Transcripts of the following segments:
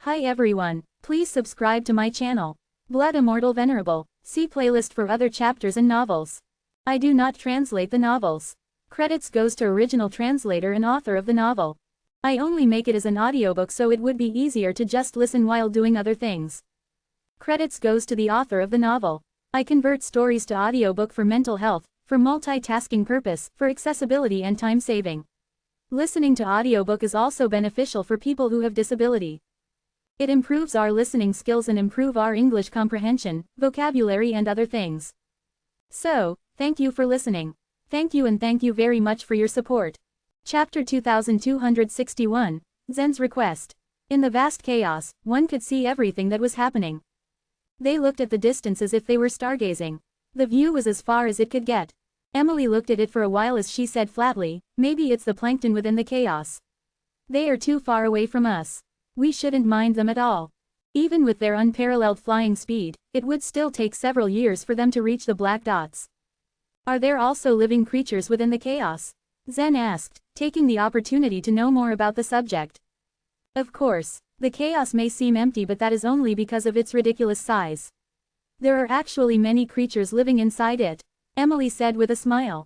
Hi everyone, please subscribe to my channel. Blood Immortal Venerable. See playlist for other chapters and novels. I do not translate the novels. Credits goes to original translator and author of the novel. I only make it as an audiobook so it would be easier to just listen while doing other things. Credits goes to the author of the novel. I convert stories to audiobook for mental health, for multitasking purpose, for accessibility and time saving. Listening to audiobook is also beneficial for people who have disability. It improves our listening skills and improve our English comprehension, vocabulary and other things. So, thank you for listening. Thank you and thank you very much for your support. Chapter 2261, Zen's Request. In the vast chaos, one could see everything that was happening. They looked at the distance as if they were stargazing. The view was as far as it could get. Emily looked at it for a while as she said flatly, maybe it's the plankton within the chaos. They are too far away from us. We shouldn't mind them at all. Even with their unparalleled flying speed, it would still take several years for them to reach the black dots. Are there also living creatures within the chaos? Zen asked, taking the opportunity to know more about the subject. Of course, the chaos may seem empty but that is only because of its ridiculous size. There are actually many creatures living inside it, Emily said with a smile.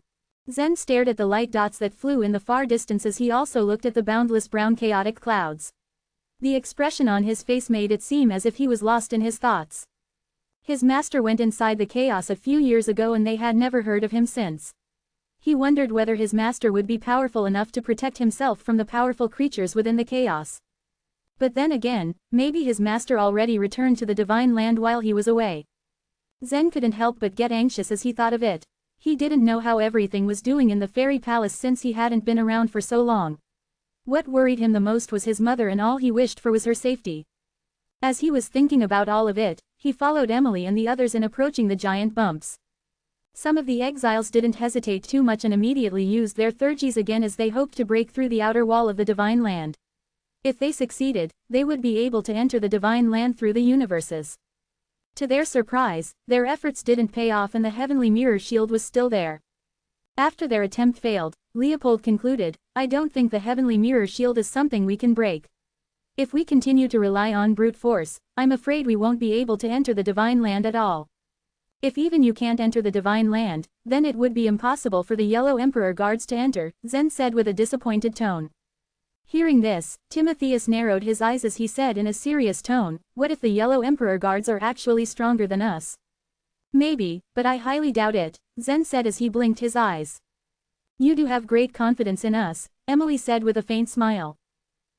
Zen stared at the light dots that flew in the far distance as he also looked at the boundless brown chaotic clouds. The expression on his face made it seem as if he was lost in his thoughts. His master went inside the chaos a few years ago and they had never heard of him since. He wondered whether his master would be powerful enough to protect himself from the powerful creatures within the chaos. But then again, maybe his master already returned to the divine land while he was away. Zen couldn't help but get anxious as he thought of it. He didn't know how everything was doing in the fairy palace since he hadn't been around for so long. What worried him the most was his mother and all he wished for was her safety. As he was thinking about all of it, he followed Emily and the others in approaching the giant bumps. Some of the exiles didn't hesitate too much and immediately used their thurgies again as they hoped to break through the outer wall of the divine land. If they succeeded, they would be able to enter the divine land through the universes. To their surprise, their efforts didn't pay off and the heavenly mirror shield was still there. After their attempt failed, Leopold concluded, I don't think the heavenly mirror shield is something we can break. If we continue to rely on brute force, I'm afraid we won't be able to enter the divine land at all. If even you can't enter the divine land, then it would be impossible for the Yellow Emperor guards to enter, Zen said with a disappointed tone. Hearing this, Timotheus narrowed his eyes as he said in a serious tone, what if the Yellow Emperor guards are actually stronger than us? Maybe, but I highly doubt it, Zen said as he blinked his eyes. You do have great confidence in us, Emily said with a faint smile.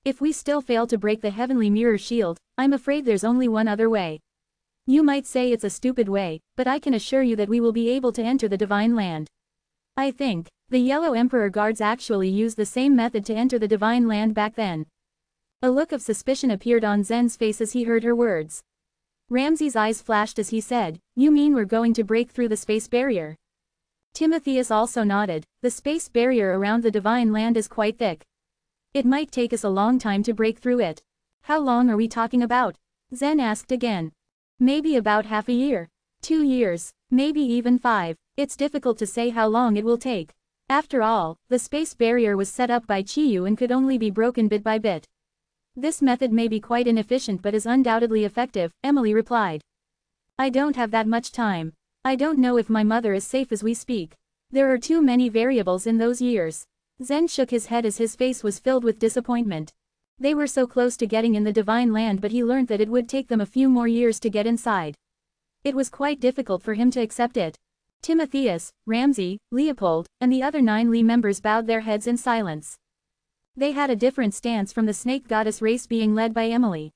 If we still fail to break the heavenly mirror shield, I'm afraid there's only one other way. You might say it's a stupid way, but I can assure you that we will be able to enter the divine land. I think, the Yellow Emperor guards actually used the same method to enter the divine land back then. A look of suspicion appeared on Zen's face as he heard her words. Ramsey's eyes flashed as he said, you mean we're going to break through the space barrier? Timotheus also nodded, the space barrier around the divine land is quite thick. It might take us a long time to break through it. How long are we talking about? Zen asked again. Maybe about half a year. 2 years, maybe even 5, it's difficult to say how long it will take. After all, the space barrier was set up by Chiyu and could only be broken bit by bit. This method may be quite inefficient but is undoubtedly effective, Emily replied. I don't have that much time. I don't know if my mother is safe as we speak. There are too many variables in those years. Zen shook his head as his face was filled with disappointment. They were so close to getting in the divine land but he learned that it would take them a few more years to get inside. It was quite difficult for him to accept it. Timotheus, Ramsey, Leopold, and the other 9 Li members bowed their heads in silence. They had a different stance from the snake goddess race being led by Emily.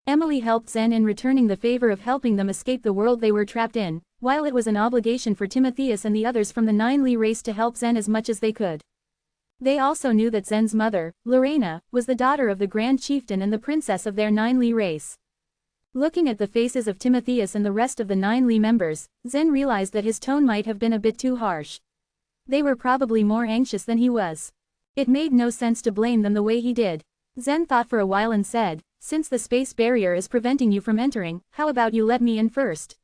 Emily helped Zen in returning the favor of helping them escape the world they were trapped in, while it was an obligation for Timotheus and the others from the 9 Li race to help Zen as much as they could. They also knew that Zen's mother, Lorena, was the daughter of the Grand Chieftain and the princess of their 9 Li race. Looking at the faces of Timotheus and the rest of the 9 Li members, Zen realized that his tone might have been a bit too harsh. They were probably more anxious than he was. It made no sense to blame them the way he did. Zen thought for a while and said, since the space barrier is preventing you from entering, how about you let me in first?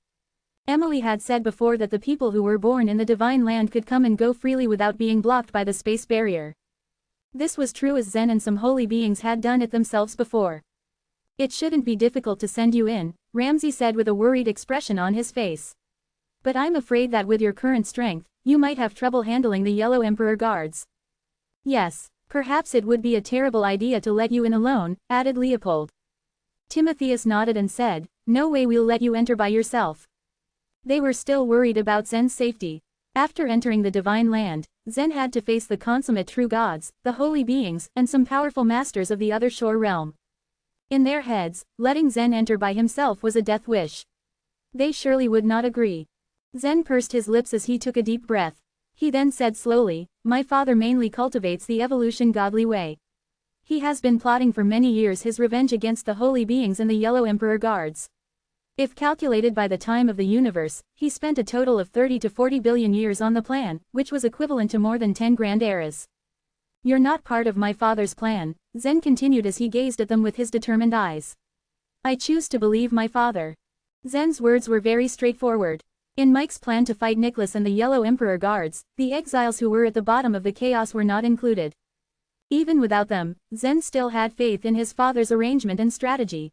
Emily had said before that the people who were born in the divine land could come and go freely without being blocked by the space barrier. This was true as Zen and some holy beings had done it themselves before. It shouldn't be difficult to send you in, Ramsay said with a worried expression on his face. But I'm afraid that with your current strength, you might have trouble handling the Yellow Emperor guards. Yes, perhaps it would be a terrible idea to let you in alone, added Leopold. Timotheus nodded and said, no way we'll let you enter by yourself. They were still worried about Zen's safety. After entering the divine land, Zen had to face the consummate true gods, the holy beings, and some powerful masters of the other shore realm. In their heads, letting Zen enter by himself was a death wish. They surely would not agree. Zen pursed his lips as he took a deep breath. He then said slowly, my father mainly cultivates the evolution godly way. He has been plotting for many years his revenge against the holy beings and the Yellow Emperor guards. If calculated by the time of the universe, he spent a total of 30 to 40 billion years on the plan, which was equivalent to more than 10 grand eras. You're not part of my father's plan, Zen continued as he gazed at them with his determined eyes. I choose to believe my father. Zen's words were very straightforward. In Mike's plan to fight Nicholas and the Yellow Emperor guards, the exiles who were at the bottom of the chaos were not included. Even without them, Zen still had faith in his father's arrangement and strategy.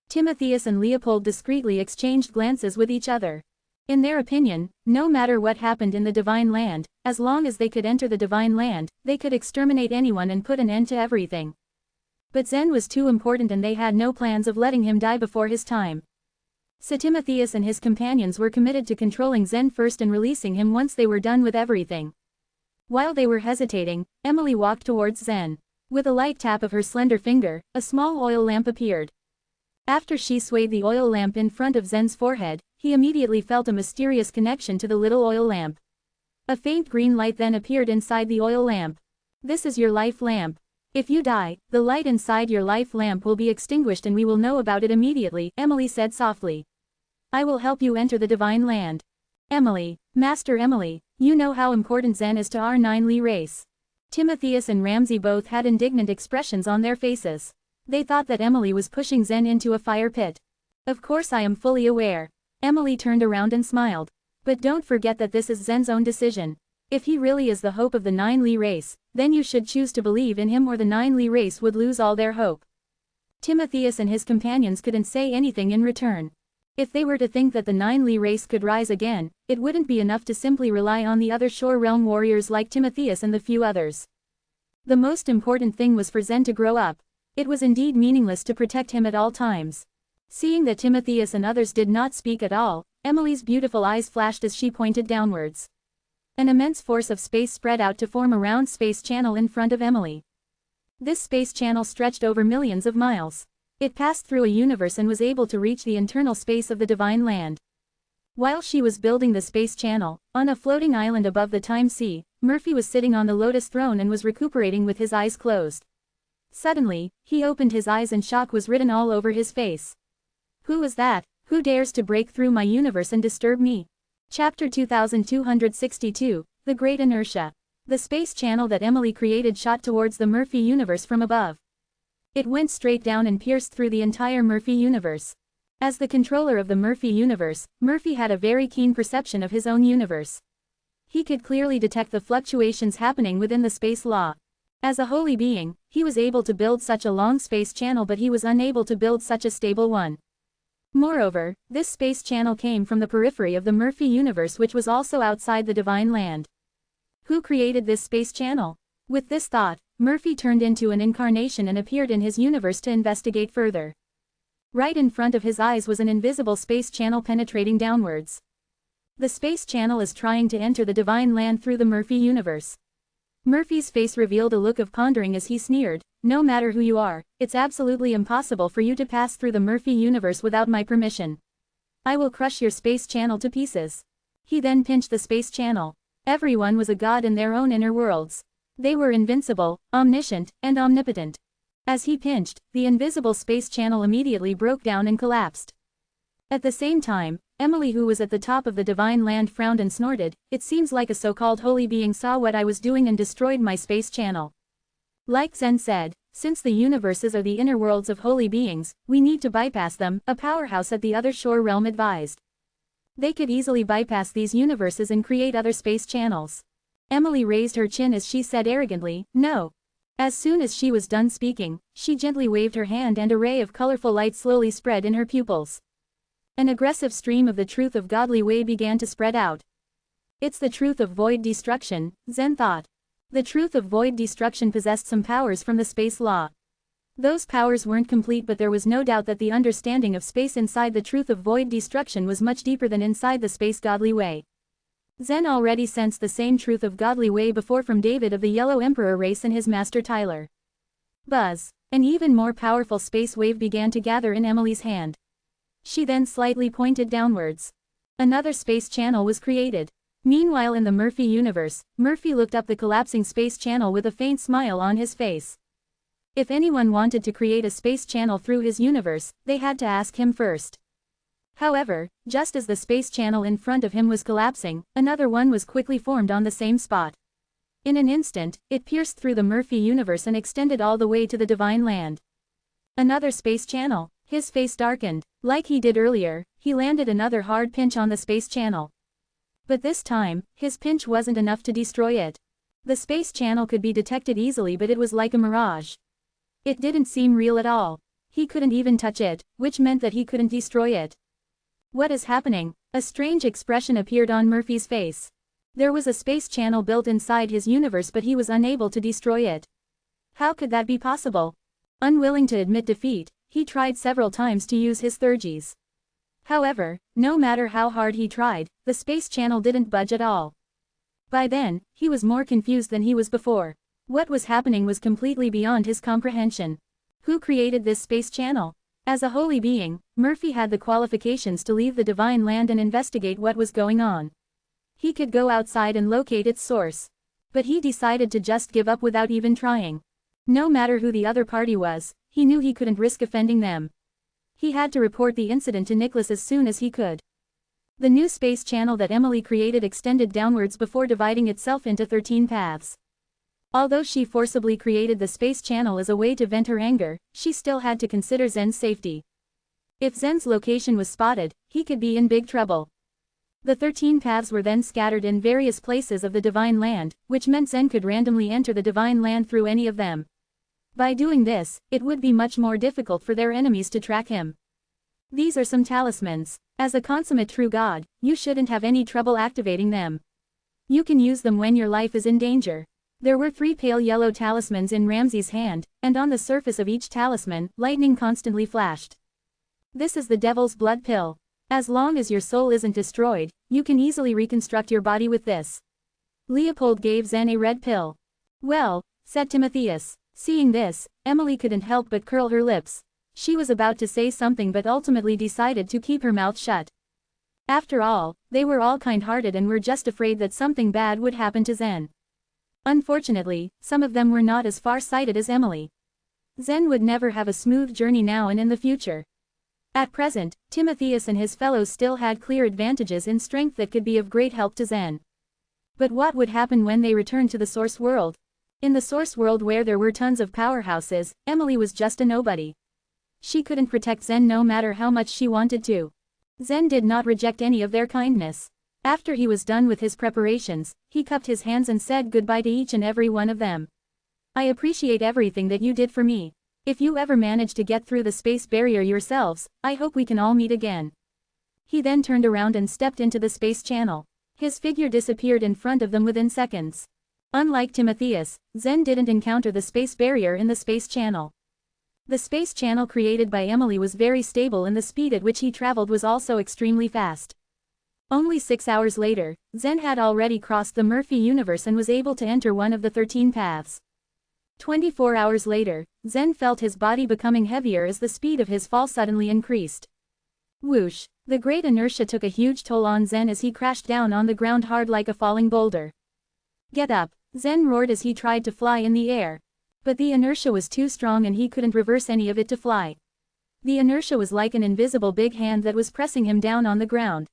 Timotheus and Leopold discreetly exchanged glances with each other. In their opinion, no matter what happened in the Divine Land, as long as they could enter the Divine Land, they could exterminate anyone and put an end to everything. But Zen was too important and they had no plans of letting him die before his time. So Timotheus and his companions were committed to controlling Zen first and releasing him once they were done with everything. While they were hesitating, Emily walked towards Zen. With a light tap of her slender finger, a small oil lamp appeared. After she swayed the oil lamp in front of Zen's forehead, he immediately felt a mysterious connection to the little oil lamp. A faint green light then appeared inside the oil lamp. This is your life lamp. If you die, the light inside your life lamp will be extinguished and we will know about it immediately, Emily said softly. I will help you enter the Divine Land. Emily, Master Emily, you know how important Zen is to our 9 race. Timotheus and Ramsay both had indignant expressions on their faces. They thought that Emily was pushing Zen into a fire pit. Of course I am fully aware. Emily turned around and smiled. But don't forget that this is Zen's own decision. If he really is the hope of the 9 race, then you should choose to believe in him or the 9 race would lose all their hope. Timotheus and his companions couldn't say anything in return. If they were to think that the 9 race could rise again, it wouldn't be enough to simply rely on the other shore realm warriors like Timotheus and the few others. The most important thing was for Zen to grow up. It was indeed meaningless to protect him at all times. Seeing that Timotheus and others did not speak at all, Emily's beautiful eyes flashed as she pointed downwards. An immense force of space spread out to form a round space channel in front of Emily. This space channel stretched over millions of miles. It passed through a universe and was able to reach the internal space of the Divine Land. While she was building the space channel, on a floating island above the time sea, Murphy was sitting on the lotus throne and was recuperating with his eyes closed. Suddenly, he opened his eyes and shock was written all over his face. Who is that? Who dares to break through my universe and disturb me? Chapter 2262, The Great Inertia. The space channel that Emily created shot towards the Murphy universe from above. It went straight down and pierced through the entire Murphy universe. As the controller of the Murphy universe, Murphy had a very keen perception of his own universe. He could clearly detect the fluctuations happening within the space law. As a holy being, he was able to build such a long space channel but he was unable to build such a stable one. Moreover, this space channel came from the periphery of the Murphy universe which was also outside the Divine Land. Who created this space channel? With this thought, Murphy turned into an incarnation and appeared in his universe to investigate further. Right in front of his eyes was an invisible space channel penetrating downwards. The space channel is trying to enter the Divine Land through the Murphy universe. Murphy's face revealed a look of pondering as he sneered, no matter who you are, it's absolutely impossible for you to pass through the Murphy universe without my permission. I will crush your space channel to pieces. He then pinched the space channel. Everyone was a god in their own inner worlds. They were invincible, omniscient, and omnipotent. As he pinched, the invisible space channel immediately broke down and collapsed. At the same time, Emily, who was at the top of the Divine Land, frowned and snorted. It seems like a so-called holy being saw what I was doing and destroyed my space channel. Like Zen said, since the universes are the inner worlds of holy beings, we need to bypass them, a powerhouse at the other shore realm advised. They could easily bypass these universes and create other space channels. Emily raised her chin as she said arrogantly, no. As soon as she was done speaking, she gently waved her hand and a ray of colorful light slowly spread in her pupils. An aggressive stream of the truth of godly way began to spread out. It's the truth of void destruction, Zen thought. The truth of void destruction possessed some powers from the space law. Those powers weren't complete, but there was no doubt that the understanding of space inside the truth of void destruction was much deeper than inside the space godly way. Zen already sensed the same truth of godly way before from David of the Yellow Emperor race and his master Tyler. Buzz. An even more powerful space wave began to gather in Emily's hand. She then slightly pointed downwards. Another space channel was created. Meanwhile in the Murphy universe, Murphy looked up the collapsing space channel with a faint smile on his face. If anyone wanted to create a space channel through his universe, they had to ask him first. However, just as the space channel in front of him was collapsing, another one was quickly formed on the same spot. In an instant, it pierced through the Murphy universe and extended all the way to the Divine Land. Another space channel. His face darkened. Like he did earlier, he landed another hard pinch on the space channel. But this time, his pinch wasn't enough to destroy it. The space channel could be detected easily, but it was like a mirage. It didn't seem real at all. He couldn't even touch it, which meant that he couldn't destroy it. What is happening? A strange expression appeared on Murphy's face. There was a space channel built inside his universe, but he was unable to destroy it. How could that be possible? Unwilling to admit defeat, he tried several times to use his thirgies. However, no matter how hard he tried, the space channel didn't budge at all. By then, he was more confused than he was before. What was happening was completely beyond his comprehension. Who created this space channel? As a holy being, Murphy had the qualifications to leave the Divine Land and investigate what was going on. He could go outside and locate its source. But he decided to just give up without even trying. No matter who the other party was, he knew he couldn't risk offending them. He had to report the incident to Nicholas as soon as he could. The new space channel that Emily created extended downwards before dividing itself into 13 paths. Although she forcibly created the space channel as a way to vent her anger, she still had to consider Zen's safety. If Zen's location was spotted, he could be in big trouble. The 13 paths were then scattered in various places of the Divine Land, which meant Zen could randomly enter the Divine Land through any of them. By doing this, it would be much more difficult for their enemies to track him. These are some talismans. As a consummate true god, you shouldn't have any trouble activating them. You can use them when your life is in danger. There were 3 pale yellow talismans in Ramsey's hand, and on the surface of each talisman, lightning constantly flashed. This is the Devil's Blood Pill. As long as your soul isn't destroyed, you can easily reconstruct your body with this. Leopold gave Zen a red pill. Well, said Timotheus. Seeing this, Emily couldn't help but curl her lips. She was about to say something but ultimately decided to keep her mouth shut. After all, they were all kind-hearted and were just afraid that something bad would happen to Zen. Unfortunately, some of them were not as far-sighted as Emily. Zen would never have a smooth journey now and in the future. At present, Timotheus and his fellows still had clear advantages in strength that could be of great help to Zen. But what would happen when they returned to the source world? In the source world where there were tons of powerhouses, Emily was just a nobody. She couldn't protect Zen no matter how much she wanted to. Zen did not reject any of their kindness. After he was done with his preparations, he cupped his hands and said goodbye to each and every one of them. I appreciate everything that you did for me. If you ever manage to get through the space barrier yourselves, I hope we can all meet again. He then turned around and stepped into the space channel. His figure disappeared in front of them within seconds. Unlike Timotheus, Zen didn't encounter the space barrier in the space channel. The space channel created by Emily was very stable and the speed at which he traveled was also extremely fast. Only 6 hours later, Zen had already crossed the Murphy universe and was able to enter one of the 13 paths. 24 hours later, Zen felt his body becoming heavier as the speed of his fall suddenly increased. Whoosh! The great inertia took a huge toll on Zen as he crashed down on the ground hard like a falling boulder. Get up! Zen roared as he tried to fly in the air. But the inertia was too strong and he couldn't reverse any of it to fly. The inertia was like an invisible big hand that was pressing him down on the ground.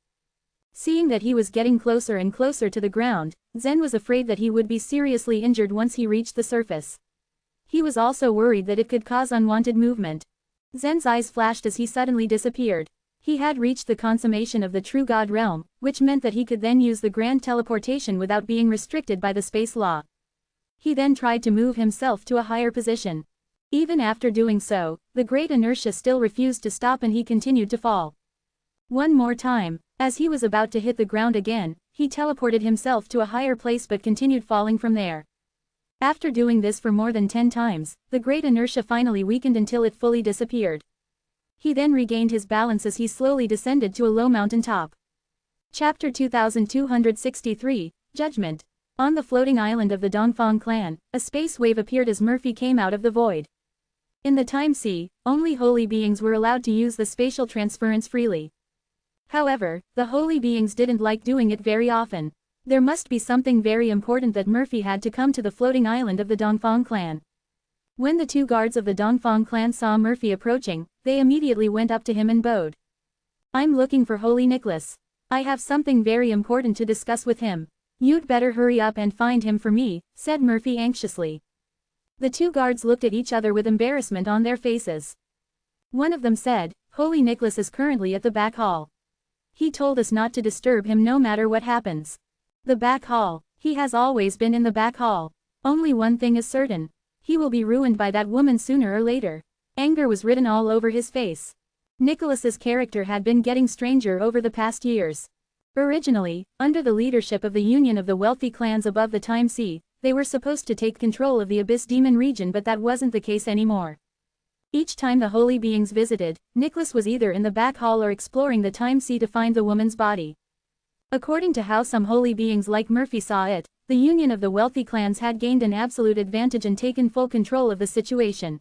Seeing that he was getting closer and closer to the ground, Zen was afraid that he would be seriously injured once he reached the surface. He was also worried that it could cause unwanted movement. Zen's eyes flashed as he suddenly disappeared. He had reached the consummation of the true God realm, which meant that he could then use the grand teleportation without being restricted by the space law. He then tried to move himself to a higher position. Even after doing so, the great inertia still refused to stop and he continued to fall. One more time, as he was about to hit the ground again, he teleported himself to a higher place but continued falling from there. After doing this for more than 10 times, the great inertia finally weakened until it fully disappeared. He then regained his balance as he slowly descended to a low mountain top. Chapter 2263, Judgment. On the floating island of the Dongfang clan, a space wave appeared as Murphy came out of the void. In the Time Sea, only holy beings were allowed to use the spatial transference freely. However, the holy beings didn't like doing it very often. There must be something very important that Murphy had to come to the floating island of the Dongfang clan. When the 2 guards of the Dongfang clan saw Murphy approaching, they immediately went up to him and bowed. "I'm looking for Holy Nicholas. I have something very important to discuss with him. You'd better hurry up and find him for me," said Murphy anxiously. The 2 guards looked at each other with embarrassment on their faces. One of them said, "Holy Nicholas is currently at the back hall. He told us not to disturb him no matter what happens." The back hall. He has always been in the back hall. Only one thing is certain. He will be ruined by that woman sooner or later. Anger was written all over his face. Nicholas's character had been getting stranger over the past years. Originally, under the leadership of the Union of the Wealthy Clans above the Time Sea, they were supposed to take control of the Abyss Demon region, but that wasn't the case anymore. Each time the holy beings visited, Nicholas was either in the back hall or exploring the Time Sea to find the woman's body. According to how some holy beings like Murphy saw it, the Union of the Wealthy Clans had gained an absolute advantage and taken full control of the situation.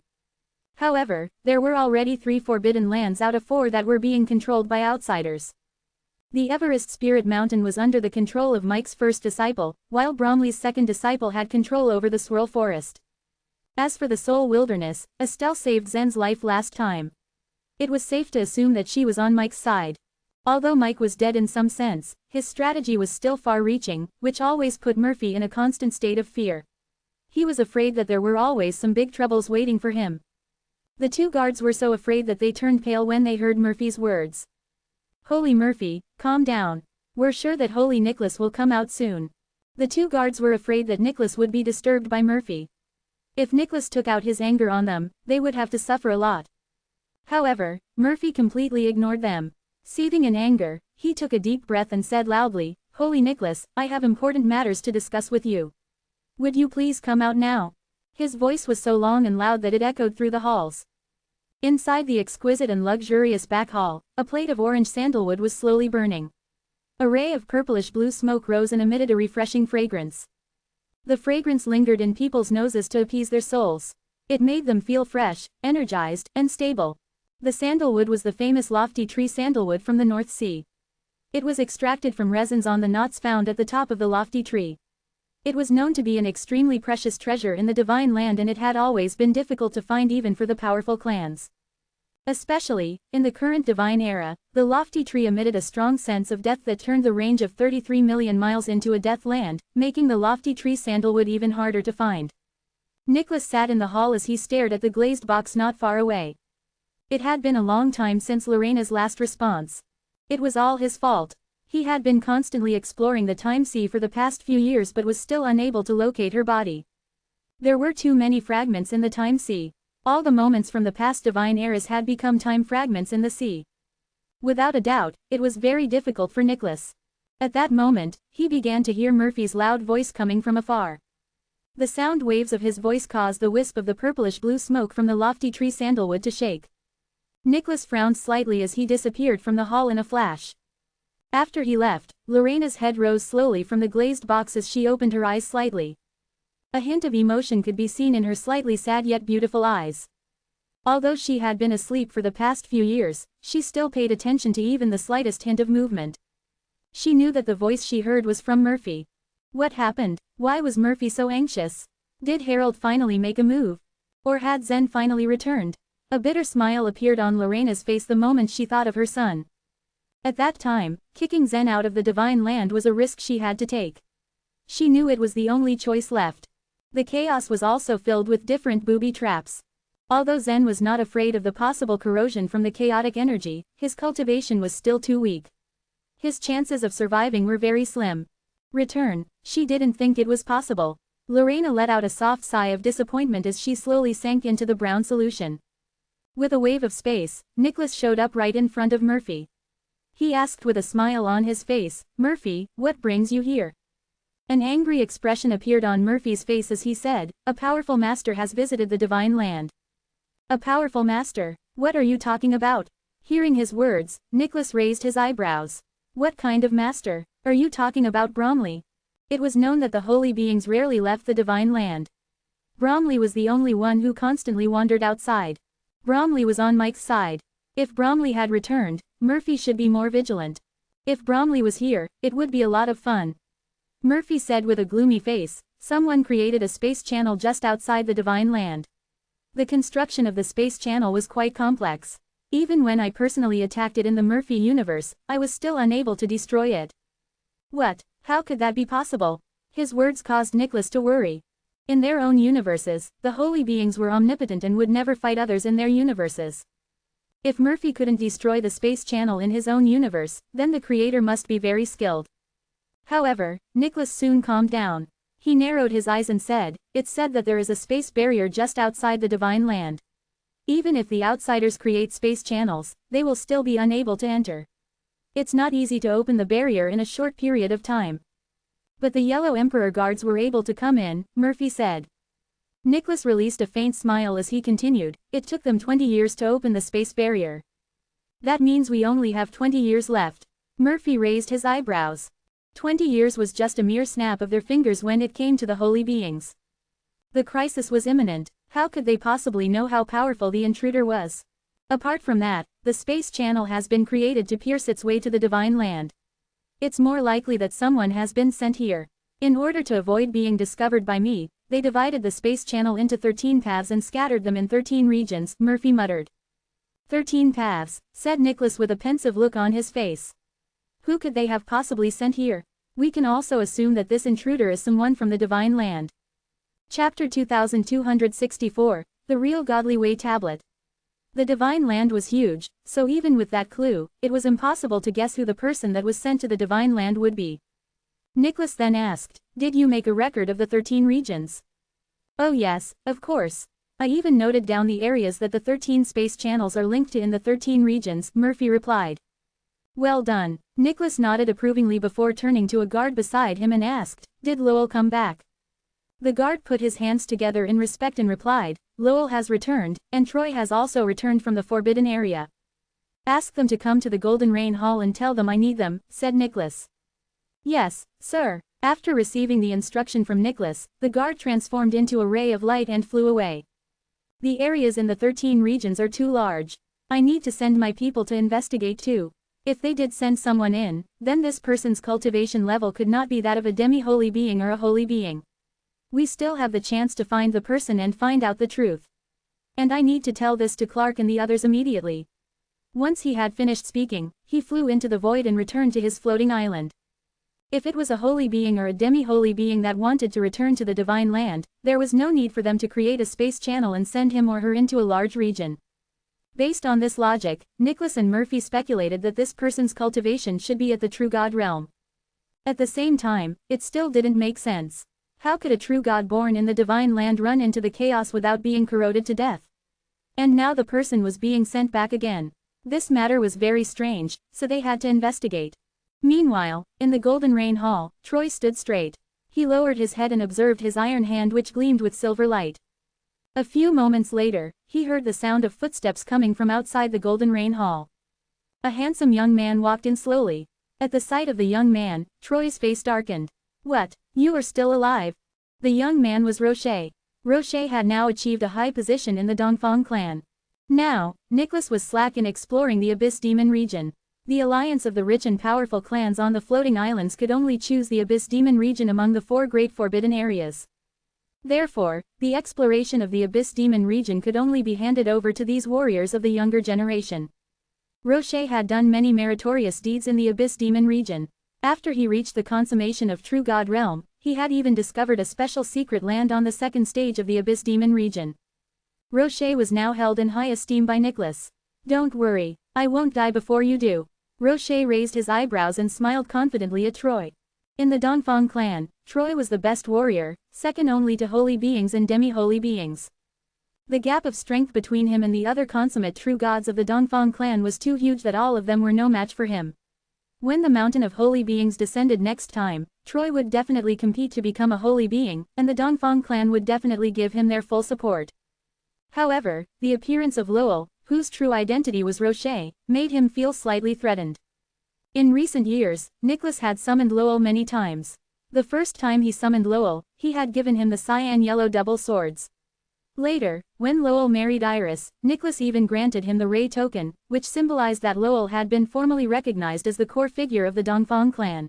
However, there were already 3 forbidden lands out of 4 that were being controlled by outsiders. The Everest Spirit Mountain was under the control of Mike's first disciple, while Bromley's second disciple had control over the Swirl Forest. As for the Soul Wilderness, Estelle saved Zen's life last time. It was safe to assume that she was on Mike's side. Although Mike was dead in some sense, his strategy was still far-reaching, which always put Murphy in a constant state of fear. He was afraid that there were always some big troubles waiting for him. The 2 guards were so afraid that they turned pale when they heard Murphy's words. "Holy Murphy, calm down. We're sure that Holy Nicholas will come out soon." The 2 guards were afraid that Nicholas would be disturbed by Murphy. If Nicholas took out his anger on them, they would have to suffer a lot. However, Murphy completely ignored them. Seething in anger, he took a deep breath and said loudly, "Holy Nicholas, I have important matters to discuss with you. Would you please come out now?" His voice was so long and loud that it echoed through the halls. Inside the exquisite and luxurious back hall, a plate of orange sandalwood was slowly burning. A ray of purplish-blue smoke rose and emitted a refreshing fragrance. The fragrance lingered in people's noses to appease their souls. It made them feel fresh, energized, and stable. The sandalwood was the famous lofty tree sandalwood from the North Sea. It was extracted from resins on the knots found at the top of the lofty tree. It was known to be an extremely precious treasure in the Divine Land, and it had always been difficult to find even for the powerful clans. Especially, in the current Divine Era, the lofty tree emitted a strong sense of death that turned the range of 33 million miles into a death land, making the lofty tree sandalwood even harder to find. Nicholas sat in the hall as he stared at the glazed box not far away. It had been a long time since Lorena's last response. It was all his fault. He had been constantly exploring the Time Sea for the past few years but was still unable to locate her body. There were too many fragments in the Time Sea. All the moments from the past divine eras had become time fragments in the sea. Without a doubt, it was very difficult for Nicholas. At that moment, he began to hear Murphy's loud voice coming from afar. The sound waves of his voice caused the wisp of the purplish-blue smoke from the lofty tree sandalwood to shake. Nicholas frowned slightly as he disappeared from the hall in a flash. After he left, Lorena's head rose slowly from the glazed box as she opened her eyes slightly. A hint of emotion could be seen in her slightly sad yet beautiful eyes. Although she had been asleep for the past few years, she still paid attention to even the slightest hint of movement. She knew that the voice she heard was from Murphy. What happened? Why was Murphy so anxious? Did Harold finally make a move? Or had Zen finally returned? A bitter smile appeared on Lorena's face the moment she thought of her son. At that time, kicking Zen out of the Divine Land was a risk she had to take. She knew it was the only choice left. The chaos was also filled with different booby traps. Although Zen was not afraid of the possible corrosion from the chaotic energy, his cultivation was still too weak. His chances of surviving were very slim. Return, she didn't think it was possible. Lorena let out a soft sigh of disappointment as she slowly sank into the brown solution. With a wave of space, Nicholas showed up right in front of Murphy. He asked with a smile on his face, "Murphy, what brings you here?" An angry expression appeared on Murphy's face as he said, "A powerful master has visited the divine land." "A powerful master? What are you talking about?" Hearing his words, Nicholas raised his eyebrows. "What kind of master? Are you talking about Bromley?" It was known that the holy beings rarely left the divine land. Bromley was the only one who constantly wandered outside. Bromley was on Mike's side. If Bromley had returned, Murphy should be more vigilant. If Bromley was here, it would be a lot of fun. Murphy said with a gloomy face, "Someone created a space channel just outside the divine land." The construction of the space channel was quite complex. Even when I personally attacked it in the Murphy universe, I was still unable to destroy it. What? How could that be possible? His words caused Nicholas to worry. In their own universes, the holy beings were omnipotent and would never fight others in their universes. If Murphy couldn't destroy the space channel in his own universe, then the creator must be very skilled. However, Nicholas soon calmed down. He narrowed his eyes and said, "It's said that there is a space barrier just outside the divine land. Even if the outsiders create space channels, they will still be unable to enter. It's not easy to open the barrier in a short period of time." "But the Yellow Emperor guards were able to come in," Murphy said. Nicholas released a faint smile as he continued, "It took them 20 years to open the space barrier." "That means we only have 20 years left." Murphy raised his eyebrows. 20 years was just a mere snap of their fingers when it came to the holy beings. The crisis was imminent. How could they possibly know how powerful the intruder was? Apart from that, the space channel has been created to pierce its way to the divine land. It's more likely that someone has been sent here. In order to avoid being discovered by me, they divided the space channel into 13 paths and scattered them in 13 regions, Murphy muttered. 13 paths, said Nicholas with a pensive look on his face. Who could they have possibly sent here? We can also assume that this intruder is someone from the divine land. Chapter 2264, The Real Godly Way Tablet. The divine land was huge, so even with that clue, it was impossible to guess who the person that was sent to the divine land would be. Nicholas then asked, "Did you make a record of the 13 regions?" "Oh yes, of course. I even noted down the areas that the 13 space channels are linked to in the 13 regions," Murphy replied. "Well done." Nicholas nodded approvingly before turning to a guard beside him and asked, "Did Lowell come back?" The guard put his hands together in respect and replied, "Lowell has returned, and Troy has also returned from the Forbidden Area." "Ask them to come to the Golden Rain Hall and tell them I need them," said Nicholas. "Yes, sir." After receiving the instruction from Nicholas, the guard transformed into a ray of light and flew away. "The areas in the 13 regions are too large. I need to send my people to investigate too. If they did send someone in, then this person's cultivation level could not be that of a demi-holy being or a holy being. We still have the chance to find the person and find out the truth. And I need to tell this to Clark and the others immediately." Once he had finished speaking, he flew into the void and returned to his floating island. If it was a holy being or a demi-holy being that wanted to return to the divine land, there was no need for them to create a space channel and send him or her into a large region. Based on this logic, Nicholas and Murphy speculated that this person's cultivation should be at the true God realm. At the same time, it still didn't make sense. How could a true God born in the divine land run into the chaos without being corroded to death? And now the person was being sent back again. This matter was very strange, so they had to investigate. Meanwhile, in the Golden Rain Hall, Troy stood straight. He lowered his head and observed his iron hand which gleamed with silver light. A few moments later, he heard the sound of footsteps coming from outside the Golden Rain Hall. A handsome young man walked in slowly. At the sight of the young man, Troy's face darkened. "What? You are still alive?" The young man was Rocher. Rocher had now achieved a high position in the Dongfang clan. Now, Nicholas was slack in exploring the Abyss Demon region. The alliance of the rich and powerful clans on the floating islands could only choose the Abyss Demon region among the 4 great forbidden areas. Therefore, the exploration of the Abyss Demon region could only be handed over to these warriors of the younger generation. Rocher had done many meritorious deeds in the Abyss Demon region. After he reached the consummation of True God Realm, he had even discovered a special secret land on the 2nd stage of the Abyss Demon region. Rocher was now held in high esteem by Nicholas. "Don't worry, I won't die before you do." Rocher raised his eyebrows and smiled confidently at Troy. In the Dongfang clan, Troy was the best warrior, second only to holy beings and demi-holy beings. The gap of strength between him and the other consummate true gods of the Dongfang clan was too huge that all of them were no match for him. When the mountain of holy beings descended next time, Troy would definitely compete to become a holy being, and the Dongfang clan would definitely give him their full support. However, the appearance of Lowell, whose true identity was Rocher, made him feel slightly threatened. In recent years, Nicholas had summoned Lowell many times. The first time he summoned Lowell, he had given him the cyan-yellow double swords. Later, when Lowell married Iris, Nicholas even granted him the Ray token, which symbolized that Lowell had been formally recognized as the core figure of the Dongfang clan.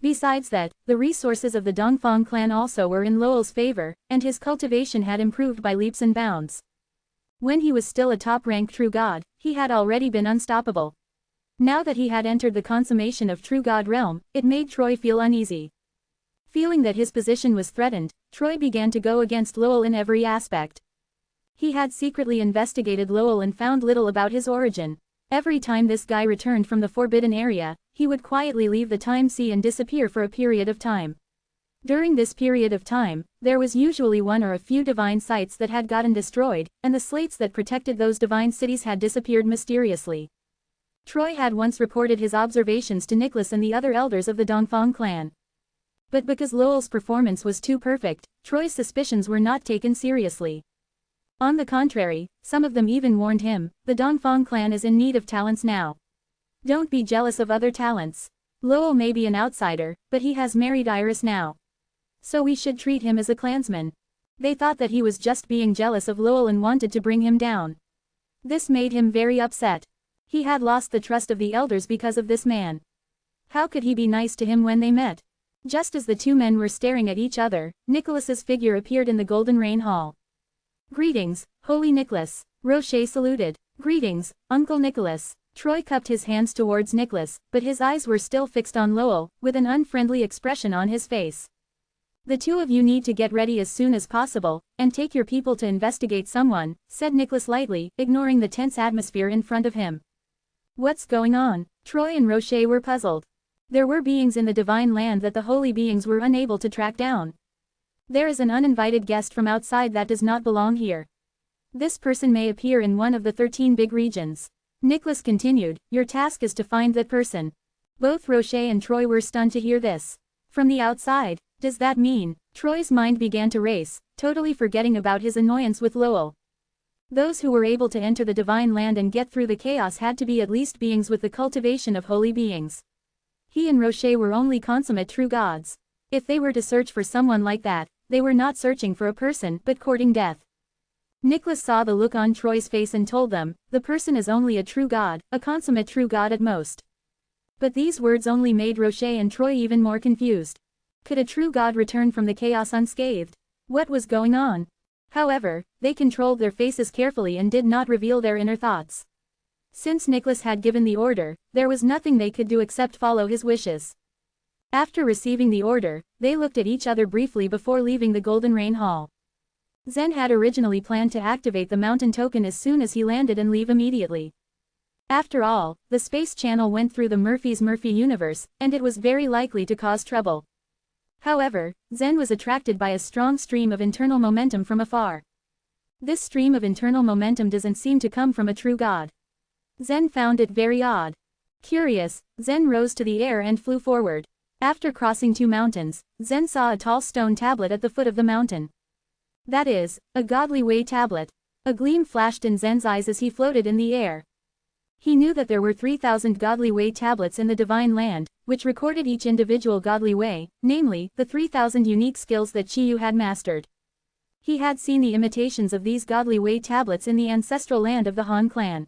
Besides that, the resources of the Dongfang clan also were in Lowell's favor, and his cultivation had improved by leaps and bounds. When he was still a top-rank true god, he had already been unstoppable. Now that he had entered the consummation of true god realm, it made Troy feel uneasy. Feeling that his position was threatened, Troy began to go against Lowell in every aspect. He had secretly investigated Lowell and found little about his origin. Every time this guy returned from the forbidden area, he would quietly leave the time sea and disappear for a period of time. During this period of time, there was usually one or a few divine sites that had gotten destroyed, and the slates that protected those divine cities had disappeared mysteriously. Troy had once reported his observations to Nicholas and the other elders of the Dongfang clan. But because Lowell's performance was too perfect, Troy's suspicions were not taken seriously. On the contrary, some of them even warned him, the Dongfang clan is in need of talents now. Don't be jealous of other talents. Lowell may be an outsider, but he has married Iris now. So we should treat him as a clansman. They thought that he was just being jealous of Lowell and wanted to bring him down. This made him very upset. He had lost the trust of the elders because of this man. How could he be nice to him when they met? Just as the two men were staring at each other, Nicholas's figure appeared in the Golden Rain Hall. "Greetings, Holy Nicholas," Rocher saluted. "Greetings, Uncle Nicholas." Troy cupped his hands towards Nicholas, but his eyes were still fixed on Lowell, with an unfriendly expression on his face. "The two of you need to get ready as soon as possible, and take your people to investigate someone," said Nicholas lightly, ignoring the tense atmosphere in front of him. "What's going on?" Troy and Rocher were puzzled. There were beings in the divine land that the holy beings were unable to track down. There is an uninvited guest from outside that does not belong here. This person may appear in one of the 13 big regions. Nicholas continued, "Your task is to find that person." Both Rocher and Troy were stunned to hear this. From the outside, does that mean? Troy's mind began to race, totally forgetting about his annoyance with Lowell. Those who were able to enter the divine land and get through the chaos had to be at least beings with the cultivation of holy beings. He and Rocher were only consummate true gods. If they were to search for someone like that, they were not searching for a person but courting death. Nicholas saw the look on Troy's face and told them, the person is only a true god, a consummate true god at most. But these words only made Rocher and Troy even more confused. Could a true god return from the chaos unscathed? What was going on? However, they controlled their faces carefully and did not reveal their inner thoughts. Since Nicholas had given the order, there was nothing they could do except follow his wishes. After receiving the order, they looked at each other briefly before leaving the Golden Rain Hall. Zen had originally planned to activate the mountain token as soon as he landed and leave immediately. After all, the space channel went through the Murphy's Murphy universe, and it was very likely to cause trouble. However, Zen was attracted by a strong stream of internal momentum from afar. This stream of internal momentum doesn't seem to come from a true god. Zen found it very odd. Curious, Zen rose to the air and flew forward. After crossing 2 mountains, Zen saw a tall stone tablet at the foot of the mountain. That is, a godly way tablet. A gleam flashed in Zen's eyes as he floated in the air. He knew that there were 3,000 godly way tablets in the divine land, which recorded each individual godly way, namely, the 3,000 unique skills that Chiyu had mastered. He had seen the imitations of these godly way tablets in the ancestral land of the Han clan.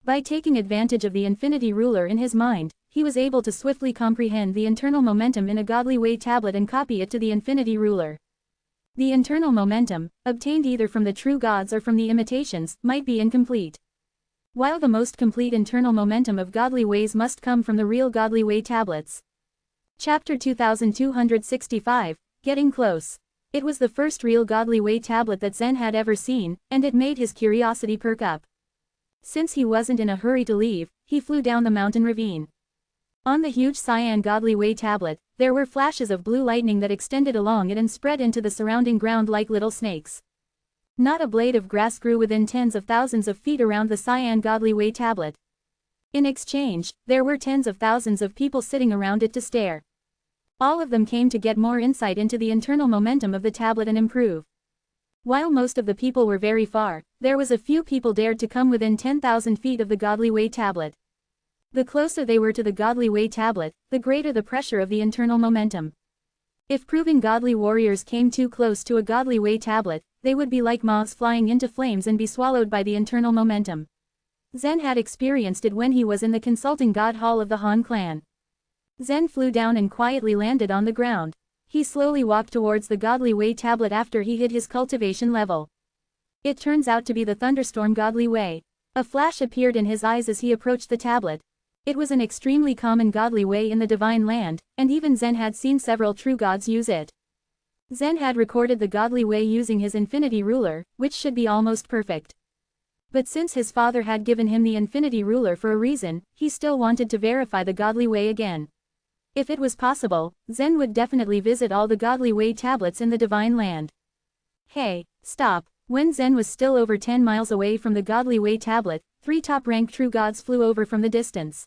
By taking advantage of the infinity ruler in his mind, he was able to swiftly comprehend the internal momentum in a godly way tablet and copy it to the infinity ruler. The internal momentum, obtained either from the true gods or from the imitations, might be incomplete. While the most complete internal momentum of godly ways must come from the real godly way tablets. Chapter 2265, Getting Close. It was the first real godly way tablet that Zen had ever seen, and it made his curiosity perk up. Since he wasn't in a hurry to leave, he flew down the mountain ravine. On the huge cyan Godly Way tablet, there were flashes of blue lightning that extended along it and spread into the surrounding ground like little snakes. Not a blade of grass grew within tens of thousands of feet around the cyan Godly Way tablet. In exchange, there were tens of thousands of people sitting around it to stare. All of them came to get more insight into the internal momentum of the tablet and improve. While most of the people were very far, there was a few people dared to come within 10,000 feet of the Godly Way tablet. The closer they were to the Godly Way tablet, the greater the pressure of the internal momentum. If proving godly warriors came too close to a Godly Way tablet, they would be like moths flying into flames and be swallowed by the internal momentum. Zen had experienced it when he was in the consulting god hall of the Han clan. Zen flew down and quietly landed on the ground. He slowly walked towards the Godly Way tablet after he hit his cultivation level. It turns out to be the thunderstorm Godly Way. A flash appeared in his eyes as he approached the tablet. It was an extremely common Godly Way in the Divine Land, and even Zen had seen several true gods use it. Zen had recorded the Godly Way using his infinity ruler, which should be almost perfect. But since his father had given him the infinity ruler for a reason, he still wanted to verify the Godly Way again. If it was possible, Zen would definitely visit all the Godly Way tablets in the Divine Land. Hey, stop. When Zen was still over 10 miles away from the Godly Way tablet, 3 top-ranked true gods flew over from the distance.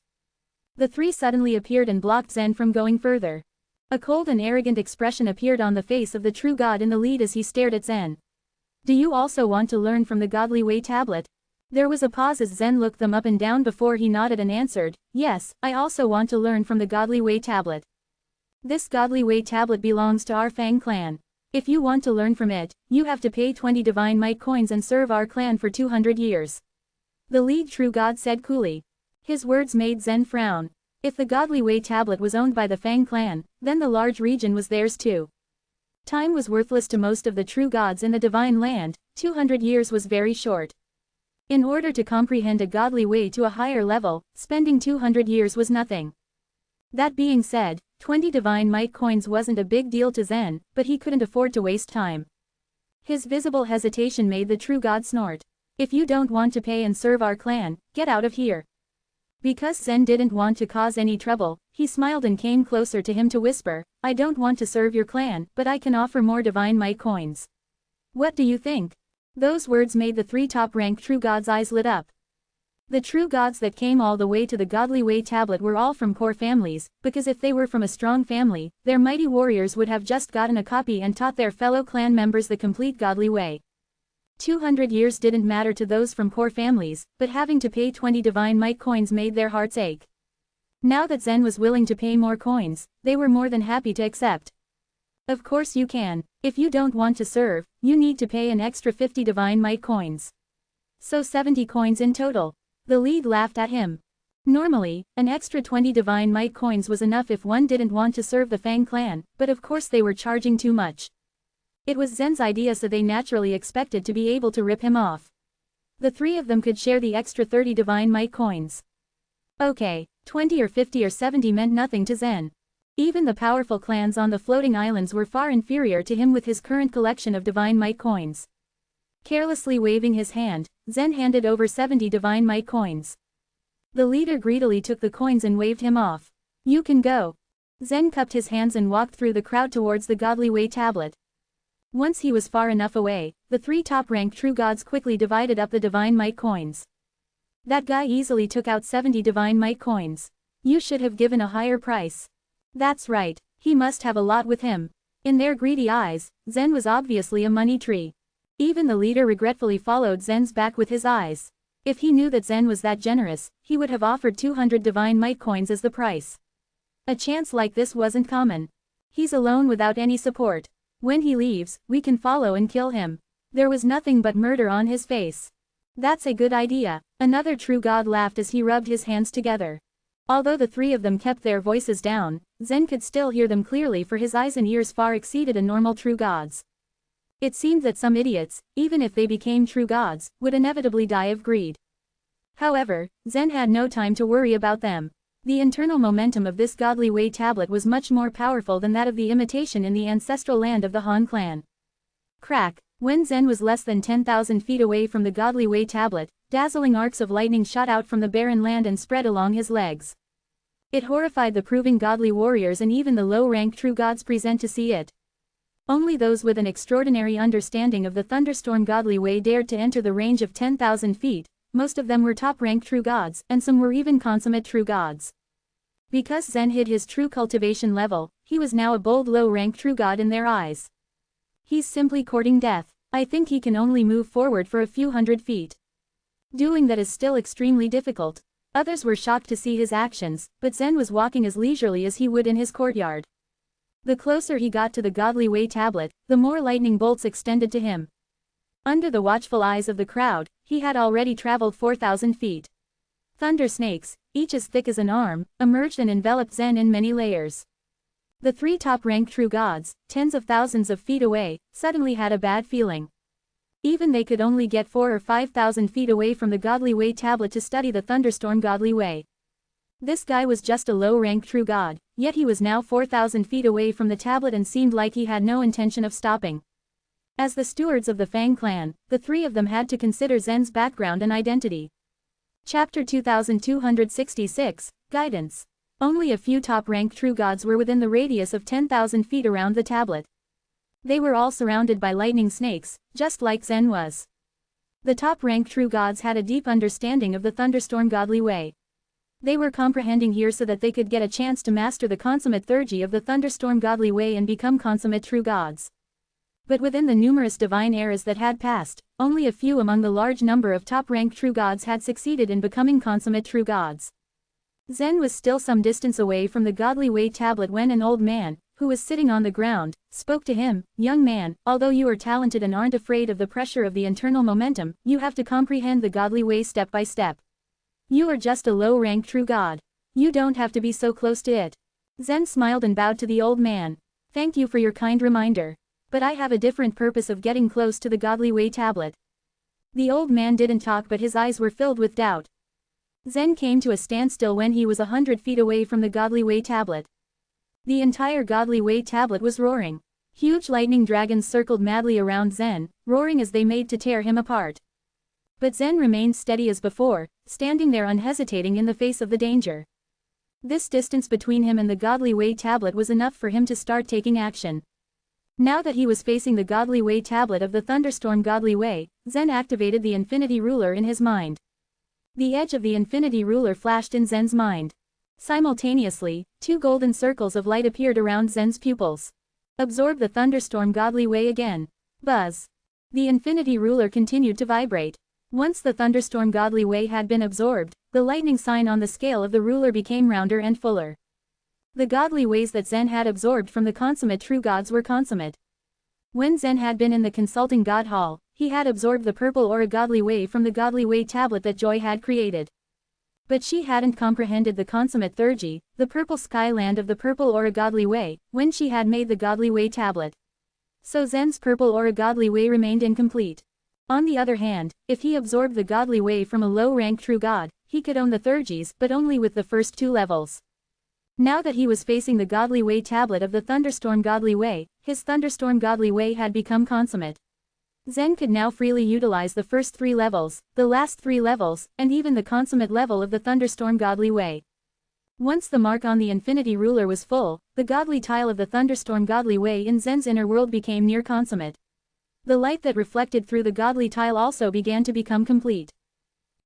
The 3 suddenly appeared and blocked Zen from going further. A cold and arrogant expression appeared on the face of the true god in the lead as he stared at Zen. Do you also want to learn from the Godly Way tablet? There was a pause as Zen looked them up and down before he nodded and answered, yes, I also want to learn from the Godly Way tablet. This Godly Way tablet belongs to our Fang clan. If you want to learn from it, you have to pay 20 divine might coins and serve our clan for 200 years. The lead true god said coolly. His words made Zen frown. If the Godly Way tablet was owned by the Fang clan, then the large region was theirs too. Time was worthless to most of the true gods in the Divine Land, 200 years was very short. In order to comprehend a Godly Way to a higher level, spending 200 years was nothing. That being said, 20 divine might coins wasn't a big deal to Zen, but he couldn't afford to waste time. His visible hesitation made the true god snort. If you don't want to pay and serve our clan, get out of here. Because Zen didn't want to cause any trouble, he smiled and came closer to him to whisper, I don't want to serve your clan, but I can offer more divine might coins. What do you think? Those words made the 3 top-ranked true gods' eyes lit up. The true gods that came all the way to the Godly Way tablet were all from poor families, because if they were from a strong family, their mighty warriors would have just gotten a copy and taught their fellow clan members the complete Godly Way. 200 years didn't matter to those from poor families, but having to pay 20 divine might coins made their hearts ache. Now that Zen was willing to pay more coins, they were more than happy to accept. Of course you can. If you don't want to serve, you need to pay an extra 50 divine might coins. So 70 coins in total. The lead laughed at him. Normally, an extra 20 divine might coins was enough if one didn't want to serve the Fang clan, but of course they were charging too much. It was Zen's idea, so they naturally expected to be able to rip him off. The 3 of them could share the extra 30 divine might coins. Okay, 20 or 50 or 70 meant nothing to Zen. Even the powerful clans on the floating islands were far inferior to him with his current collection of divine might coins. Carelessly waving his hand, Zen handed over 70 divine might coins. The leader greedily took the coins and waved him off. You can go. Zen cupped his hands and walked through the crowd towards the Godly Way tablet. Once he was far enough away, the 3 top-ranked true gods quickly divided up the divine might coins. That guy easily took out 70 divine might coins. You should have given a higher price. That's right, he must have a lot with him. In their greedy eyes, Zen was obviously a money tree. Even the leader regretfully followed Zen's back with his eyes. If he knew that Zen was that generous, he would have offered 200 divine might coins as the price. A chance like this wasn't common. He's alone without any support. When he leaves, we can follow and kill him. There was nothing but murder on his face. That's a good idea. Another true god laughed as he rubbed his hands together. Although the 3 of them kept their voices down, Zen could still hear them clearly, for his eyes and ears far exceeded a normal true god's. It seemed that some idiots, even if they became true gods, would inevitably die of greed. However, Zen had no time to worry about them. The internal momentum of this Godly Way tablet was much more powerful than that of the imitation in the ancestral land of the Han clan. Crack! When Zen was less than 10,000 feet away from the Godly Way tablet, dazzling arcs of lightning shot out from the barren land and spread along his legs. It horrified the proving godly warriors and even the low-ranked true gods present to see it. Only those with an extraordinary understanding of the thunderstorm godly way dared to enter the range of 10,000 feet, most of them were top-ranked true gods, and some were even consummate true gods. Because Zen hid his true cultivation level, he was now a bold low-ranked true god in their eyes. He's simply courting death. I think he can only move forward for a few hundred feet. Doing that is still extremely difficult. Others were shocked to see his actions, but Zen was walking as leisurely as he would in his courtyard. The closer he got to the Godly Way tablet, the more lightning bolts extended to him. Under the watchful eyes of the crowd, he had already traveled 4,000 feet. Thunder snakes, each as thick as an arm, emerged and enveloped Zen in many layers. The three top-ranked true gods, tens of thousands of feet away, suddenly had a bad feeling. Even they could only get 4,000 or 5,000 feet away from the Godly Way tablet to study the thunderstorm Godly Way. This guy was just a low-ranked true god, yet he was now 4,000 feet away from the tablet and seemed like he had no intention of stopping. As the stewards of the Fang clan, the three of them had to consider Zen's background and identity. Chapter 2266, Guidance. Only a few top-ranked true gods were within the radius of 10,000 feet around the tablet. They were all surrounded by lightning snakes, just like Zen was. The top-ranked true gods had a deep understanding of the thunderstorm godly way. They were comprehending here so that they could get a chance to master the consummate theurgy of the thunderstorm godly way and become consummate true gods. But within the numerous divine eras that had passed, only a few among the large number of top-ranked true gods had succeeded in becoming consummate true gods. Zen was still some distance away from the godly way tablet when an old man, who was sitting on the ground, spoke to him. "Young man, although you are talented and aren't afraid of the pressure of the internal momentum, you have to comprehend the godly way step by step. You are just a low-ranked true god. You don't have to be so close to it." Zen smiled and bowed to the old man. "Thank you for your kind reminder. But I have a different purpose of getting close to the godly way tablet." The old man didn't talk, but his eyes were filled with doubt. Zen came to a standstill when he was 100 feet away from the godly way tablet. The entire godly way tablet was roaring. Huge lightning dragons circled madly around Zen, roaring as they made to tear him apart. But Zen remained steady as before, standing there unhesitating in the face of the danger. This distance between him and the godly way tablet was enough for him to start taking action. Now that he was facing the godly way tablet of the thunderstorm godly way, Zen activated the infinity ruler in his mind. The edge of the infinity ruler flashed in Zen's mind. Simultaneously, two golden circles of light appeared around Zen's pupils. Absorb the thunderstorm godly way again. Buzz. The infinity ruler continued to vibrate. Once the thunderstorm godly way had been absorbed, the lightning sign on the scale of the ruler became rounder and fuller. The godly ways that Zen had absorbed from the consummate true gods were consummate. When Zen had been in the consulting god hall, he had absorbed the purple aura godly way from the godly way tablet that Joy had created. But she hadn't comprehended the consummate theurgy, the purple skyland of the purple aura godly way, when she had made the godly way tablet. So Zen's purple aura godly way remained incomplete. On the other hand, if he absorbed the godly way from a low-ranked true god, he could own the theurgies, but only with the first two levels. Now that he was facing the godly way tablet of the thunderstorm godly way, his thunderstorm godly way had become consummate. Zen could now freely utilize the first three levels, the last three levels, and even the consummate level of the thunderstorm godly way. Once the mark on the infinity ruler was full, the godly tile of the thunderstorm godly way in Zen's inner world became near consummate. The light that reflected through the godly tile also began to become complete.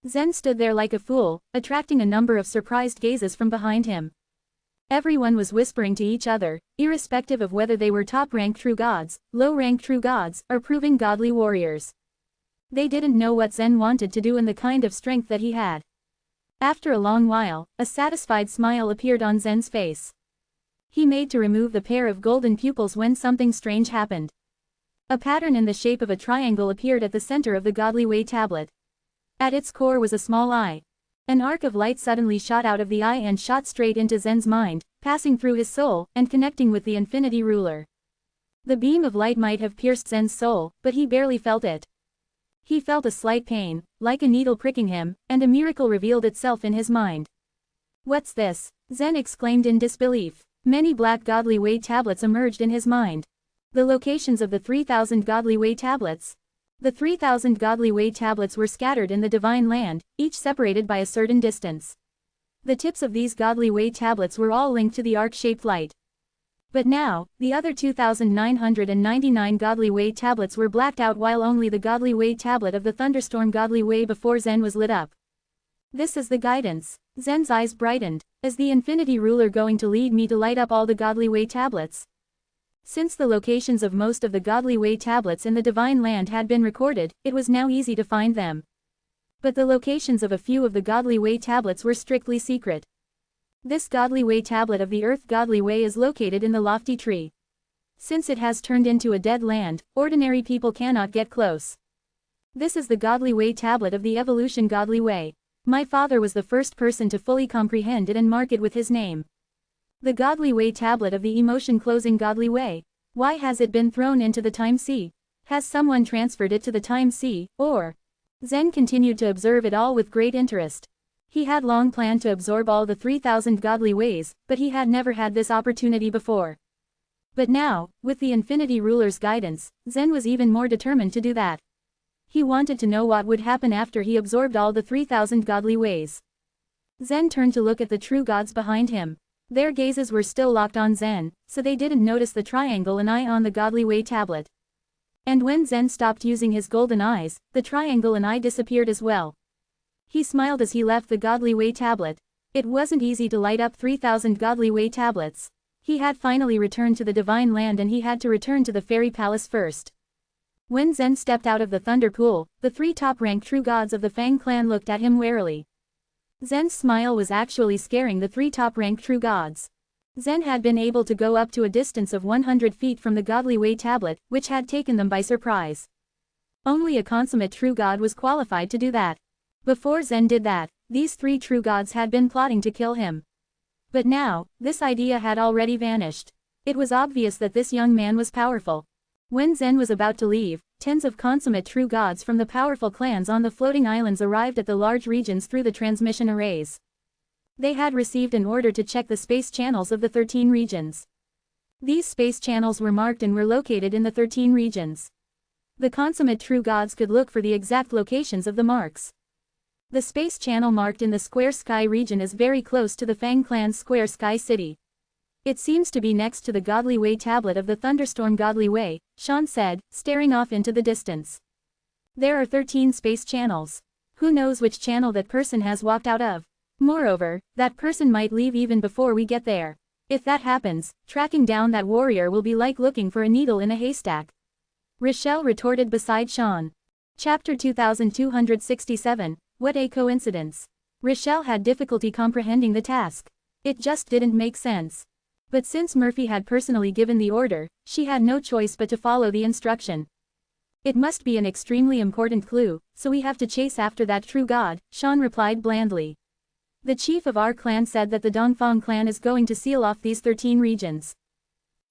Zen stood there like a fool, attracting a number of surprised gazes from behind him. Everyone was whispering to each other, irrespective of whether they were top-ranked true gods, low-ranked true gods, or proving godly warriors. They didn't know what Zen wanted to do and the kind of strength that he had. After a long while, a satisfied smile appeared on Zen's face. He made to remove the pair of golden pupils when something strange happened. A pattern in the shape of a triangle appeared at the center of the godly way tablet. At its core was a small eye. An arc of light suddenly shot out of the eye and shot straight into Zen's mind, passing through his soul, and connecting with the infinity ruler. The beam of light might have pierced Zen's soul, but he barely felt it. He felt a slight pain, like a needle pricking him, and a miracle revealed itself in his mind. "What's this?" Zen exclaimed in disbelief. Many black godly way tablets emerged in his mind. The locations of the 3,000 godly way tablets. The 3,000 godly way tablets were scattered in the divine land, each separated by a certain distance. The tips of these godly way tablets were all linked to the arc-shaped light. But now, the other 2,999 godly way tablets were blacked out while only the godly way tablet of the thunderstorm godly way before Zen was lit up. This is the guidance. Zen's eyes brightened. Is the infinity ruler going to lead me to light up all the godly way tablets? Since the locations of most of the godly way tablets in the divine land had been recorded, it was now easy to find them. But the locations of a few of the godly way tablets were strictly secret. This godly way tablet of the earth godly way is located in the lofty tree. Since it has turned into a dead land, ordinary people cannot get close. This is the godly way tablet of the evolution godly way. My father was the first person to fully comprehend it and mark it with his name. The godly way tablet of the emotion closing godly way. Why has it been thrown into the time sea? Has someone transferred it to the time sea, or? Zen continued to observe it all with great interest. He had long planned to absorb all the 3,000 godly ways, but he had never had this opportunity before. But now, with the infinity ruler's guidance, Zen was even more determined to do that. He wanted to know what would happen after he absorbed all the 3,000 godly ways. Zen turned to look at the true gods behind him. Their gazes were still locked on Zen, so they didn't notice the triangle and eye on the godly way tablet. And when Zen stopped using his golden eyes, the triangle and eye disappeared as well. He smiled as he left the godly way tablet. It wasn't easy to light up 3,000 godly way tablets. He had finally returned to the divine land and he had to return to the fairy palace first. When Zen stepped out of the thunder pool, the 3 top-ranked true gods of the Fang clan looked at him warily. Zen's smile was actually scaring the 3 top-ranked true gods. Zen had been able to go up to a distance of 100 feet from the godly way tablet, which had taken them by surprise. Only a consummate true god was qualified to do that. Before Zen did that, these 3 true gods had been plotting to kill him. But now, this idea had already vanished. It was obvious that this young man was powerful. When Zen was about to leave, tens of consummate true gods from the powerful clans on the floating islands arrived at the large regions through the transmission arrays. They had received an order to check the space channels of the 13 regions. These space channels were marked and were located in the 13 regions. The consummate true gods could look for the exact locations of the marks. The space channel marked in the Square Sky region is very close to the Fang clan's Square Sky city. It seems to be next to the godly way tablet of the thunderstorm godly way, Sean said, staring off into the distance. There are 13 space channels. Who knows which channel that person has walked out of? Moreover, that person might leave even before we get there. If that happens, tracking down that warrior will be like looking for a needle in a haystack. Rochelle retorted beside Sean. Chapter 2267, What a coincidence. Rochelle had difficulty comprehending the task. It just didn't make sense. But since Murphy had personally given the order, she had no choice but to follow the instruction. It must be an extremely important clue, so we have to chase after that true god, Sean replied blandly. The chief of our clan said that the Dongfang clan is going to seal off these 13 regions.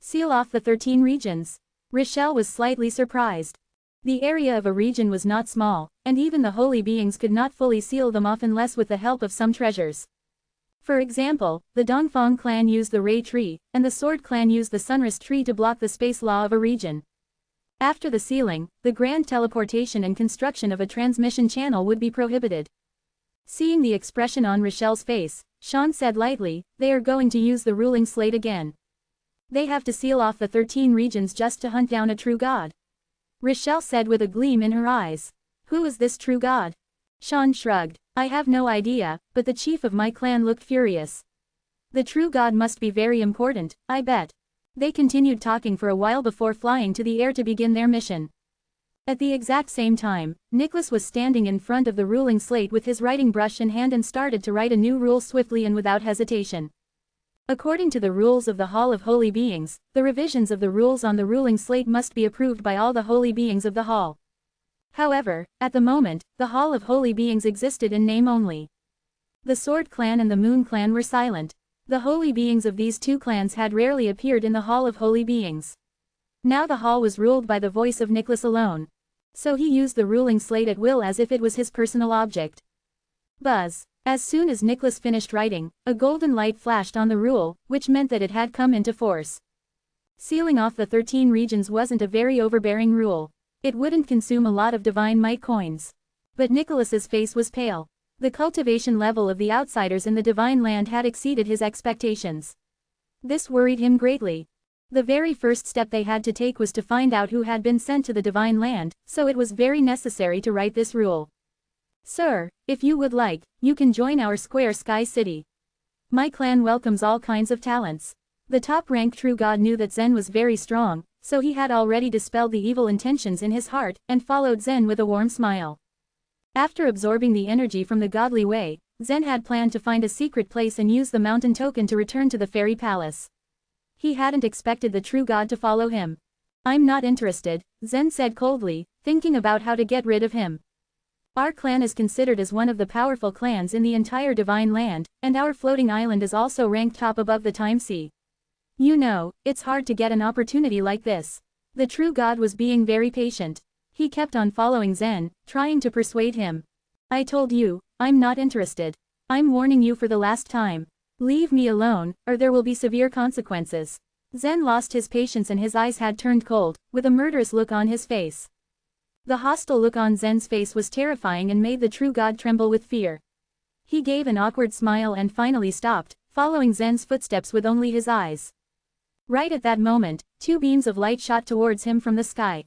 Seal off the 13 regions? Rochelle was slightly surprised. The area of a region was not small, and even the holy beings could not fully seal them off unless with the help of some treasures. For example, the Dongfang clan used the Ray tree, and the Sword clan used the Sunrise tree to block the space law of a region. After the sealing, the grand teleportation and construction of a transmission channel would be prohibited. Seeing the expression on Rochelle's face, Sean said lightly, they are going to use the ruling slate again. They have to seal off the 13 regions just to hunt down a true god. Rochelle said with a gleam in her eyes. Who is this true god? Sean shrugged. I have no idea, but the chief of my clan looked furious. The true god must be very important, I bet. They continued talking for a while before flying to the air to begin their mission. At the exact same time, Nicholas was standing in front of the ruling slate with his writing brush in hand and started to write a new rule swiftly and without hesitation. According to the rules of the Hall of Holy Beings, the revisions of the rules on the ruling slate must be approved by all the holy beings of the Hall. However, at the moment, the Hall of Holy Beings existed in name only. The Sword clan and the Moon clan were silent. The holy beings of these 2 clans had rarely appeared in the Hall of Holy Beings. Now the hall was ruled by the voice of Nicholas alone. So he used the ruling slate at will as if it was his personal object. Buzz. As soon as Nicholas finished writing, a golden light flashed on the rule, which meant that it had come into force. Sealing off the 13 regions wasn't a very overbearing rule. It wouldn't consume a lot of divine might coins. But Nicholas's face was pale. The cultivation level of the outsiders in the divine land had exceeded his expectations. This worried him greatly. The very first step they had to take was to find out who had been sent to the divine land, so it was very necessary to write this rule. Sir, if you would like, you can join our Square Sky City. My clan welcomes all kinds of talents. The top-rank true god knew that Zen was very strong, so he had already dispelled the evil intentions in his heart, and followed Zen with a warm smile. After absorbing the energy from the godly way, Zen had planned to find a secret place and use the mountain token to return to the fairy palace. He hadn't expected the true god to follow him. I'm not interested, Zen said coldly, thinking about how to get rid of him. Our clan is considered as one of the powerful clans in the entire divine land, and our floating island is also ranked top above the time sea. You know, it's hard to get an opportunity like this. The true god was being very patient. He kept on following Zen, trying to persuade him. I told you, I'm not interested. I'm warning you for the last time. Leave me alone, or there will be severe consequences. Zen lost his patience and his eyes had turned cold, with a murderous look on his face. The hostile look on Zen's face was terrifying and made the true god tremble with fear. He gave an awkward smile and finally stopped, following Zen's footsteps with only his eyes. Right at that moment, two beams of light shot towards him from the sky.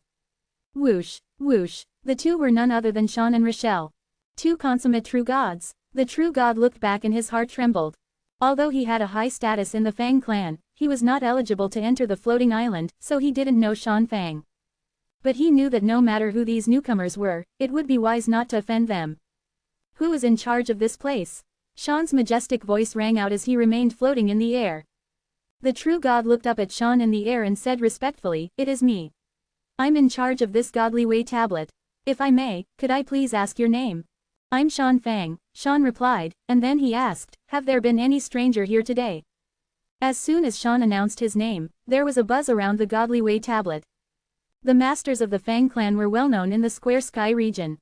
Whoosh, whoosh, the two were none other than Sean and Rochelle. Two consummate true gods. The true god looked back and his heart trembled. Although he had a high status in the Fang clan, he was not eligible to enter the floating island, so he didn't know Shan Fang. But he knew that no matter who these newcomers were, it would be wise not to offend them. Who is in charge of this place? Shan's majestic voice rang out as he remained floating in the air. The true god looked up at Shan in the air and said respectfully, "It is me. I'm in charge of this godly way tablet. If I may, could I please ask your name?" "I'm Shan Fang," Shan replied, and then he asked, "Have there been any stranger here today?" As soon as Shan announced his name, there was a buzz around the godly way tablet. The masters of the Fang clan were well known in the Square Sky region.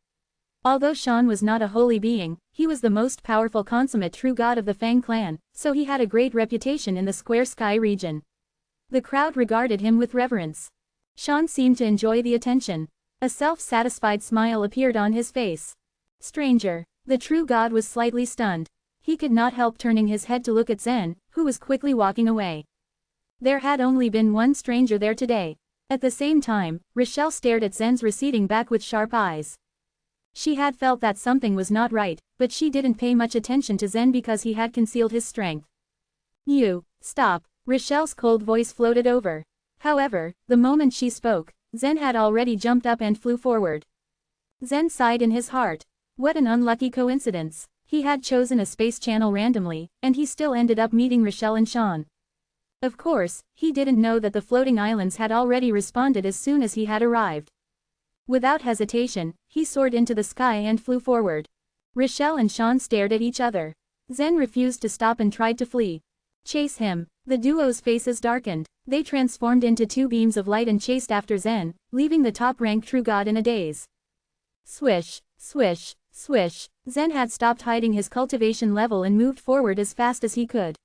Although Shan was not a holy being, he was the most powerful consummate true god of the Fang clan, so he had a great reputation in the Square Sky region. The crowd regarded him with reverence. Shan seemed to enjoy the attention. A self-satisfied smile appeared on his face. Stranger. The true god was slightly stunned. He could not help turning his head to look at Zen, who was quickly walking away. There had only been one stranger there today. At the same time, Rochelle stared at Zen's receding back with sharp eyes. She had felt that something was not right, but she didn't pay much attention to Zen because he had concealed his strength. "You, stop," Rochelle's cold voice floated over. However, the moment she spoke, Zen had already jumped up and flew forward. Zen sighed in his heart. What an unlucky coincidence. He had chosen a space channel randomly, and he still ended up meeting Rochelle and Shan. Of course, he didn't know that the floating islands had already responded as soon as he had arrived. Without hesitation, he soared into the sky and flew forward. Rochelle and Shan stared at each other. Zen refused to stop and tried to flee. Chase him. The duo's faces darkened. They transformed into two beams of light and chased after Zen, leaving the top-ranked true god in a daze. Swish, swish, swish. Zen had stopped hiding his cultivation level and moved forward as fast as he could.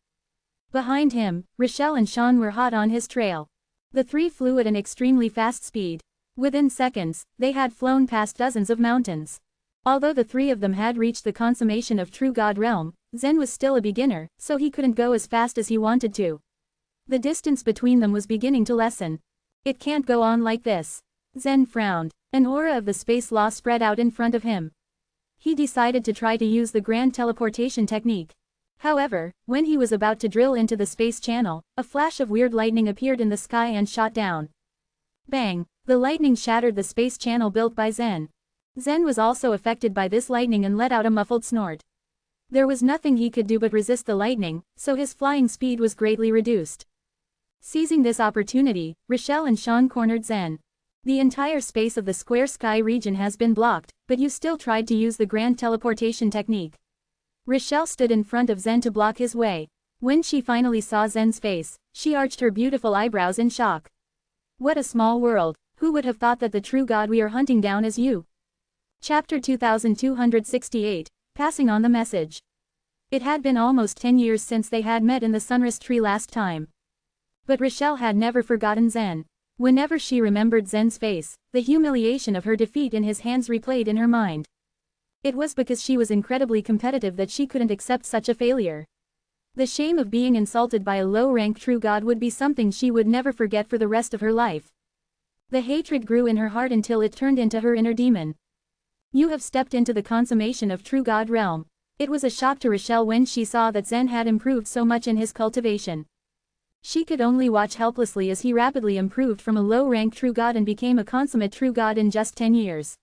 Behind him, Rochelle and Shan were hot on his trail. The three flew at an extremely fast speed. Within seconds, they had flown past dozens of mountains. Although the three of them had reached the consummation of true god realm, Zen was still a beginner, so he couldn't go as fast as he wanted to. The distance between them was beginning to lessen. It can't go on like this. Zen frowned. An aura of the space law spread out in front of him. He decided to try to use the grand teleportation technique. However, when he was about to drill into the space channel, a flash of weird lightning appeared in the sky and shot down. Bang! The lightning shattered the space channel built by Zen. Zen was also affected by this lightning and let out a muffled snort. There was nothing he could do but resist the lightning, so his flying speed was greatly reduced. Seizing this opportunity, Rochelle and Shan cornered Zen. The entire space of the Square Sky region has been blocked, but you still tried to use the grand teleportation technique. Rochelle stood in front of Zen to block his way. When she finally saw Zen's face, she arched her beautiful eyebrows in shock. What a small world. Who would have thought that the true god we are hunting down is you? Chapter 2268, Passing on the Message. It had been almost 10 years since they had met in the sunrise tree last time. But Rochelle had never forgotten Zen. Whenever she remembered Zen's face, the humiliation of her defeat in his hands replayed in her mind. It was because she was incredibly competitive that she couldn't accept such a failure. The shame of being insulted by a low-rank true god would be something she would never forget for the rest of her life. The hatred grew in her heart until it turned into her inner demon. You have stepped into the consummation of true god realm. It was a shock to Rochelle when she saw that Zen had improved so much in his cultivation. She could only watch helplessly as he rapidly improved from a low-rank true god and became a consummate true god in just 10 years.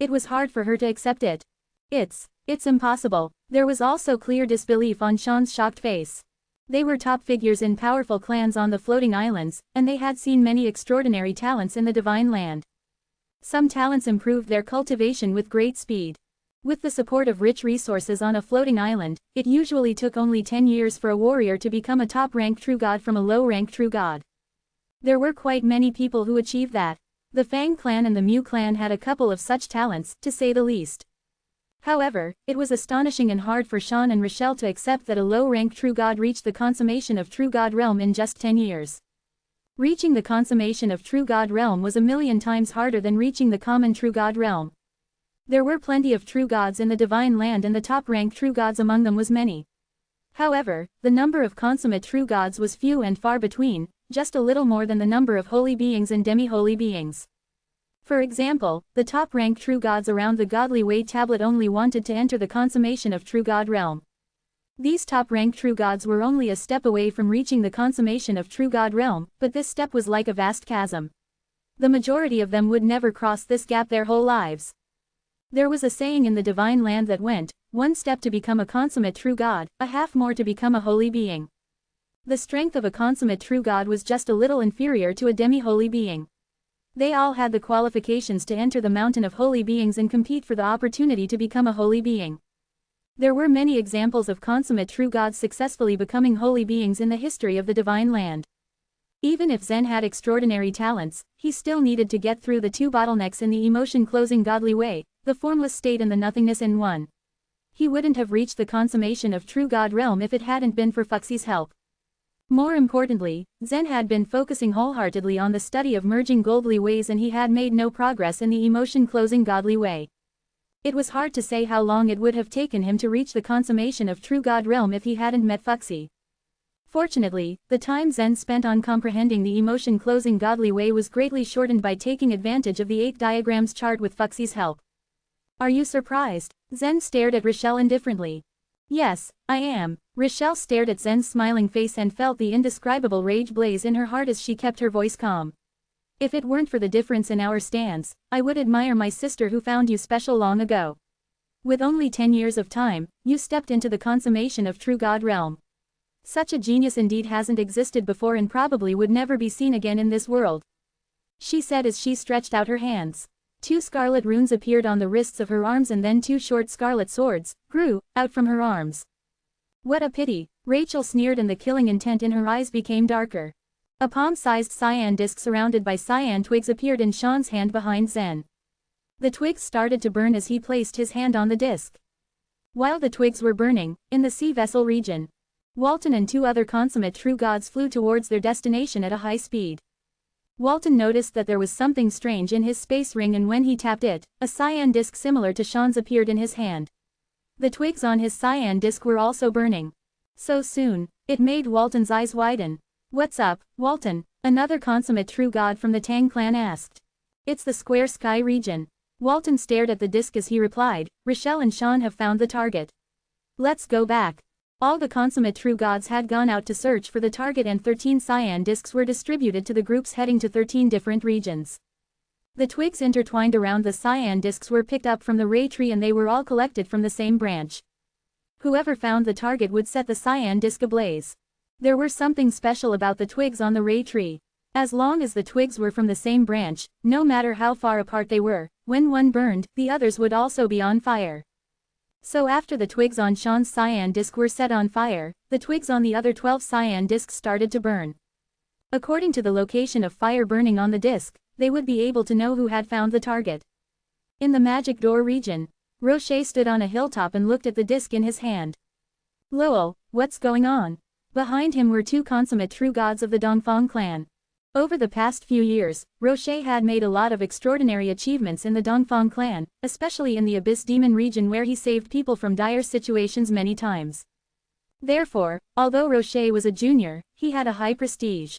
It was hard for her to accept it. It's impossible. There was also clear disbelief on Sean's shocked face. They were top figures in powerful clans on the floating islands, and they had seen many extraordinary talents in the divine land. Some talents improved their cultivation with great speed. With the support of rich resources on a floating island, it usually took only 10 years for a warrior to become a top-ranked true god from a low-ranked true god. There were quite many people who achieved that. The Fang clan and the Mu clan had a couple of such talents, to say the least. However, it was astonishing and hard for Sean and Rochelle to accept that a low-ranked true god reached the consummation of true god realm in just 10 years. Reaching the consummation of true god realm was a million times harder than reaching the common true god realm. There were plenty of true gods in the divine land and the top-ranked true gods among them was many. However, the number of consummate true gods was few and far between, just a little more than the number of holy beings and demi-holy beings. For example, the top-ranked true gods around the Godly Way tablet only wanted to enter the consummation of true god realm. These top-ranked true gods were only a step away from reaching the consummation of true god realm, but this step was like a vast chasm. The majority of them would never cross this gap their whole lives. There was a saying in the divine land that went, one step to become a consummate true god, a half more to become a holy being. The strength of a consummate true god was just a little inferior to a demi-holy being. They all had the qualifications to enter the mountain of holy beings and compete for the opportunity to become a holy being. There were many examples of consummate true gods successfully becoming holy beings in the history of the divine land. Even if Zen had extraordinary talents, he still needed to get through the two bottlenecks in the emotion-closing godly way, the formless state and the nothingness in one. He wouldn't have reached the consummation of true god realm if it hadn't been for Fuxie's help. More importantly, Zen had been focusing wholeheartedly on the study of merging godly ways and he had made no progress in the emotion-closing godly way. It was hard to say how long it would have taken him to reach the consummation of true god realm if he hadn't met Fuxie. Fortunately, the time Zen spent on comprehending the emotion-closing godly way was greatly shortened by taking advantage of the 8 diagrams chart with Fuxie's help. Are you surprised? Zen stared at Rochelle indifferently. Yes, I am. Rochelle stared at Zen's smiling face and felt the indescribable rage blaze in her heart as she kept her voice calm. If it weren't for the difference in our stands, I would admire my sister who found you special long ago. With only 10 years of time, you stepped into the consummation of true god realm. Such a genius indeed hasn't existed before and probably would never be seen again in this world. She said as she stretched out her hands. 2 scarlet runes appeared on the wrists of her arms and then 2 short scarlet swords grew out from her arms. What a pity, Rachel sneered and the killing intent in her eyes became darker. A palm-sized cyan disc surrounded by cyan twigs appeared in Sean's hand behind Zen. The twigs started to burn as he placed his hand on the disc. While the twigs were burning, in the sea vessel region, Walton and 2 other consummate true gods flew towards their destination at a high speed. Walton noticed that there was something strange in his space ring and when he tapped it, a cyan disc similar to Sean's appeared in his hand. The twigs on his cyan disc were also burning. So soon, it made Walton's eyes widen. What's up, Walton? Another consummate true god from the Tang clan asked. It's the Square Sky region. Walton stared at the disc as he replied, Rochelle and Sean have found the target. Let's go back. All the consummate true gods had gone out to search for the target and 13 cyan discs were distributed to the groups heading to 13 different regions. The twigs intertwined around the cyan discs were picked up from the ray tree and they were all collected from the same branch. Whoever found the target would set the cyan disc ablaze. There were something special about the twigs on the ray tree. As long as the twigs were from the same branch, no matter how far apart they were, when one burned, the others would also be on fire. So after the twigs on Sean's cyan disc were set on fire, the twigs on the other 12 cyan discs started to burn. According to the location of fire burning on the disc, they would be able to know who had found the target. In the magic door region, Rocher stood on a hilltop and looked at the disc in his hand. Lowell, what's going on? Behind him were 2 consummate true gods of the Dongfang clan. Over the past few years, Rocher had made a lot of extraordinary achievements in the Dongfang clan, especially in the Abyss Demon region where he saved people from dire situations many times. Therefore, although Rocher was a junior, he had a high prestige.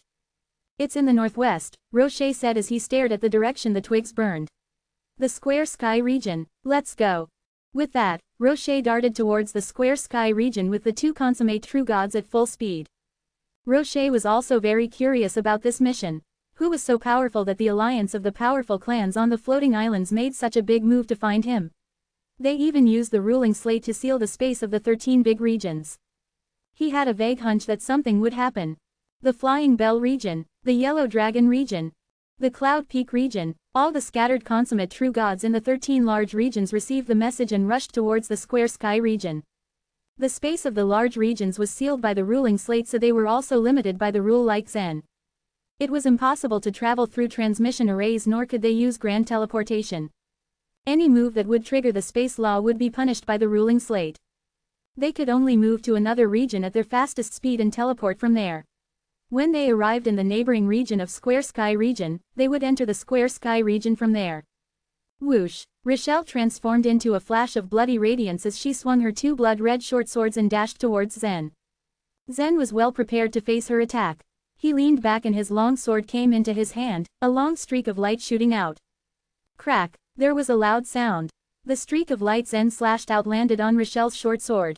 "It's in the northwest," Rocher said as he stared at the direction the twigs burned. "The Square Sky region. Let's go." With that, Rocher darted towards the Square Sky region with the two consummate true gods at full speed. Rocher was also very curious about this mission. Who was so powerful that the alliance of the powerful clans on the floating islands made such a big move to find him? They even used the ruling slate to seal the space of the 13 big regions. He had a vague hunch that something would happen. The Flying Bell region, the Yellow Dragon region, the Cloud Peak region, all the scattered consummate true gods in the 13 large regions received the message and rushed towards the Square Sky region. The space of the large regions was sealed by the ruling slate, so they were also limited by the rule like Zen. It was impossible to travel through transmission arrays, nor could they use grand teleportation. Any move that would trigger the space law would be punished by the ruling slate. They could only move to another region at their fastest speed and teleport from there. When they arrived in the neighboring region of Square Sky region, they would enter the Square Sky region from there. Whoosh! Rochelle transformed into a flash of bloody radiance as she swung her two blood-red short swords and dashed towards Zen. Zen was well prepared to face her attack. He leaned back and his long sword came into his hand, a long streak of light shooting out. Crack! There was a loud sound. The streak of light Zen slashed out landed on Rochelle's short sword.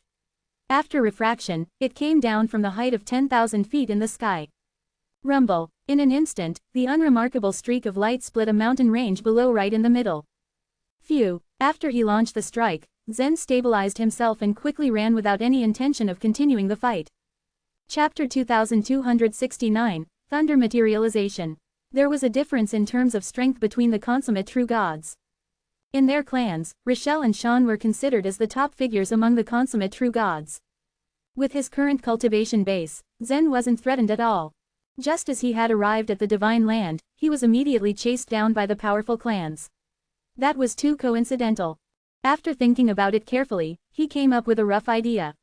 After refraction, it came down from the height of 10,000 feet in the sky. Rumble! In an instant, the unremarkable streak of light split a mountain range below right in the middle. Phew! After he launched the strike, Zen stabilized himself and quickly ran without any intention of continuing the fight. Chapter 2269, Thunder Materialization. There was a difference in terms of strength between the consummate true gods. In their clans, Rochelle and Sean were considered as the top figures among the consummate true gods. With his current cultivation base, Zen wasn't threatened at all. Just as he had arrived at the Divine Land, he was immediately chased down by the powerful clans. That was too coincidental. After thinking about it carefully, he came up with a rough idea.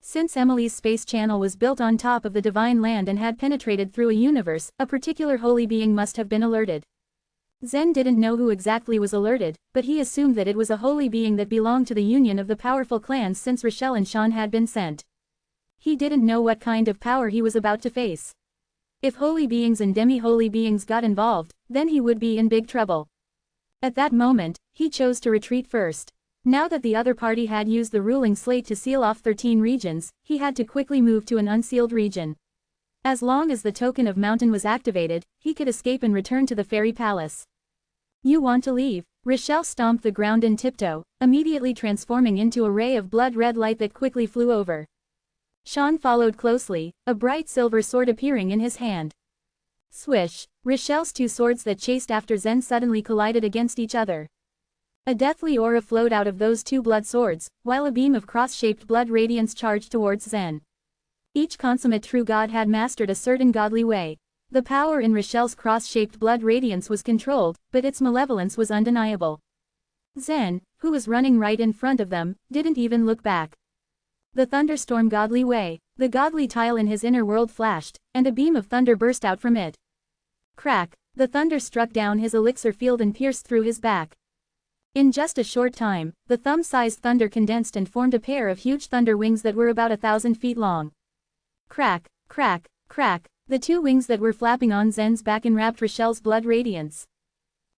Since Emily's space channel was built on top of the Divine Land and had penetrated through a universe, a particular holy being must have been alerted. Zen didn't know who exactly was alerted, but he assumed that it was a holy being that belonged to the union of the powerful clans since Rochelle and Sean had been sent. He didn't know what kind of power he was about to face. If holy beings and demi-holy beings got involved, then he would be in big trouble. At that moment, he chose to retreat first. Now that the other party had used the ruling slate to seal off 13 regions, he had to quickly move to an unsealed region. As long as the token of mountain was activated, he could escape and return to the fairy palace. "You want to leave?" Rochelle stomped the ground in tiptoe, immediately transforming into a ray of blood-red light that quickly flew over. Sean followed closely, a bright silver sword appearing in his hand. Swish! Rochelle's two swords that chased after Zen suddenly collided against each other. A deathly aura flowed out of those two blood swords, while a beam of cross-shaped blood radiance charged towards Zen. Each consummate true god had mastered a certain godly way. The power in Rochelle's cross-shaped blood radiance was controlled, but its malevolence was undeniable. Zen, who was running right in front of them, didn't even look back. The thunderstorm godly way, the godly tile in his inner world flashed, and a beam of thunder burst out from it. Crack! The thunder struck down his elixir field and pierced through his back. In just a short time, the thumb-sized thunder condensed and formed a pair of huge thunder wings that were about 1,000 feet long. Crack! Crack! Crack! The two wings that were flapping on Zen's back enwrapped Rochelle's blood radiance.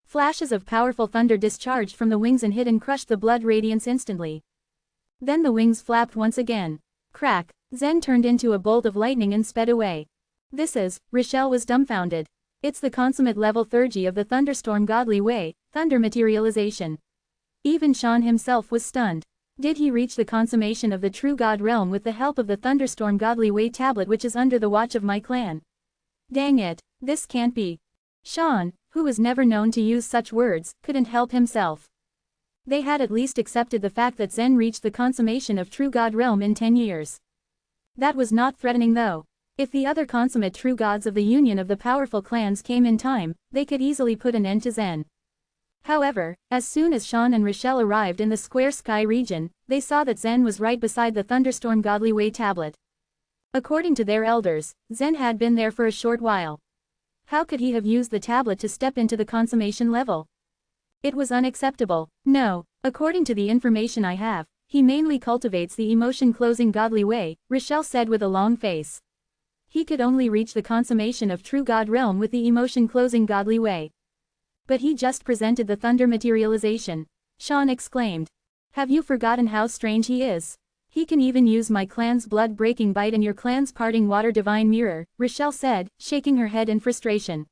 Flashes of powerful thunder discharged from the wings and hit and crushed the blood radiance instantly. Then the wings flapped once again. Crack! Zen turned into a bolt of lightning and sped away. Rochelle was dumbfounded. It's the consummate level 30 of the thunderstorm godly way, thunder materialization. Even Sean himself was stunned. Did he reach the consummation of the true god realm with the help of the thunderstorm godly way tablet which is under the watch of my clan? Dang it, this can't be. Sean, who was never known to use such words, couldn't help himself. They had at least accepted the fact that Zen reached the consummation of true god realm in 10 years. That was not threatening though. If the other consummate true gods of the union of the powerful clans came in time, they could easily put an end to Zen. However, as soon as Sean and Rochelle arrived in the Square Sky region, they saw that Zen was right beside the thunderstorm godly way tablet. According to their elders, Zen had been there for a short while. How could he have used the tablet to step into the consummation level? It was unacceptable. No, according to the information I have, he mainly cultivates the emotion-closing godly way, Rochelle said with a long face. He could only reach the consummation of true God realm with the emotion-closing godly way. But he just presented the thunder materialization. Sean exclaimed. Have you forgotten how strange he is? He can even use my clan's blood-breaking bite and your clan's parting water divine mirror, Rochelle said, shaking her head in frustration.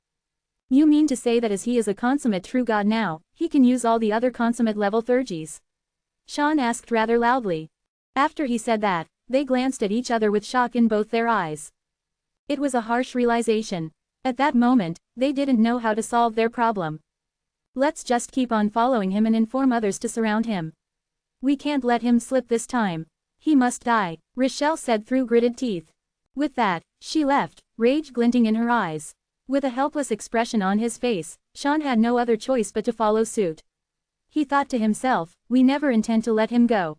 You mean to say that as he is a consummate true God now, he can use all the other consummate level thurgies? Sean asked rather loudly. After he said that, they glanced at each other with shock in both their eyes. It was a harsh realization. At that moment, they didn't know how to solve their problem. Let's just keep on following him and inform others to surround him. We can't let him slip this time. He must die, Rochelle said through gritted teeth. With that, she left, rage glinting in her eyes. With a helpless expression on his face, Sean had no other choice but to follow suit. He thought to himself, we never intend to let him go.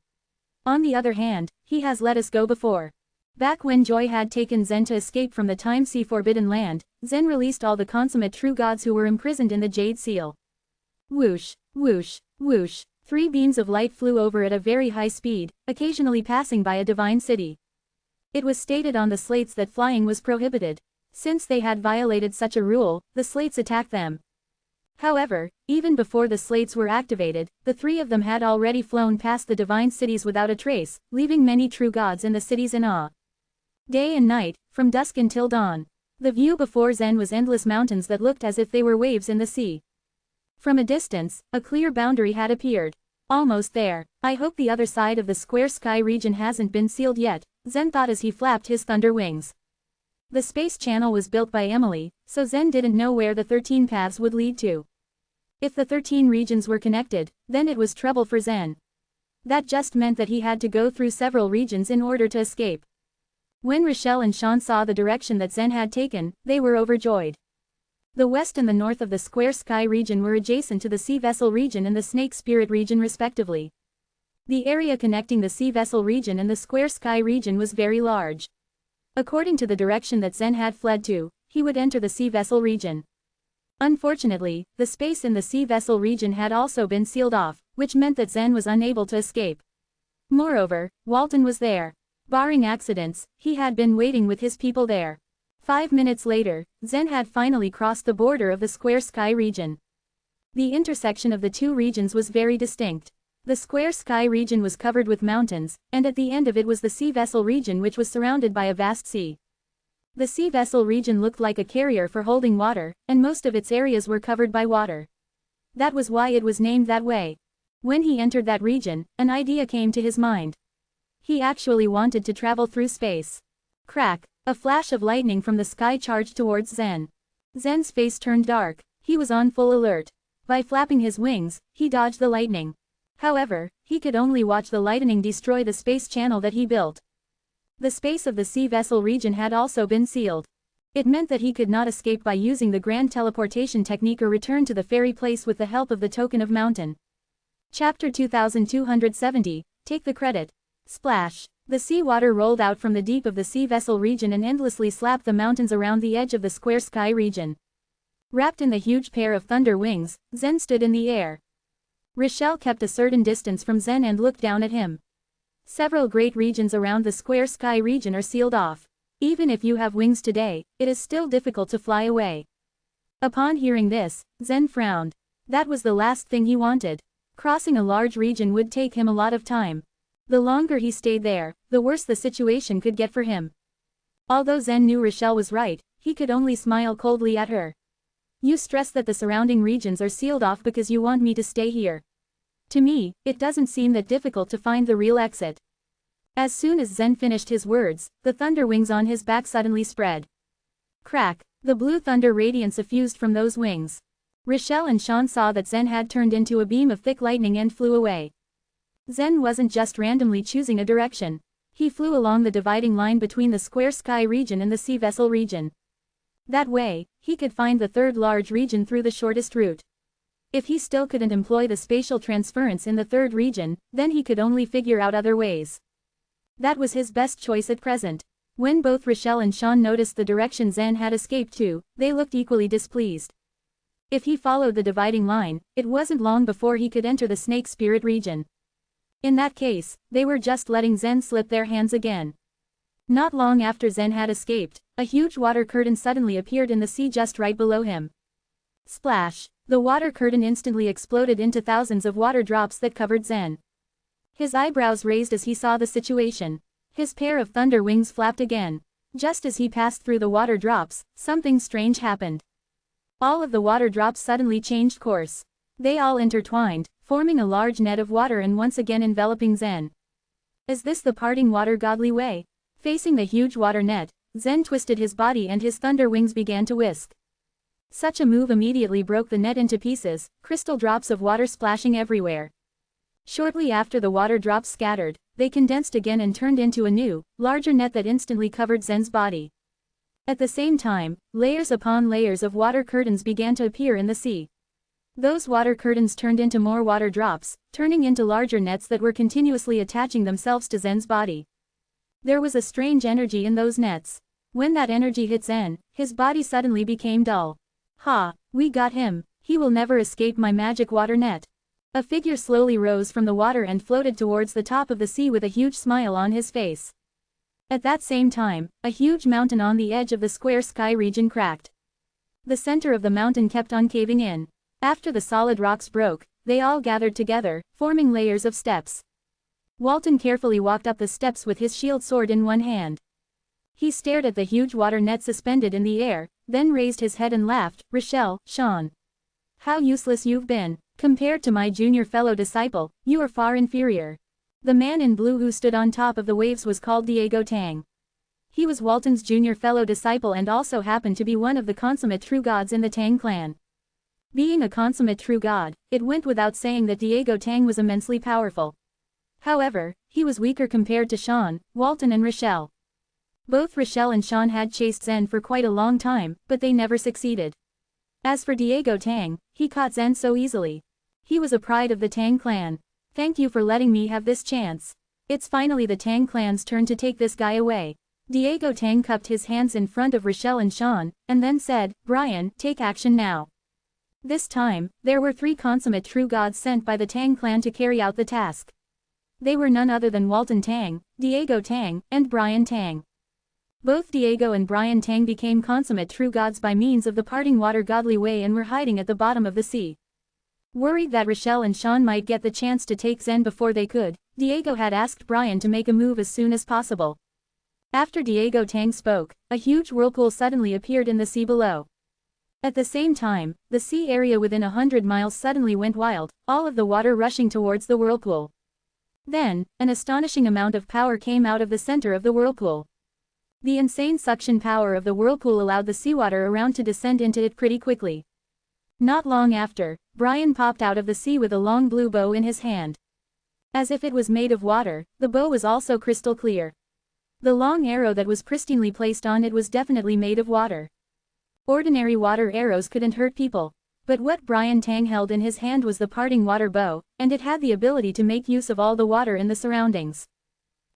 On the other hand, he has let us go before. Back when Joy had taken Zen to escape from the Time-Sea Forbidden Land, Zen released all the consummate true gods who were imprisoned in the Jade Seal. Whoosh, whoosh, whoosh. 3 beams of light flew over at a very high speed, occasionally passing by a divine city. It was stated on the slates that flying was prohibited. Since they had violated such a rule, the slates attacked them. However, even before the slates were activated, the 3 of them had already flown past the divine cities without a trace, leaving many true gods in the cities in awe. Day and night, from dusk until dawn. The view before Zen was endless mountains that looked as if they were waves in the sea. From a distance, a clear boundary had appeared. Almost there. I hope the other side of the square sky region hasn't been sealed yet, Zen thought as he flapped his thunder wings. The space channel was built by Emily, so Zen didn't know where the 13 paths would lead to. If the 13 regions were connected, then it was trouble for Zen. That just meant that he had to go through several regions in order to escape. When Rochelle and Sean saw the direction that Zen had taken, they were overjoyed. The west and the north of the Square Sky region were adjacent to the Sea Vessel region and the Snake Spirit region respectively. The area connecting the Sea Vessel region and the Square Sky region was very large. According to the direction that Zen had fled to, he would enter the Sea Vessel region. Unfortunately, the space in the Sea Vessel region had also been sealed off, which meant that Zen was unable to escape. Moreover, Walton was there. Barring accidents, he had been waiting with his people there. 5 minutes later, Zen had finally crossed the border of the Square Sky region. The intersection of the 2 regions was very distinct. The Square Sky region was covered with mountains, and at the end of it was the Sea Vessel region which was surrounded by a vast sea. The Sea Vessel region looked like a carrier for holding water, and most of its areas were covered by water. That was why it was named that way. When he entered that region, an idea came to his mind. He actually wanted to travel through space. Crack! A flash of lightning from the sky charged towards Zen. Zen's face turned dark. He was on full alert. By flapping his wings, he dodged the lightning. However, he could only watch the lightning destroy the space channel that he built. The space of the Sea Vessel region had also been sealed. It meant that he could not escape by using the grand teleportation technique or return to the fairy place with the help of the token of mountain. Chapter 2270, Take the Credit. Splash. The seawater rolled out from the deep of the Sea Vessel region and endlessly slapped the mountains around the edge of the Square Sky region. Wrapped in the huge pair of thunder wings, Zen stood in the air. Rochelle kept a certain distance from Zen and looked down at him. Several great regions around the Square Sky region are sealed off. Even if you have wings today, it is still difficult to fly away. Upon hearing this, Zen frowned. That was the last thing he wanted. Crossing a large region would take him a lot of time. The longer he stayed there, the worse the situation could get for him. Although Zen knew Rochelle was right, he could only smile coldly at her. You stress that the surrounding regions are sealed off because you want me to stay here. To me, it doesn't seem that difficult to find the real exit. As soon as Zen finished his words, the thunder wings on his back suddenly spread. Crack! The blue thunder radiance effused from those wings. Rochelle and Sean saw that Zen had turned into a beam of thick lightning and flew away. Zen wasn't just randomly choosing a direction. He flew along the dividing line between the Square Sky region and the Sea Vessel region. That way, he could find the third large region through the shortest route. If he still couldn't employ the spatial transference in the third region, then he could only figure out other ways. That was his best choice at present. When both Rochelle and Sean noticed the direction Zen had escaped to, they looked equally displeased. If he followed the dividing line, it wasn't long before he could enter the snake spirit region. In that case, they were just letting Zen slip their hands again. Not long after Zen had escaped, a huge water curtain suddenly appeared in the sea just right below him. Splash! The water curtain instantly exploded into thousands of water drops that covered Zen. His eyebrows raised as he saw the situation. His pair of thunder wings flapped again. Just as he passed through the water drops, something strange happened. All of the water drops suddenly changed course. They all intertwined, forming a large net of water and once again enveloping Zen. Is this the parting water godly way? Facing the huge water net, Zen twisted his body and his thunder wings began to whisk. Such a move immediately broke the net into pieces, crystal drops of water splashing everywhere. Shortly after the water drops scattered, they condensed again and turned into a new, larger net that instantly covered Zen's body. At the same time, layers upon layers of water curtains began to appear in the sea. Those water curtains turned into more water drops, turning into larger nets that were continuously attaching themselves to Zen's body. There was a strange energy in those nets. When that energy hit Zen, his body suddenly became dull. Ha! We got him. He will never escape my magic water net. A figure slowly rose from the water and floated towards the top of the sea with a huge smile on his face. At that same time, a huge mountain on the edge of the square sky region cracked. The center of the mountain kept on caving in. After the solid rocks broke, they all gathered together, forming layers of steps. Walton carefully walked up the steps with his shield sword in one hand. He stared at the huge water net suspended in the air, then raised his head and laughed. Rochelle, Sean. How useless you've been. Compared to my junior fellow disciple, you are far inferior. The man in blue who stood on top of the waves was called Diego Tang. He was Walton's junior fellow disciple and also happened to be one of the consummate true gods in the Tang clan. Being a consummate true god, it went without saying that Diego Tang was immensely powerful. However, he was weaker compared to Sean, Walton and Rochelle. Both Rochelle and Sean had chased Zen for quite a long time, but they never succeeded. As for Diego Tang, he caught Zen so easily. He was a pride of the Tang clan. Thank you for letting me have this chance. It's finally the Tang clan's turn to take this guy away. Diego Tang cupped his hands in front of Rochelle and Sean, and then said, Brian, take action now. This time, there were 3 consummate true gods sent by the Tang clan to carry out the task. They were none other than Walton Tang, Diego Tang, and Brian Tang. Both Diego and Brian Tang became consummate true gods by means of the parting water godly way and were hiding at the bottom of the sea. Worried that Rochelle and Sean might get the chance to take Zen before they could, Diego had asked Brian to make a move as soon as possible. After Diego Tang spoke, a huge whirlpool suddenly appeared in the sea below. At the same time, the sea area within 100 miles suddenly went wild, all of the water rushing towards the whirlpool. Then, an astonishing amount of power came out of the center of the whirlpool. The insane suction power of the whirlpool allowed the seawater around to descend into it pretty quickly. Not long after, Brian popped out of the sea with a long blue bow in his hand. As if it was made of water, the bow was also crystal clear. The long arrow that was pristinely placed on it was definitely made of water. Ordinary water arrows couldn't hurt people. But what Brian Tang held in his hand was the parting water bow, and it had the ability to make use of all the water in the surroundings.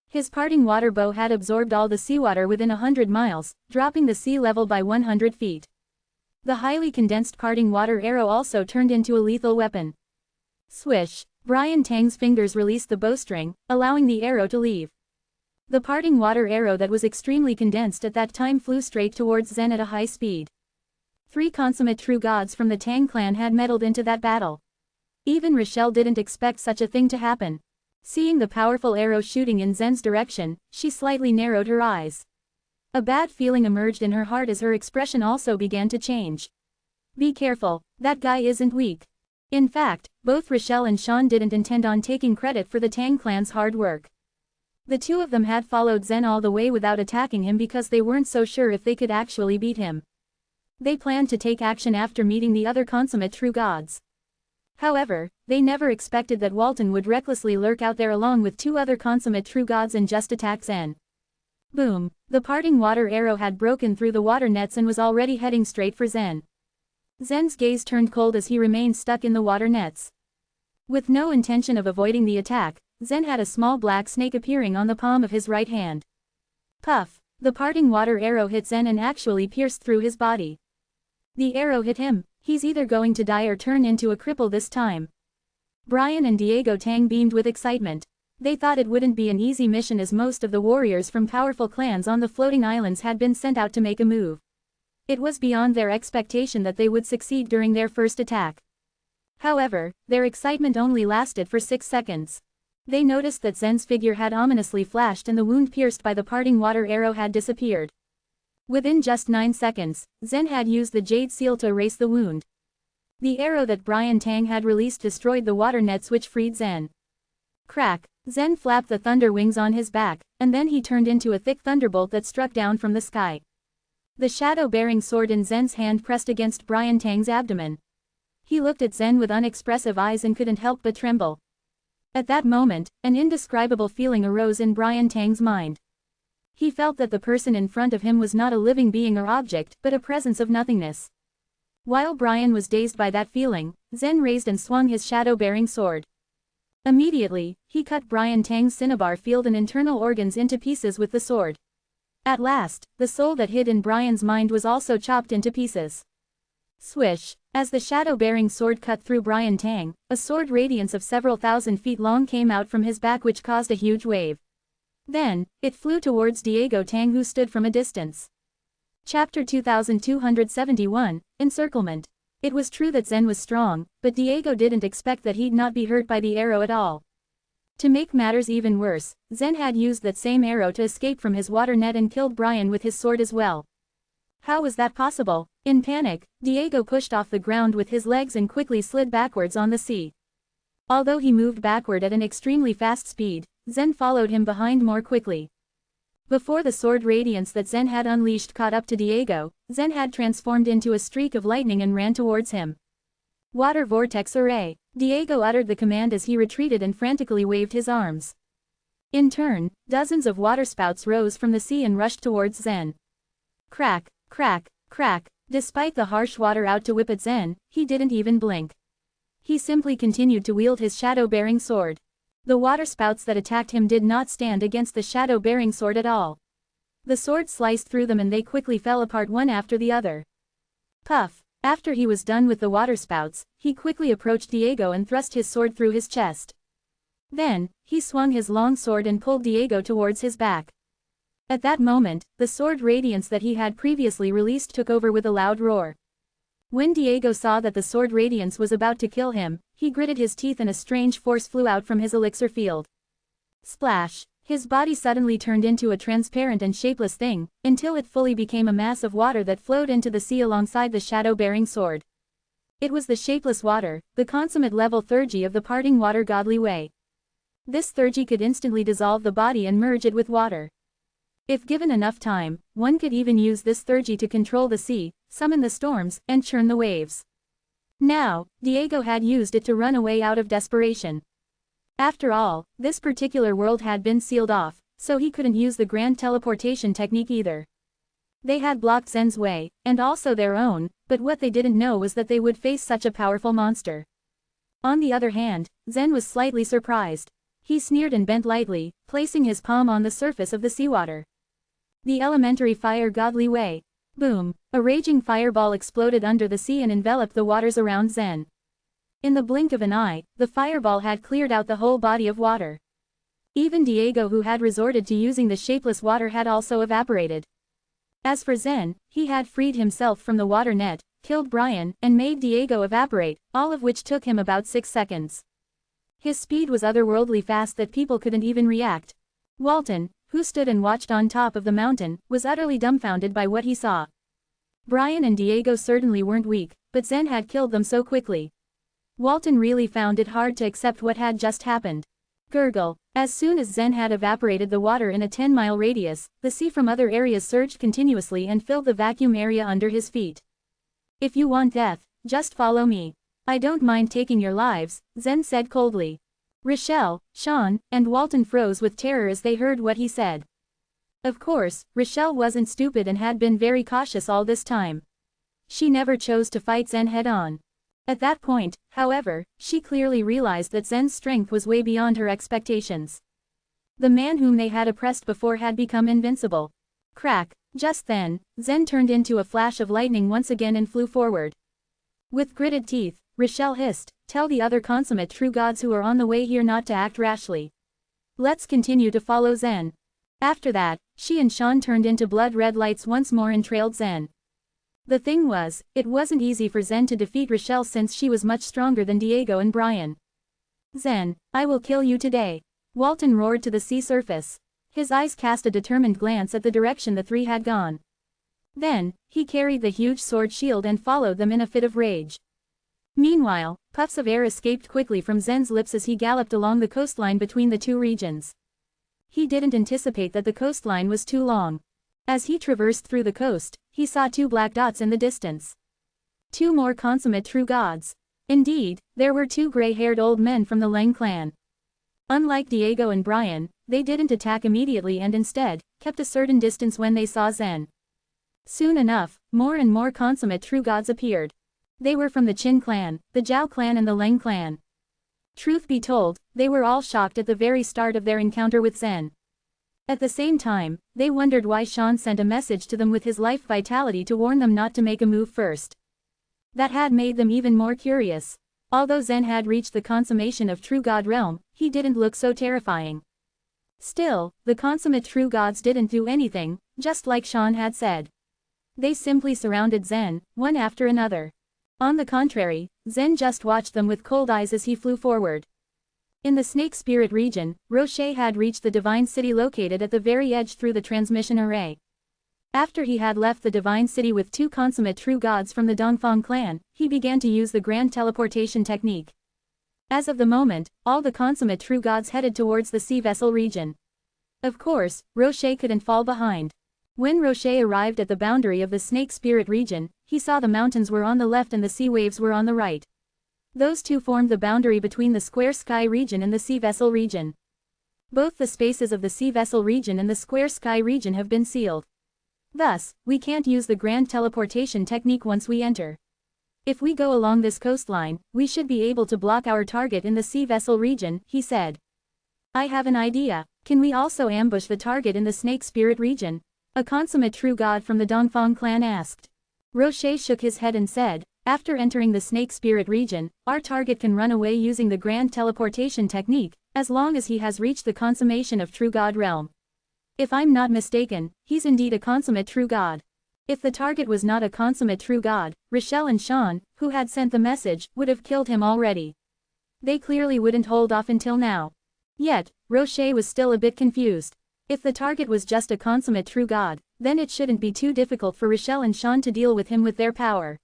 His parting water bow had absorbed all the seawater within 100 miles, dropping the sea level by 100 feet. The highly condensed parting water arrow also turned into a lethal weapon. Swish! Brian Tang's fingers released the bowstring, allowing the arrow to leave. The parting water arrow that was extremely condensed at that time flew straight towards Zen at a high speed. 3 consummate true gods from the Tang clan had meddled into that battle. Even Rochelle didn't expect such a thing to happen. Seeing the powerful arrow shooting in Zen's direction, she slightly narrowed her eyes. A bad feeling emerged in her heart as her expression also began to change. Be careful, that guy isn't weak. In fact, both Rochelle and Sean didn't intend on taking credit for the Tang clan's hard work. The 2 of them had followed Zen all the way without attacking him because they weren't so sure if they could actually beat him. They planned to take action after meeting the other consummate true gods. However, they never expected that Walton would recklessly lurk out there along with 2 other consummate true gods and just attack Zen. Boom! The parting water arrow had broken through the water nets and was already heading straight for Zen. Zen's gaze turned cold as he remained stuck in the water nets. With no intention of avoiding the attack, Zen had a small black snake appearing on the palm of his right hand. Puff! The parting water arrow hit Zen and actually pierced through his body. The arrow hit him. He's either going to die or turn into a cripple this time. Brian and Diego Tang beamed with excitement. They thought it wouldn't be an easy mission as most of the warriors from powerful clans on the floating islands had been sent out to make a move. It was beyond their expectation that they would succeed during their first attack. However, their excitement only lasted for 6 seconds. They noticed that Zen's figure had ominously flashed and the wound pierced by the parting water arrow had disappeared. Within just 9 seconds, Zen had used the Jade Seal to erase the wound. The arrow that Brian Tang had released destroyed the water nets which freed Zen. Crack! Zen flapped the thunder wings on his back, and then he turned into a thick thunderbolt that struck down from the sky. The shadow-bearing sword in Zen's hand pressed against Brian Tang's abdomen. He looked at Zen with unexpressive eyes and couldn't help but tremble. At that moment, an indescribable feeling arose in Brian Tang's mind. He felt that the person in front of him was not a living being or object, but a presence of nothingness. While Brian was dazed by that feeling, Zen raised and swung his shadow-bearing sword. Immediately, he cut Brian Tang's cinnabar field and internal organs into pieces with the sword. At last, the soul that hid in Brian's mind was also chopped into pieces. Swish! As the shadow-bearing sword cut through Brian Tang, a sword radiance of several thousand feet long came out from his back which caused a huge wave. Then, it flew towards Diego Tang who stood from a distance. Chapter 2271, Encirclement. It was true that Zen was strong, but Diego didn't expect that he'd not be hurt by the arrow at all. To make matters even worse, Zen had used that same arrow to escape from his water net and killed Brian with his sword as well. How was that possible? In panic, Diego pushed off the ground with his legs and quickly slid backwards on the sea. Although he moved backward at an extremely fast speed, Zen followed him behind more quickly. Before the sword radiance that Zen had unleashed caught up to Diego, Zen had transformed into a streak of lightning and ran towards him. Water Vortex Array! Diego uttered the command as he retreated and frantically waved his arms. In turn, dozens of waterspouts rose from the sea and rushed towards Zen. Crack, crack, crack! Despite the harsh water out to whip at Zen, he didn't even blink. He simply continued to wield his shadow-bearing sword. The waterspouts that attacked him did not stand against the shadow-bearing sword at all. The sword sliced through them and they quickly fell apart one after the other. Puff! After he was done with the waterspouts, he quickly approached Diego and thrust his sword through his chest. Then, he swung his long sword and pulled Diego towards his back. At that moment, the sword radiance that he had previously released took over with a loud roar. When Diego saw that the sword radiance was about to kill him, he gritted his teeth and a strange force flew out from his elixir field. Splash! His body suddenly turned into a transparent and shapeless thing, until it fully became a mass of water that flowed into the sea alongside the shadow-bearing sword. It was the shapeless water, the consummate level Theurgy of the parting water godly way. This Theurgy could instantly dissolve the body and merge it with water. If given enough time, one could even use this Theurgy to control the sea, summon the storms, and churn the waves. Now, Diego had used it to run away out of desperation. After all, this particular world had been sealed off, so he couldn't use the grand teleportation technique either. They had blocked Zen's way, and also their own, but what they didn't know was that they would face such a powerful monster. On the other hand, Zen was slightly surprised. He sneered and bent lightly, placing his palm on the surface of the seawater. The elementary fire godly way. Boom! A raging fireball exploded under the sea and enveloped the waters around Zen. In the blink of an eye, the fireball had cleared out the whole body of water. Even Diego, who had resorted to using the shapeless water, had also evaporated. As for Zen, he had freed himself from the water net, killed Brian, and made Diego evaporate, all of which took him about 6 seconds. His speed was otherworldly fast that people couldn't even react. Walton, who stood and watched on top of the mountain, was utterly dumbfounded by what he saw. Brian and Diego certainly weren't weak, but Zen had killed them so quickly. Walton really found it hard to accept what had just happened. Gurgle. As soon as Zen had evaporated the water in a 10-mile radius, the sea from other areas surged continuously and filled the vacuum area under his feet. If you want death, just follow me. I don't mind taking your lives, Zen said coldly. Rochelle, Sean, and Walton froze with terror as they heard what he said. Of course, Rochelle wasn't stupid and had been very cautious all this time. She never chose to fight Zen head-on. At that point, however, she clearly realized that Zen's strength was way beyond her expectations. The man whom they had oppressed before had become invincible. Crack! Just then, Zen turned into a flash of lightning once again and flew forward. With gritted teeth, Rochelle hissed, "Tell the other consummate true gods who are on the way here not to act rashly. Let's continue to follow Zen." After that, she and Sean turned into blood-red lights once more and trailed Zen. The thing was, it wasn't easy for Zen to defeat Rochelle since she was much stronger than Diego and Brian. "Zen, I will kill you today," Walton roared to the sea surface. His eyes cast a determined glance at the direction the three had gone. Then, he carried the huge sword shield and followed them in a fit of rage. Meanwhile, puffs of air escaped quickly from Zen's lips as he galloped along the coastline between the two regions. He didn't anticipate that the coastline was too long. As he traversed through the coast, he saw two black dots in the distance. Two more consummate true gods. Indeed, there were two gray-haired old men from the Leng clan. Unlike Diego and Brian, they didn't attack immediately and instead, kept a certain distance when they saw Zen. Soon enough, more and more consummate true gods appeared. They were from the Qin clan, the Zhao clan and the Leng clan. Truth be told, they were all shocked at the very start of their encounter with Zen. At the same time, they wondered why Sean sent a message to them with his life vitality to warn them not to make a move first. That had made them even more curious. Although Zen had reached the consummation of true god realm, he didn't look so terrifying. Still, the consummate true gods didn't do anything, just like Sean had said. They simply surrounded Zen, one after another. On the contrary, Zen just watched them with cold eyes as he flew forward. In the Snake Spirit region, Rocher had reached the Divine City located at the very edge through the transmission array. After he had left the Divine City with two consummate true gods from the Dongfang clan, he began to use the grand teleportation technique. As of the moment, all the consummate true gods headed towards the sea vessel region. Of course, Rocher couldn't fall behind. When Rocher arrived at the boundary of the Snake Spirit region, he saw the mountains were on the left and the sea waves were on the right. Those two formed the boundary between the Square Sky region and the Sea Vessel region. Both the spaces of the Sea Vessel region and the Square Sky region have been sealed. Thus, we can't use the grand teleportation technique once we enter. If we go along this coastline, we should be able to block our target in the Sea Vessel region, he said. I have an idea. Can we also ambush the target in the Snake Spirit region? A consummate true god from the Dongfang clan asked. Rocher shook his head and said, after entering the Snake Spirit region, our target can run away using the grand teleportation technique, as long as he has reached the consummation of true god realm. If I'm not mistaken, he's indeed a consummate true god. If the target was not a consummate true god, Rochelle and Sean, who had sent the message, would have killed him already. They clearly wouldn't hold off until now. Yet, Rocher was still a bit confused. If the target was just a consummate true god, then it shouldn't be too difficult for Rochelle and Sean to deal with him with their power.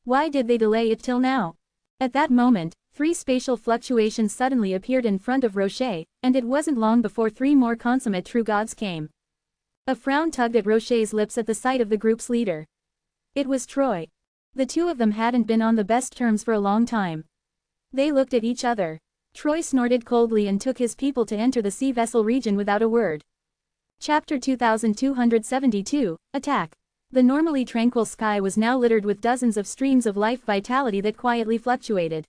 Why did they delay it till now? At that moment, three spatial fluctuations suddenly appeared in front of Rocher, and it wasn't long before three more consummate true gods came. A frown tugged at Rocher's lips at the sight of the group's leader. It was Troy. The two of them hadn't been on the best terms for a long time. They looked at each other. Troy snorted coldly and took his people to enter the Sea Vessel region without a word. Chapter 2272, Attack. The normally tranquil sky was now littered with dozens of streams of life vitality that quietly fluctuated.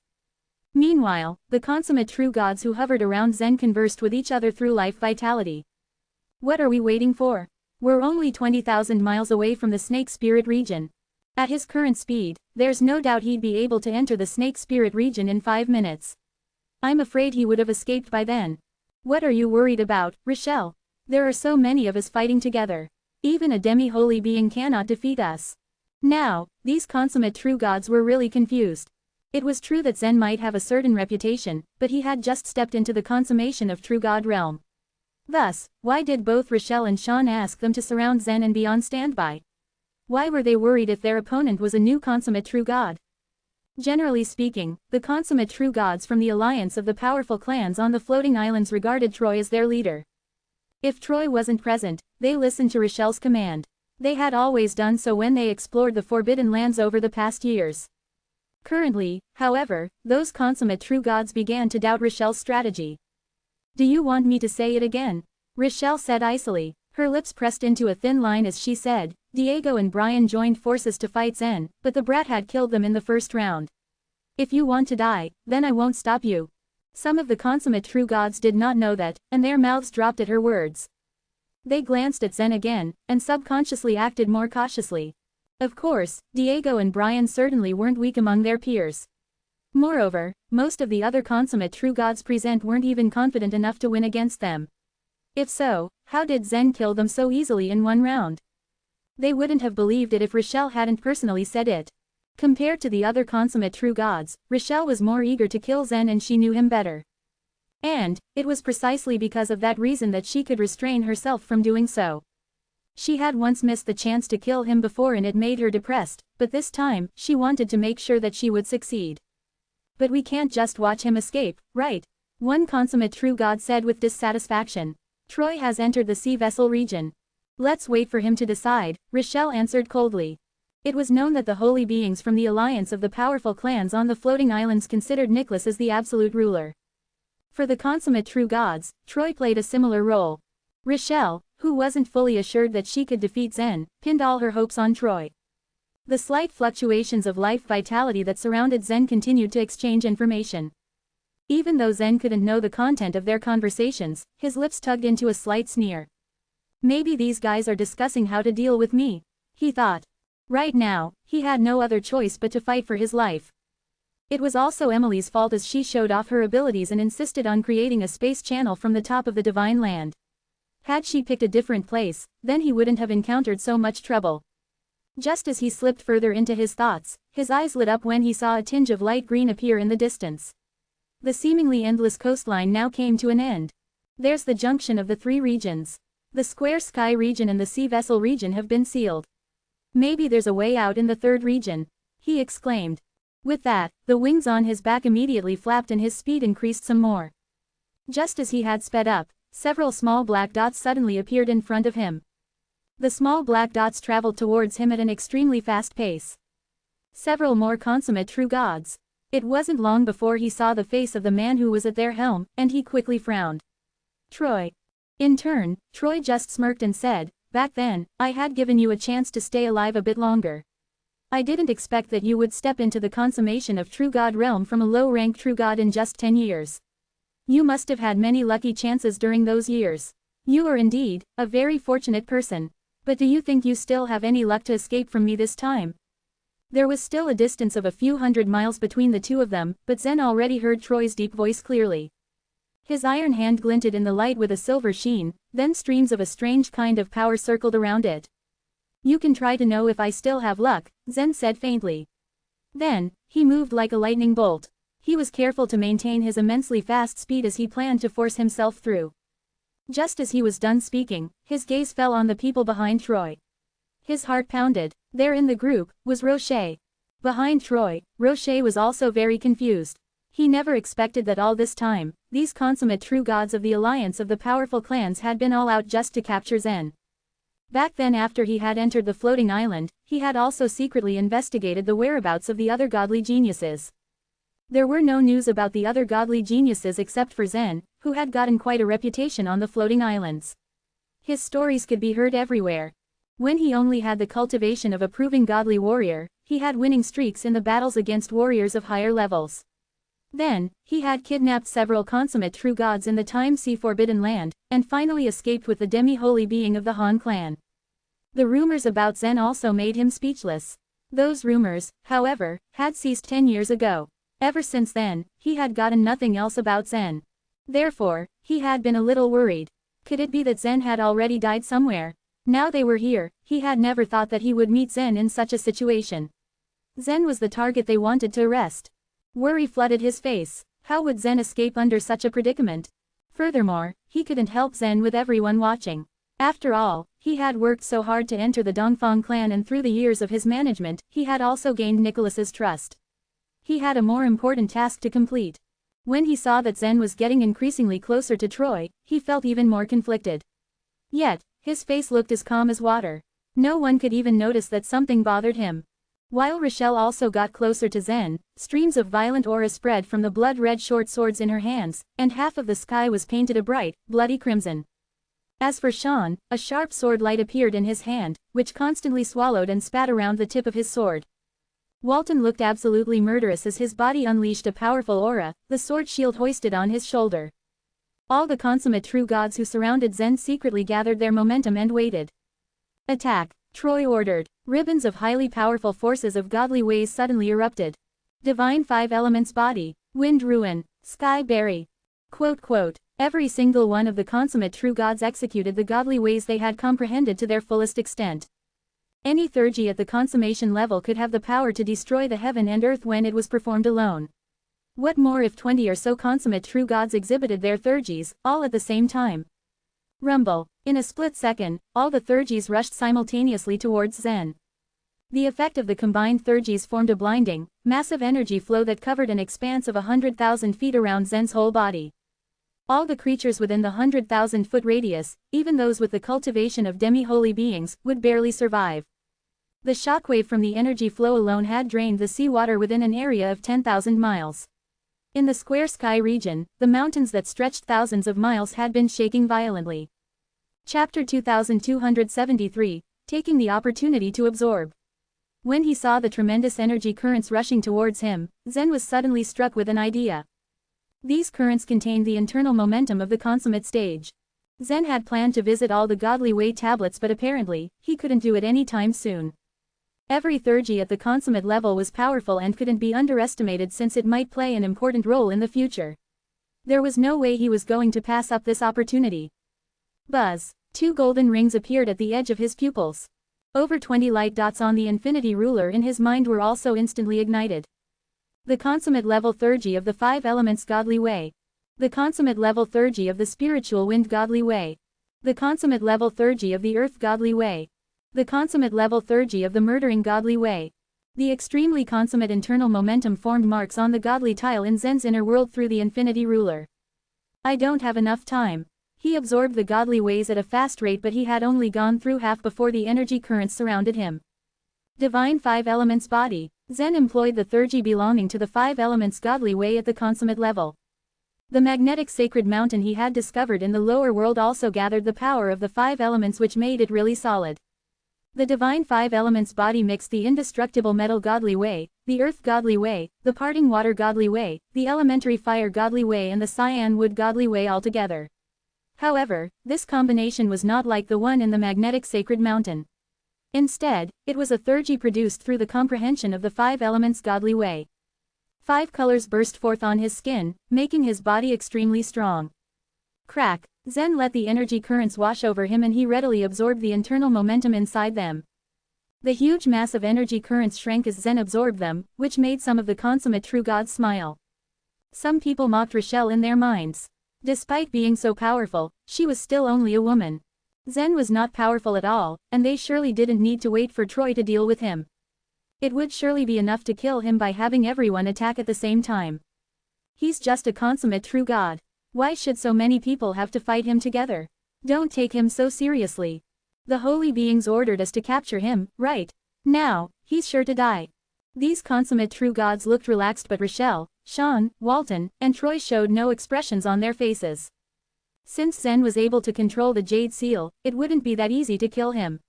Meanwhile, the consummate true gods who hovered around Zen conversed with each other through life vitality. What are we waiting for? We're only 20,000 miles away from the Snake Spirit region. At his current speed, there's no doubt he'd be able to enter the Snake Spirit region in 5 minutes. I'm afraid he would have escaped by then. What are you worried about, Rochelle? There are so many of us fighting together. Even a demi-holy being cannot defeat us. Now, these consummate true gods were really confused. It was true that Zen might have a certain reputation, but he had just stepped into the consummation of true god realm. Thus, why did both Rochelle and Sean ask them to surround Zen and be on standby? Why were they worried if their opponent was a new consummate true god? Generally speaking, the consummate true gods from the alliance of the powerful clans on the floating islands regarded Troy as their leader. If Troy wasn't present, they listened to Rochelle's command. They had always done so when they explored the Forbidden Lands over the past years. Currently, however, those consummate true gods began to doubt Rochelle's strategy. Do you want me to say it again? Rochelle said icily, her lips pressed into a thin line as she said, Diego and Brian joined forces to fight Zen, but the brat had killed them in the first round. If you want to die, then I won't stop you. Some of the consummate true gods did not know that, and their mouths dropped at her words. They glanced at Zen again, and subconsciously acted more cautiously. Of course, Diego and Brian certainly weren't weak among their peers. Moreover, most of the other consummate true gods present weren't even confident enough to win against them. If so, how did Zen kill them so easily in one round? They wouldn't have believed it if Rochelle hadn't personally said it. Compared to the other consummate true gods, Rochelle was more eager to kill Zen, and she knew him better. And it was precisely because of that reason that she could restrain herself from doing so. She had once missed the chance to kill him before and it made her depressed, but this time, she wanted to make sure that she would succeed. But we can't just watch him escape, right? One consummate true god said with dissatisfaction. Troy has entered the sea vessel region. Let's wait for him to decide, Rochelle answered coldly. It was known that the holy beings from the alliance of the powerful clans on the floating islands considered Nicholas as the absolute ruler. For the consummate true gods, Troy played a similar role. Rochelle, who wasn't fully assured that she could defeat Zen, pinned all her hopes on Troy. The slight fluctuations of life vitality that surrounded Zen continued to exchange information. Even though Zen couldn't know the content of their conversations, his lips tugged into a slight sneer. Maybe these guys are discussing how to deal with me, he thought. Right now, he had no other choice but to fight for his life. It was also Emily's fault as she showed off her abilities and insisted on creating a space channel from the top of the divine land. Had she picked a different place, then he wouldn't have encountered so much trouble. Just as he slipped further into his thoughts, his eyes lit up when he saw a tinge of light green appear in the distance. The seemingly endless coastline now came to an end. There's the junction of the three regions. The square sky region and the sea vessel region have been sealed. Maybe there's a way out in the third region, he exclaimed. With that, the wings on his back immediately flapped and his speed increased some more. Just as he had sped up, several small black dots suddenly appeared in front of him. The small black dots traveled towards him at an extremely fast pace. Several more consummate true gods. It wasn't long before he saw the face of the man who was at their helm, and he quickly frowned. Troy. In turn, Troy just smirked and said, "Back then, I had given you a chance to stay alive a bit longer. I didn't expect that you would step into the consummation of true god realm from a low-rank true god in just 10 years. You must have had many lucky chances during those years. You are indeed a very fortunate person. But do you think you still have any luck to escape from me this time?" There was still a distance of a few hundred miles between the two of them, but Zen already heard Troy's deep voice clearly. His iron hand glinted in the light with a silver sheen, then streams of a strange kind of power circled around it. "You can try to know if I still have luck," Zen said faintly. Then, he moved like a lightning bolt. He was careful to maintain his immensely fast speed as he planned to force himself through. Just as he was done speaking, his gaze fell on the people behind Troy. His heart pounded. There in the group was Rocher. Behind Troy, Rocher was also very confused. He never expected that all this time, these consummate true gods of the alliance of the powerful clans had been all out just to capture Zen. Back then, after he had entered the floating island, he had also secretly investigated the whereabouts of the other godly geniuses. There were no news about the other godly geniuses except for Zen, who had gotten quite a reputation on the floating islands. His stories could be heard everywhere. When he only had the cultivation of a proving godly warrior, he had winning streaks in the battles against warriors of higher levels. Then, he had kidnapped several consummate true gods in the time-sea forbidden land, and finally escaped with the demi-holy being of the Han clan. The rumors about Zen also made him speechless. Those rumors, however, had ceased 10 years ago. Ever since then, he had gotten nothing else about Zen. Therefore, he had been a little worried. Could it be that Zen had already died somewhere? Now they were here, he had never thought that he would meet Zen in such a situation. Zen was the target they wanted to arrest. Worry flooded his face. How would Zen escape under such a predicament? Furthermore, he couldn't help Zen with everyone watching. After all, he had worked so hard to enter the Dongfang clan, and through the years of his management, he had also gained Nicholas's trust. He had a more important task to complete. When he saw that Zen was getting increasingly closer to Troy, he felt even more conflicted. Yet, his face looked as calm as water. No one could even notice that something bothered him. While Rochelle also got closer to Zen, streams of violent aura spread from the blood-red short swords in her hands, and half of the sky was painted a bright, bloody crimson. As for Sean, a sharp sword light appeared in his hand, which constantly swallowed and spat around the tip of his sword. Walton looked absolutely murderous as his body unleashed a powerful aura, the sword shield hoisted on his shoulder. All the consummate true gods who surrounded Zen secretly gathered their momentum and waited. Attack, Troy ordered. Ribbons of highly powerful forces of godly ways suddenly erupted. Divine five elements body, wind ruin, sky bury. Every single one of the consummate true gods executed the godly ways they had comprehended to their fullest extent. Any theurgy at the consummation level could have the power to destroy the heaven and earth when it was performed alone. What more if 20 or so consummate true gods exhibited their theurgies, all at the same time? Rumble. In a split second, all the theurgies rushed simultaneously towards Zen. The effect of the combined theurgies formed a blinding, massive energy flow that covered an expanse of 100,000 feet around Zen's whole body. All the creatures within the 100,000-foot radius, even those with the cultivation of demi-holy beings, would barely survive. The shockwave from the energy flow alone had drained the seawater within an area of 10,000 miles. In the square sky region, the mountains that stretched thousands of miles had been shaking violently. Chapter 2273, Taking the Opportunity to Absorb. When he saw the tremendous energy currents rushing towards him, Zen was suddenly struck with an idea. These currents contained the internal momentum of the consummate stage. Zen had planned to visit all the godly way tablets, but apparently, he couldn't do it any time soon. Every theurgy at the consummate level was powerful and couldn't be underestimated since it might play an important role in the future. There was no way he was going to pass up this opportunity. Buzz. 2 golden rings appeared at the edge of his pupils. Over 20 light dots on the infinity ruler in his mind were also instantly ignited. The consummate level theurgy of the 5 elements godly way. The consummate level theurgy of the spiritual wind godly way. The consummate level theurgy of the earth godly way. The consummate level theurgy of the murdering godly way. The extremely consummate internal momentum formed marks on the godly tile in Zen's inner world through the infinity ruler. I don't have enough time. He absorbed the godly ways at a fast rate, but he had only gone through half before the energy currents surrounded him. Divine 5 elements body. Zen employed the theurgy belonging to the 5 elements godly way at the consummate level. The magnetic sacred mountain he had discovered in the lower world also gathered the power of the 5 elements, which made it really solid. The divine 5 elements body mixed the indestructible metal godly way, the earth godly way, the parting water godly way, the elementary fire godly way and the cyan wood godly way all together. However, this combination was not like the one in the magnetic sacred mountain. Instead, it was a theurgy produced through the comprehension of the 5 elements godly way. 5 colors burst forth on his skin, making his body extremely strong. Crack. Zen let the energy currents wash over him and he readily absorbed the internal momentum inside them. The huge mass of energy currents shrank as Zen absorbed them, which made some of the consummate true gods smile. Some people mocked Rochelle in their minds. Despite being so powerful, she was still only a woman. Zen was not powerful at all, and they surely didn't need to wait for Troy to deal with him. It would surely be enough to kill him by having everyone attack at the same time. He's just a consummate true god. Why should so many people have to fight him together? Don't take him so seriously. The holy beings ordered us to capture him, right? Now, he's sure to die. These consummate true gods looked relaxed, but Rochelle, Sean, Walton, and Troy showed no expressions on their faces. Since Zen was able to control the Jade Seal, it wouldn't be that easy to kill him.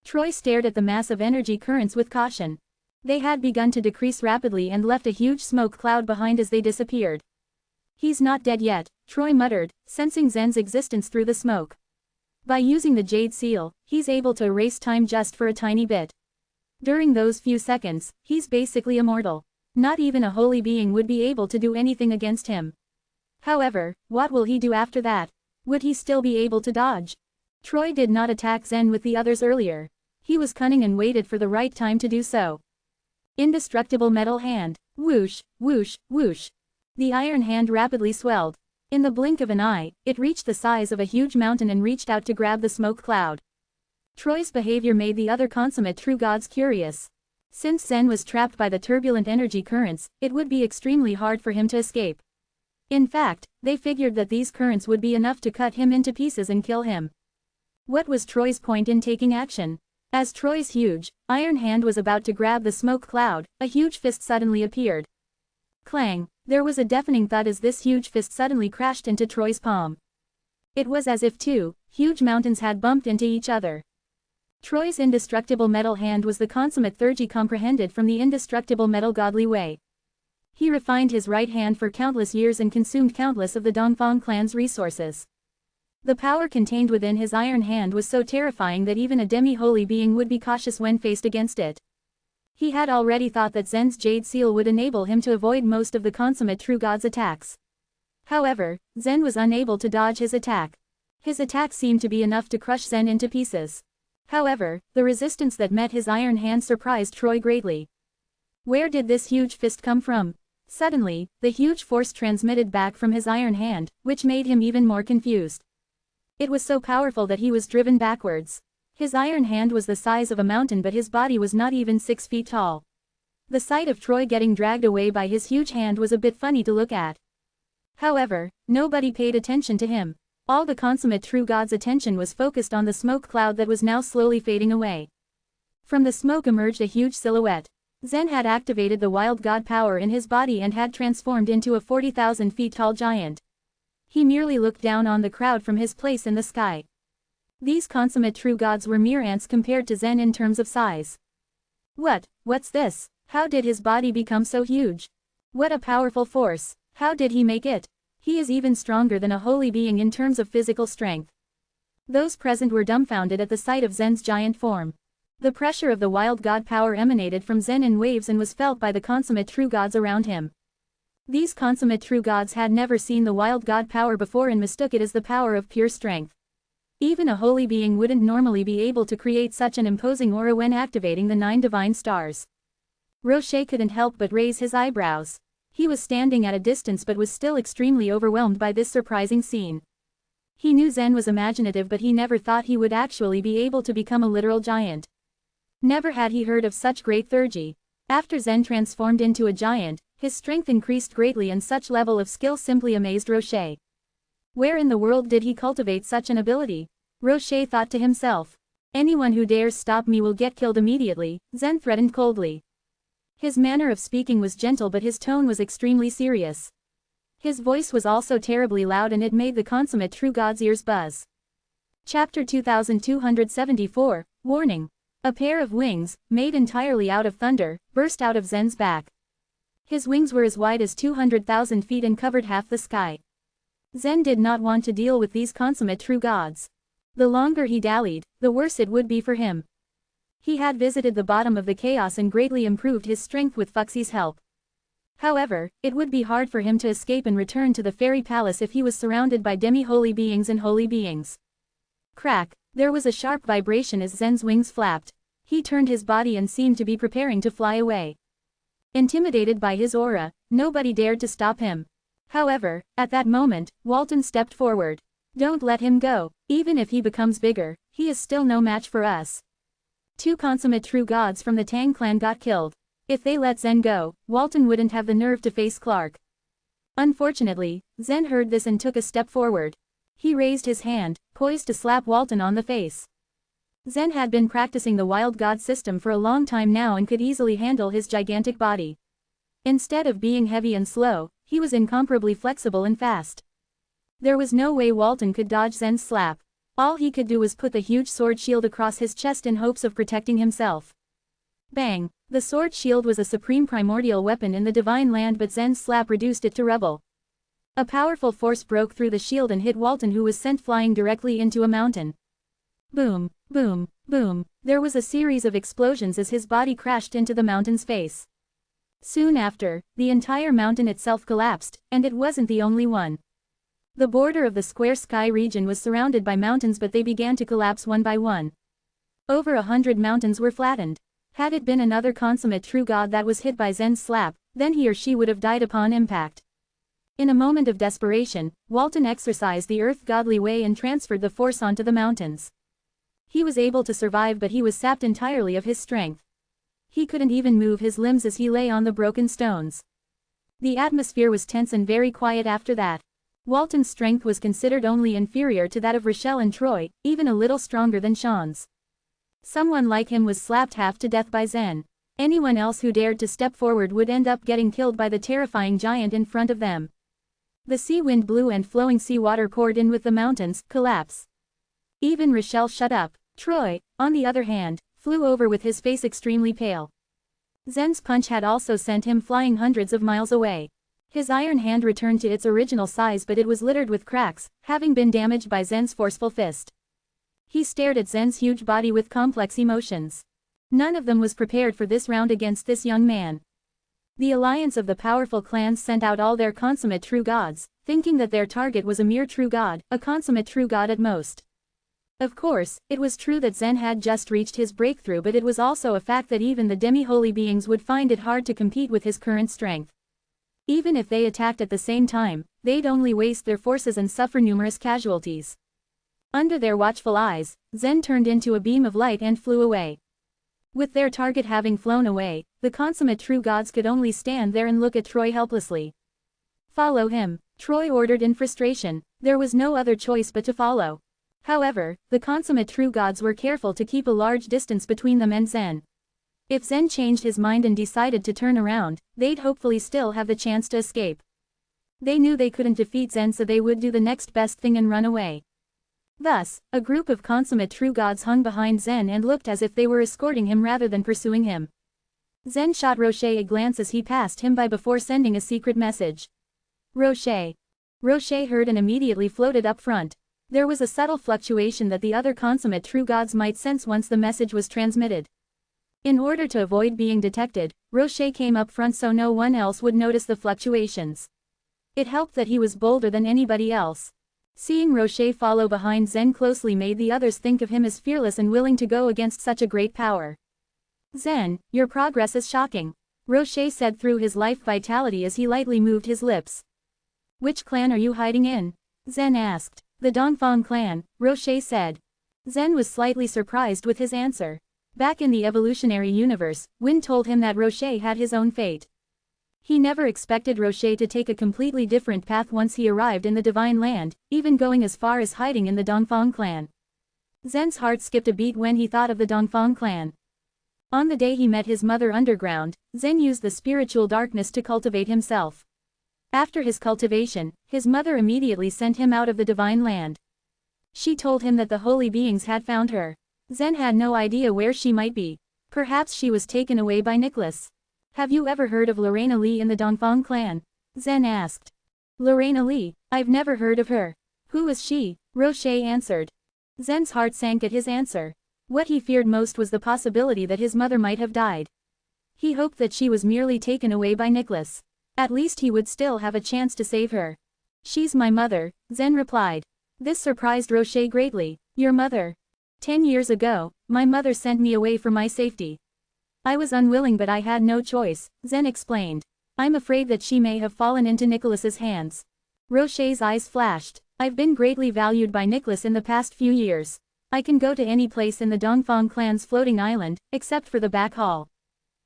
Troy stared at the mass of energy currents with caution. They had begun to decrease rapidly and left a huge smoke cloud behind as they disappeared. He's not dead yet, Troy muttered, sensing Zen's existence through the smoke. By using the Jade Seal, he's able to erase time just for a tiny bit. During those few seconds, he's basically immortal. Not even a holy being would be able to do anything against him. However, what will he do after that? Would he still be able to dodge? Troy did not attack Zen with the others earlier. He was cunning and waited for the right time to do so. Indestructible metal hand. Whoosh, whoosh, whoosh. The iron hand rapidly swelled. In the blink of an eye, it reached the size of a huge mountain and reached out to grab the smoke cloud. Troy's behavior made the other consummate true gods curious. Since Zen was trapped by the turbulent energy currents, it would be extremely hard for him to escape. In fact, they figured that these currents would be enough to cut him into pieces and kill him. What was Troy's point in taking action? As Troy's huge, iron hand was about to grab the smoke cloud, a huge fist suddenly appeared. Clang! There was a deafening thud as this huge fist suddenly crashed into Troy's palm. It was as if 2 huge mountains had bumped into each other. Troy's indestructible metal hand was the consummate theurgy comprehended from the indestructible metal godly way. He refined his right hand for countless years and consumed countless of the Dongfang clan's resources. The power contained within his iron hand was so terrifying that even a demi-holy being would be cautious when faced against it. He had already thought that Zen's jade seal would enable him to avoid most of the consummate true god's attacks. However, Zen was unable to dodge his attack. His attack seemed to be enough to crush Zen into pieces. However, the resistance that met his iron hand surprised Troy greatly. Where did this huge fist come from? Suddenly, the huge force transmitted back from his iron hand, which made him even more confused. It was so powerful that he was driven backwards. His iron hand was the size of a mountain, but his body was not even 6 feet tall. The sight of Troy getting dragged away by his huge hand was a bit funny to look at. However, nobody paid attention to him. All the consummate true god's attention was focused on the smoke cloud that was now slowly fading away. From the smoke emerged a huge silhouette. Zen had activated the wild god power in his body and had transformed into a 40,000 feet tall giant. He merely looked down on the crowd from his place in the sky. These consummate true gods were mere ants compared to Zen in terms of size. What's this? How did his body become so huge? What a powerful force! How did he make it? He is even stronger than a holy being in terms of physical strength. Those present were dumbfounded at the sight of Zen's giant form. The pressure of the wild god power emanated from Zen in waves and was felt by the consummate true gods around him. These consummate true gods had never seen the wild god power before and mistook it as the power of pure strength. Even a holy being wouldn't normally be able to create such an imposing aura when activating the 9 divine stars. Rocher couldn't help but raise his eyebrows. He was standing at a distance but was still extremely overwhelmed by this surprising scene. He knew Zen was imaginative, but he never thought he would actually be able to become a literal giant. Never had he heard of such great theurgy. After Zen transformed into a giant, his strength increased greatly and such level of skill simply amazed Rocher. Where in the world did he cultivate such an ability? Rocher thought to himself. Anyone who dares stop me will get killed immediately, Zen threatened coldly. His manner of speaking was gentle but his tone was extremely serious. His voice was also terribly loud and it made the consummate true god's ears buzz. Chapter 2274, Warning. A pair of wings, made entirely out of thunder, burst out of Zen's back. His wings were as wide as 200,000 feet and covered half the sky. Zen did not want to deal with these consummate true gods. The longer he dallied, the worse it would be for him. He had visited the bottom of the chaos and greatly improved his strength with Fuxie's help. However, it would be hard for him to escape and return to the fairy palace if he was surrounded by demi-holy beings and holy beings. Crack! There was a sharp vibration as Zen's wings flapped. He turned his body and seemed to be preparing to fly away. Intimidated by his aura, nobody dared to stop him. However, at that moment, Walton stepped forward. Don't let him go. Even if he becomes bigger, he is still no match for us. 2 consummate true gods from the Tang clan got killed. If they let Zen go, Walton wouldn't have the nerve to face Clark. Unfortunately, Zen heard this and took a step forward. He raised his hand, poised to slap Walton on the face. Zen had been practicing the wild god system for a long time now and could easily handle his gigantic body. Instead of being heavy and slow, he was incomparably flexible and fast. There was no way Walton could dodge Zen's slap. All he could do was put the huge sword shield across his chest in hopes of protecting himself. Bang! The sword shield was a supreme primordial weapon in the divine land, but Zen's slap reduced it to rubble. A powerful force broke through the shield and hit Walton, who was sent flying directly into a mountain. Boom, boom, boom. There was a series of explosions as his body crashed into the mountain's face. Soon after, the entire mountain itself collapsed, and it wasn't the only one. The border of the square sky region was surrounded by mountains, but they began to collapse one by one. Over 100 mountains were flattened. Had it been another consummate true god that was hit by Zen's slap, then he or she would have died upon impact. In a moment of desperation, Walton exercised the earth godly way and transferred the force onto the mountains. He was able to survive, but he was sapped entirely of his strength. He couldn't even move his limbs as he lay on the broken stones. The atmosphere was tense and very quiet after that. Walton's strength was considered only inferior to that of Rochelle and Troy, even a little stronger than Sean's. Someone like him was slapped half to death by Zen. Anyone else who dared to step forward would end up getting killed by the terrifying giant in front of them. The sea wind blew and flowing seawater poured in with the mountains. Collapse. Even Rochelle shut up. Troy, on the other hand, flew over with his face extremely pale. Zen's punch had also sent him flying hundreds of miles away. His iron hand returned to its original size, but it was littered with cracks, having been damaged by Zen's forceful fist. He stared at Zen's huge body with complex emotions. None of them was prepared for this round against this young man. The alliance of the powerful clans sent out all their consummate true gods, thinking that their target was a mere true god, a consummate true god at most. Of course, it was true that Zen had just reached his breakthrough, but it was also a fact that even the demi-holy beings would find it hard to compete with his current strength. Even if they attacked at the same time, they'd only waste their forces and suffer numerous casualties. Under their watchful eyes, Zen turned into a beam of light and flew away. With their target having flown away, the consummate true gods could only stand there and look at Troy helplessly. "Follow him," Troy ordered in frustration. There was no other choice but to follow. However, the consummate true gods were careful to keep a large distance between them and Zen. If Zen changed his mind and decided to turn around, they'd hopefully still have the chance to escape. They knew they couldn't defeat Zen, so they would do the next best thing and run away. Thus, a group of consummate true gods hung behind Zen and looked as if they were escorting him rather than pursuing him. Zen shot Roche a glance as he passed him by before sending a secret message. "Roche." Roche heard and immediately floated up front. There was a subtle fluctuation that the other consummate true gods might sense once the message was transmitted. In order to avoid being detected, Roche came up front so no one else would notice the fluctuations. It helped that he was bolder than anybody else. Seeing Roche follow behind Zen closely made the others think of him as fearless and willing to go against such a great power. "Zen, your progress is shocking," Roche said through his life vitality as he lightly moved his lips. "Which clan are you hiding in?" Zen asked. "The Dongfang clan," Roche said. Zen was slightly surprised with his answer. Back in the evolutionary universe, Wind told him that Roche had his own fate. He never expected Roche to take a completely different path once he arrived in the Divine Land, even going as far as hiding in the Dongfang clan. Zen's heart skipped a beat when he thought of the Dongfang clan. On the day he met his mother underground, Zen used the spiritual darkness to cultivate himself. After his cultivation, his mother immediately sent him out of the Divine Land. She told him that the holy beings had found her. Zen had no idea where she might be. Perhaps she was taken away by Nicholas. "Have you ever heard of Lorena Lee in the Dongfang clan?" Zen asked. "Lorena Lee? I've never heard of her. Who is she?" Roche answered. Zen's heart sank at his answer. What he feared most was the possibility that his mother might have died. He hoped that she was merely taken away by Nicholas. At least he would still have a chance to save her. "She's my mother," Zen replied. This surprised Roche greatly. "Your mother? 10 years ago, my mother sent me away for my safety. I was unwilling but I had no choice," Zen explained. "I'm afraid that she may have fallen into Nicholas's hands." Roche's eyes flashed. "I've been greatly valued by Nicholas in the past few years. I can go to any place in the Dongfang clan's floating island, except for the back hall.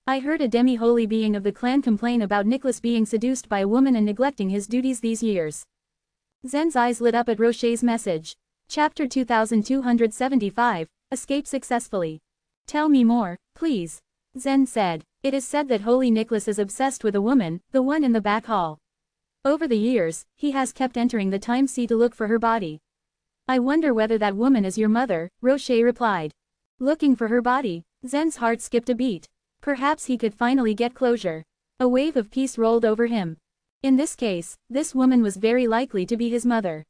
I heard a demi-holy being of the clan complain about Nicholas being seduced by a woman and neglecting his duties these years." Zen's eyes lit up at Roche's message. Chapter 2275, Escape Successfully. "Tell me more, please," Zen said. "It is said that Holy Nicholas is obsessed with a woman, the one in the back hall. Over the years, he has kept entering the time sea to look for her body. I wonder whether that woman is your mother," Roche replied. Looking for her body? Zen's heart skipped a beat. Perhaps he could finally get closure. A wave of peace rolled over him. In this case, this woman was very likely to be his mother.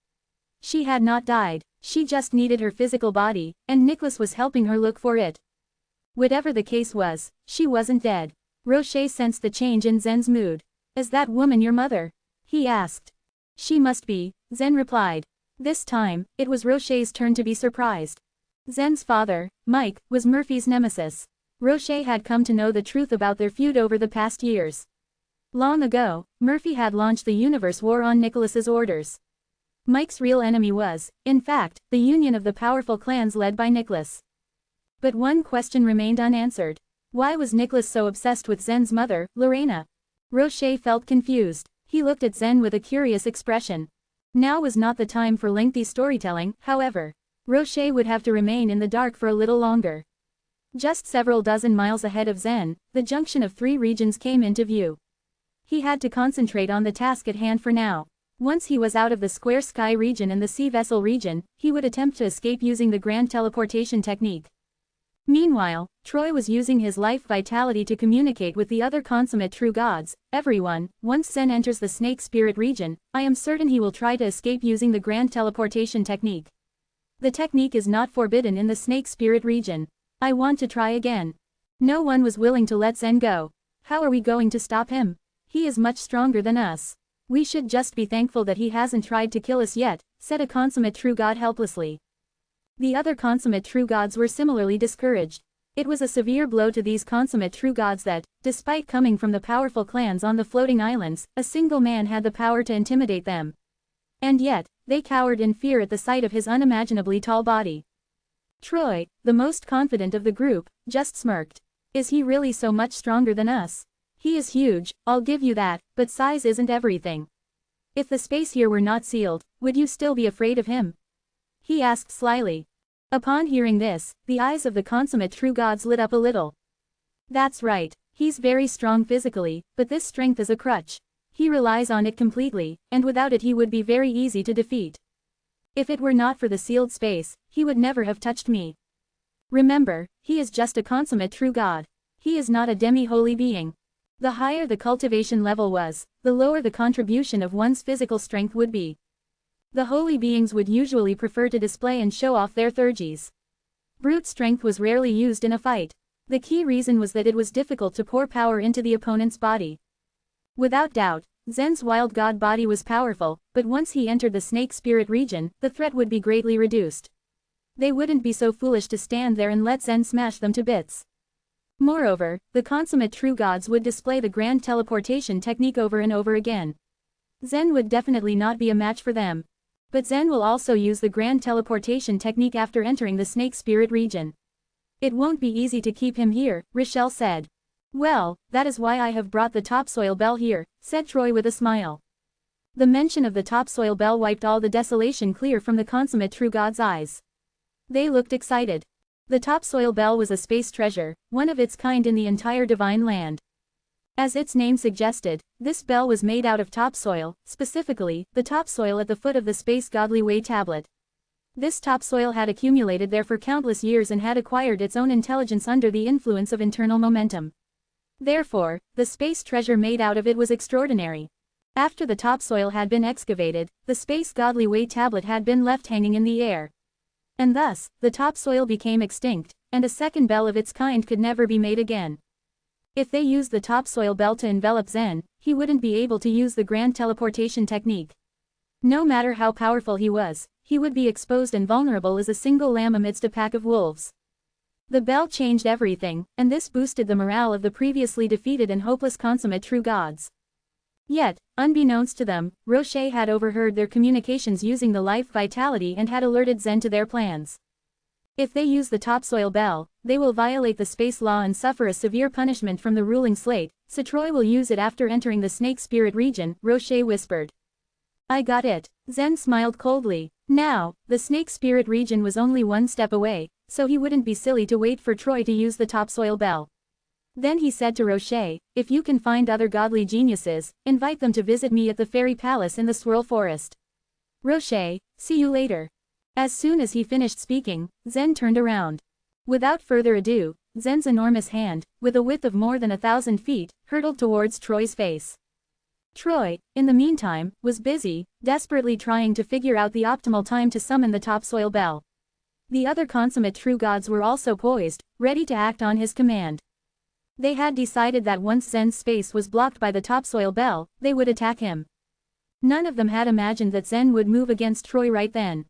She had not died, she just needed her physical body, and Nicholas was helping her look for it. Whatever the case was, she wasn't dead. Roche sensed the change in Zen's mood. "Is that woman your mother?" he asked. "She must be," Zen replied. This time, it was Roche's turn to be surprised. Zen's father, Mike, was Murphy's nemesis. Roche had come to know the truth about their feud over the past years. Long ago, Murphy had launched the universe war on Nicholas's orders. Mike's real enemy was, in fact, the union of the powerful clans led by Nicholas. But one question remained unanswered. Why was Nicholas so obsessed with Zen's mother, Lorena? Roche felt confused. He looked at Zen with a curious expression. Now was not the time for lengthy storytelling, however. Roche would have to remain in the dark for a little longer. Just several dozen miles ahead of Zen, the junction of 3 regions came into view. He had to concentrate on the task at hand for now. Once he was out of the Square Sky region and the Sea Vessel region, he would attempt to escape using the Grand Teleportation technique. Meanwhile, Troy was using his life vitality to communicate with the other consummate true gods. Everyone, once Zen enters the snake spirit region, I am certain he will try to escape using the grand teleportation technique. The technique is not forbidden in the snake spirit region. I want to try again. No one was willing to let Zen go. How are we going to stop him? He is much stronger than us. We should just be thankful that he hasn't tried to kill us yet, said a consummate true god helplessly. The other consummate true gods were similarly discouraged. It was a severe blow to these consummate true gods that, despite coming from the powerful clans on the floating islands, a single man had the power to intimidate them. And yet, they cowered in fear at the sight of his unimaginably tall body. Troy, the most confident of the group, just smirked. Is he really so much stronger than us? He is huge, I'll give you that, but size isn't everything. If the space here were not sealed, would you still be afraid of him? He asked slyly. Upon hearing this, the eyes of the consummate true gods lit up a little. That's right, he's very strong physically, but this strength is a crutch. He relies on it completely, and without it he would be very easy to defeat. If it were not for the sealed space, he would never have touched me. Remember, he is just a consummate true god. He is not a demi-holy being. The higher the cultivation level was, the lower the contribution of one's physical strength would be. The holy beings would usually prefer to display and show off their thurgies. Brute strength was rarely used in a fight. The key reason was that it was difficult to pour power into the opponent's body. Without doubt, Zen's wild god body was powerful, but once he entered the snake spirit region, the threat would be greatly reduced. They wouldn't be so foolish to stand there and let Zen smash them to bits. Moreover, the consummate true gods would display the grand teleportation technique over and over again. Zen would definitely not be a match for them. But Zen will also use the grand teleportation technique after entering the snake spirit region. It won't be easy to keep him here, Rochelle said. Well, that is why I have brought the topsoil bell here, said Troy with a smile. The mention of the topsoil bell wiped all the desolation clear from the consummate true god's eyes. They looked excited. The topsoil bell was a space treasure, one of its kind in the entire divine land. As its name suggested, this bell was made out of topsoil, specifically, the topsoil at the foot of the Space Godly Way tablet. This topsoil had accumulated there for countless years and had acquired its own intelligence under the influence of internal momentum. Therefore, the space treasure made out of it was extraordinary. After the topsoil had been excavated, the Space Godly Way tablet had been left hanging in the air. And thus, the topsoil became extinct, and a second bell of its kind could never be made again. If they used the topsoil bell to envelop Zen, he wouldn't be able to use the grand teleportation technique. No matter how powerful he was, he would be exposed and vulnerable as a single lamb amidst a pack of wolves. The bell changed everything, and this boosted the morale of the previously defeated and hopeless consummate true gods. Yet, unbeknownst to them, Rocher had overheard their communications using the life vitality and had alerted Zen to their plans. If they use the topsoil bell, they will violate the space law and suffer a severe punishment from the ruling slate, so Troy will use it after entering the snake spirit region, Rocher whispered. I got it. Zen smiled coldly. Now, the snake spirit region was only one step away, so he wouldn't be silly to wait for Troy to use the topsoil bell. Then he said to Rocher, if you can find other godly geniuses, invite them to visit me at the fairy palace in the Swirl Forest. Rocher, see you later. As soon as he finished speaking, Zen turned around. Without further ado, Zen's enormous hand, with a width of more than 1,000 feet, hurtled towards Troy's face. Troy, in the meantime, was busy, desperately trying to figure out the optimal time to summon the topsoil bell. The other consummate true gods were also poised, ready to act on his command. They had decided that once Zen's space was blocked by the topsoil bell, they would attack him. None of them had imagined that Zen would move against Troy right then.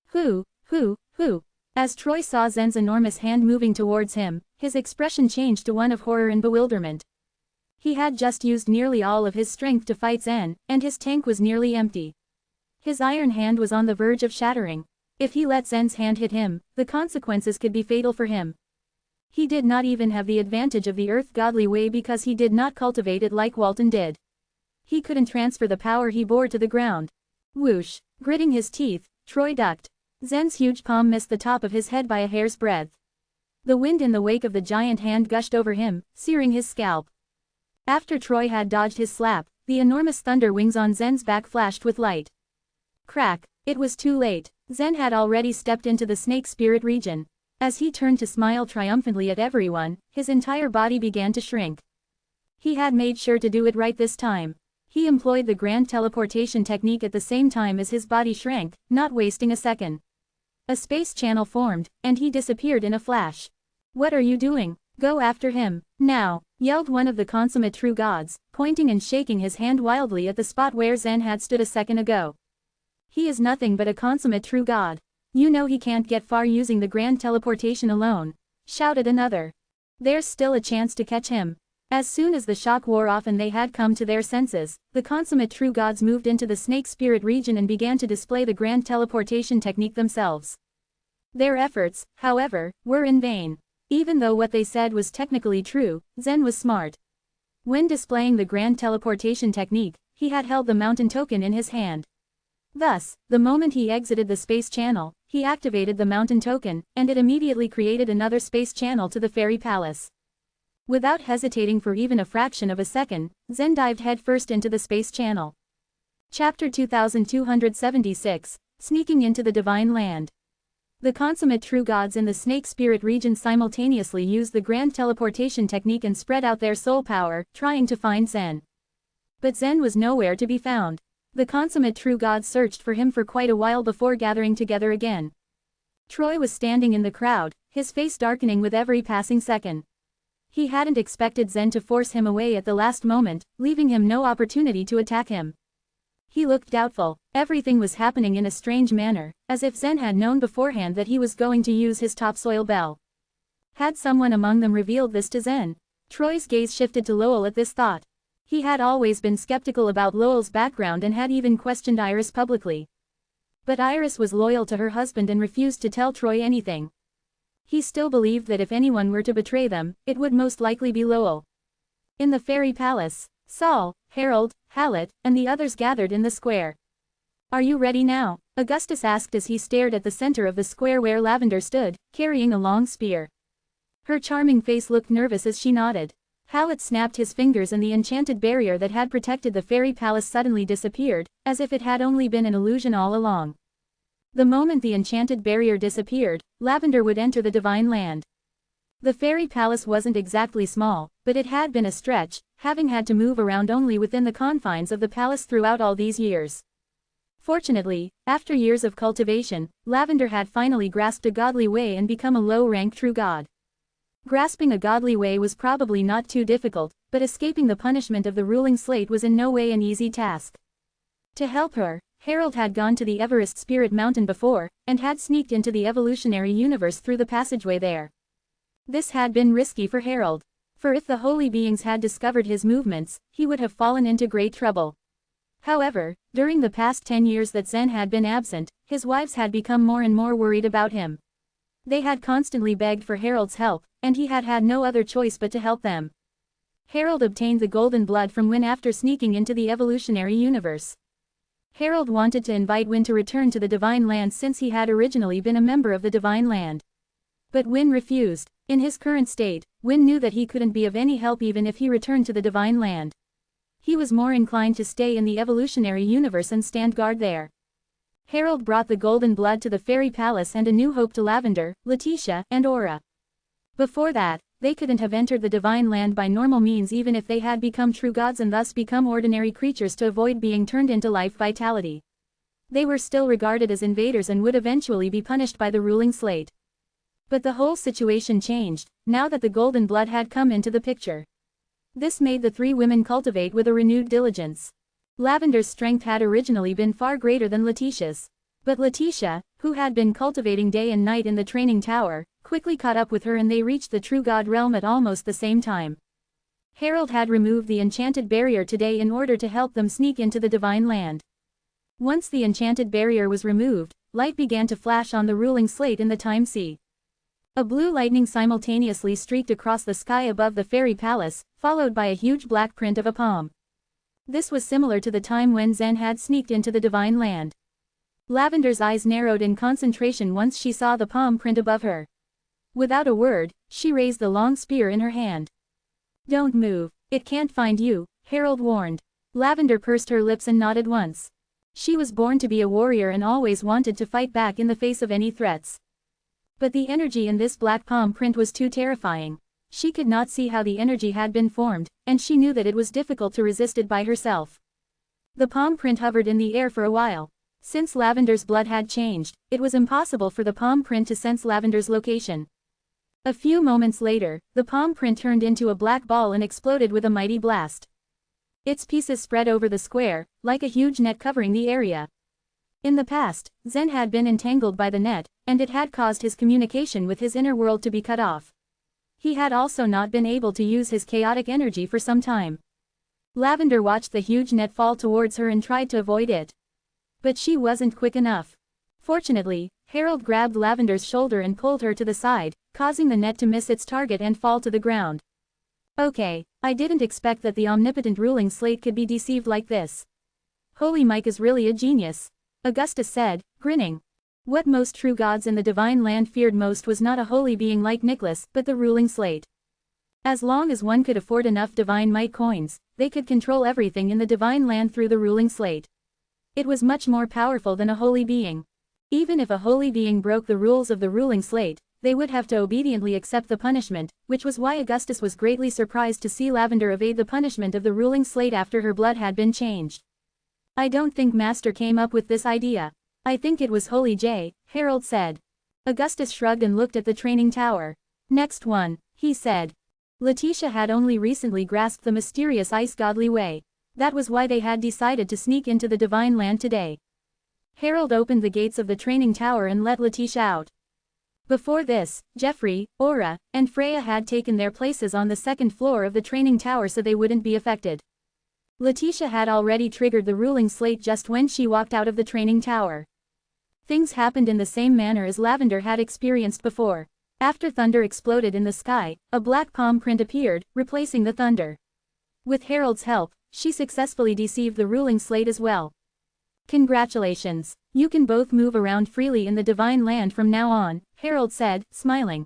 Who? As Troy saw Zen's enormous hand moving towards him, his expression changed to one of horror and bewilderment. He had just used nearly all of his strength to fight Zen, and his tank was nearly empty. His iron hand was on the verge of shattering. If he let Zen's hand hit him, the consequences could be fatal for him. He did not even have the advantage of the Earth Godly Way because he did not cultivate it like Walton did. He couldn't transfer the power he bore to the ground. Whoosh! Gritting his teeth, Troy ducked. Zen's huge palm missed the top of his head by a hair's breadth. The wind in the wake of the giant hand gushed over him, searing his scalp. After Troy had dodged his slap, the enormous thunder wings on Zen's back flashed with light. Crack! It was too late. Zen had already stepped into the snake spirit region. As he turned to smile triumphantly at everyone, his entire body began to shrink. He had made sure to do it right this time. He employed the grand teleportation technique at the same time as his body shrank, not wasting a second. A space channel formed, and he disappeared in a flash. "What are you doing? Go after him, now!" yelled one of the consummate true gods, pointing and shaking his hand wildly at the spot where Zen had stood a second ago. "He is nothing but a consummate true god. You know he can't get far using the grand teleportation alone," shouted another. "There's still a chance to catch him." As soon as the shock wore off and they had come to their senses, the consummate true gods moved into the snake spirit region and began to display the grand teleportation technique themselves. Their efforts, however, were in vain. Even though what they said was technically true, Zen was smart. When displaying the grand teleportation technique, he had held the mountain token in his hand. Thus, the moment he exited the space channel, he activated the mountain token, and it immediately created another space channel to the fairy palace. Without hesitating for even a fraction of a second, Zen dived headfirst into the space channel. Chapter 2276, Sneaking into the Divine Land. The consummate true gods in the snake spirit region simultaneously used the grand teleportation technique and spread out their soul power, trying to find Zen. But Zen was nowhere to be found. The consummate true gods searched for him for quite a while before gathering together again. Troy was standing in the crowd, his face darkening with every passing second. He hadn't expected Zen to force him away at the last moment, leaving him no opportunity to attack him. He looked doubtful. Everything was happening in a strange manner, as if Zen had known beforehand that he was going to use his topsoil bell. Had someone among them revealed this to Zen? Troy's gaze shifted to Lowell at this thought. He had always been skeptical about Lowell's background and had even questioned Iris publicly. But Iris was loyal to her husband and refused to tell Troy anything. He still believed that if anyone were to betray them, it would most likely be Lowell. In the fairy palace, Saul, Harold, Hallett, and the others gathered in the square. "Are you ready now?" Augustus asked as he stared at the center of the square where Lavender stood, carrying a long spear. Her charming face looked nervous as she nodded. Hallett snapped his fingers and the enchanted barrier that had protected the fairy palace suddenly disappeared, as if it had only been an illusion all along. The moment the enchanted barrier disappeared, Lavender would enter the divine land. The fairy palace wasn't exactly small, but it had been a stretch, having had to move around only within the confines of the palace throughout all these years. Fortunately, after years of cultivation, Lavender had finally grasped a godly way and become a low-rank true god. Grasping a godly way was probably not too difficult, but escaping the punishment of the ruling slate was in no way an easy task. To help her, Harold had gone to the Everest Spirit Mountain before, and had sneaked into the evolutionary universe through the passageway there. This had been risky for Harold, for if the holy beings had discovered his movements, he would have fallen into great trouble. However, during the past 10 years that Zen had been absent, his wives had become more and more worried about him. They had constantly begged for Harold's help, and he had had no other choice but to help them. Harold obtained the golden blood from Wynn after sneaking into the evolutionary universe. Harold wanted to invite Wynn to return to the Divine Land since he had originally been a member of the Divine Land. But Wynn refused. In his current state, Wynn knew that he couldn't be of any help even if he returned to the Divine Land. He was more inclined to stay in the evolutionary universe and stand guard there. Harold brought the golden blood to the fairy palace and a new hope to Lavender, Letitia, and Aura. Before that, they couldn't have entered the Divine Land by normal means even if they had become true gods and thus become ordinary creatures to avoid being turned into life vitality. They were still regarded as invaders and would eventually be punished by the ruling slate. But the whole situation changed, now that the golden blood had come into the picture. This made the three women cultivate with a renewed diligence. Lavender's strength had originally been far greater than Letitia's. But Letitia, who had been cultivating day and night in the training tower, quickly caught up with her and they reached the true god realm at almost the same time. Harold had removed the enchanted barrier today in order to help them sneak into the Divine Land. Once the enchanted barrier was removed, light began to flash on the ruling slate in the time sea. A blue lightning simultaneously streaked across the sky above the fairy palace, followed by a huge black print of a palm. This was similar to the time when Zen had sneaked into the Divine Land. Lavender's eyes narrowed in concentration once she saw the palm print above her. Without a word, she raised the long spear in her hand. "Don't move, it can't find you," Harold warned. Lavender pursed her lips and nodded once. She was born to be a warrior and always wanted to fight back in the face of any threats. But the energy in this black palm print was too terrifying. She could not see how the energy had been formed, and she knew that it was difficult to resist it by herself. The palm print hovered in the air for a while. Since Lavender's blood had changed, it was impossible for the palm print to sense Lavender's location. A few moments later, the palm print turned into a black ball and exploded with a mighty blast. Its pieces spread over the square, like a huge net covering the area. In the past, Zen had been entangled by the net, and it had caused his communication with his inner world to be cut off. He had also not been able to use his chaotic energy for some time. Lavender watched the huge net fall towards her and tried to avoid it. But she wasn't quick enough. Fortunately, Harold grabbed Lavender's shoulder and pulled her to the side, causing the net to miss its target and fall to the ground. Okay, I didn't expect that the omnipotent ruling slate could be deceived like this. Holy Mike is really a genius, Augustus said, grinning. What most true gods in the divine land feared most was not a holy being like Nicholas, but the ruling slate. As long as one could afford enough divine might coins, they could control everything in the divine land through the ruling slate. It was much more powerful than a holy being. Even if a holy being broke the rules of the ruling slate, they would have to obediently accept the punishment, which was why Augustus was greatly surprised to see Lavender evade the punishment of the ruling slate after her blood had been changed. I don't think Master came up with this idea. I think it was Holy J, Harold said. Augustus shrugged and looked at the training tower. Next one, he said. Letitia had only recently grasped the mysterious ice godly way. That was why they had decided to sneak into the divine land today. Harold opened the gates of the training tower and let Letitia out. Before this, Jeffrey, Aura, and Freya had taken their places on the second floor of the training tower so they wouldn't be affected. Letitia had already triggered the ruling slate just when she walked out of the training tower. Things happened in the same manner as Lavender had experienced before. After thunder exploded in the sky, a black palm print appeared, replacing the thunder. With Harold's help, she successfully deceived the ruling slate as well. Congratulations. You can both move around freely in the divine land from now on, Harold said, smiling.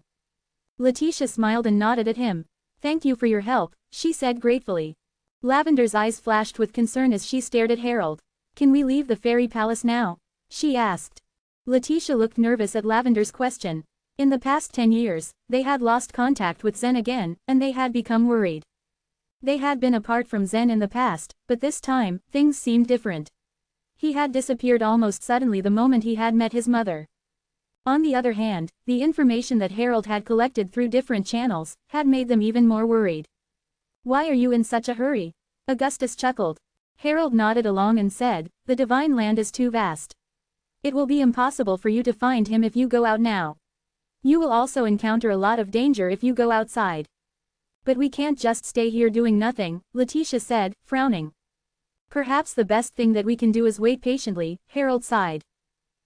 Letitia smiled and nodded at him. Thank you for your help, she said gratefully. Lavender's eyes flashed with concern as she stared at Harold. Can we leave the fairy palace now? She asked. Letitia looked nervous at Lavender's question. In the past 10 years, they had lost contact with Zen again, and they had become worried. They had been apart from Zen in the past, but this time, things seemed different. He had disappeared almost suddenly the moment he had met his mother. On the other hand, the information that Harold had collected through different channels had made them even more worried. Why are you in such a hurry? Augustus chuckled. Harold nodded along and said, the divine land is too vast. It will be impossible for you to find him if you go out now. You will also encounter a lot of danger if you go outside. But we can't just stay here doing nothing, Letitia said, frowning. Perhaps the best thing that we can do is wait patiently, Harold sighed.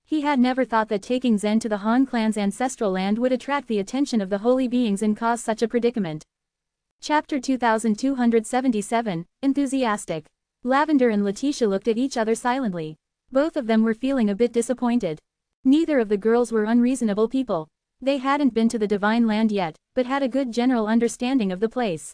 He had never thought that taking Zen to the Han clan's ancestral land would attract the attention of the holy beings and cause such a predicament. Chapter 2277, Enthusiastic. Lavender and Letitia looked at each other silently. Both of them were feeling a bit disappointed. Neither of the girls were unreasonable people. They hadn't been to the divine land yet, but had a good general understanding of the place.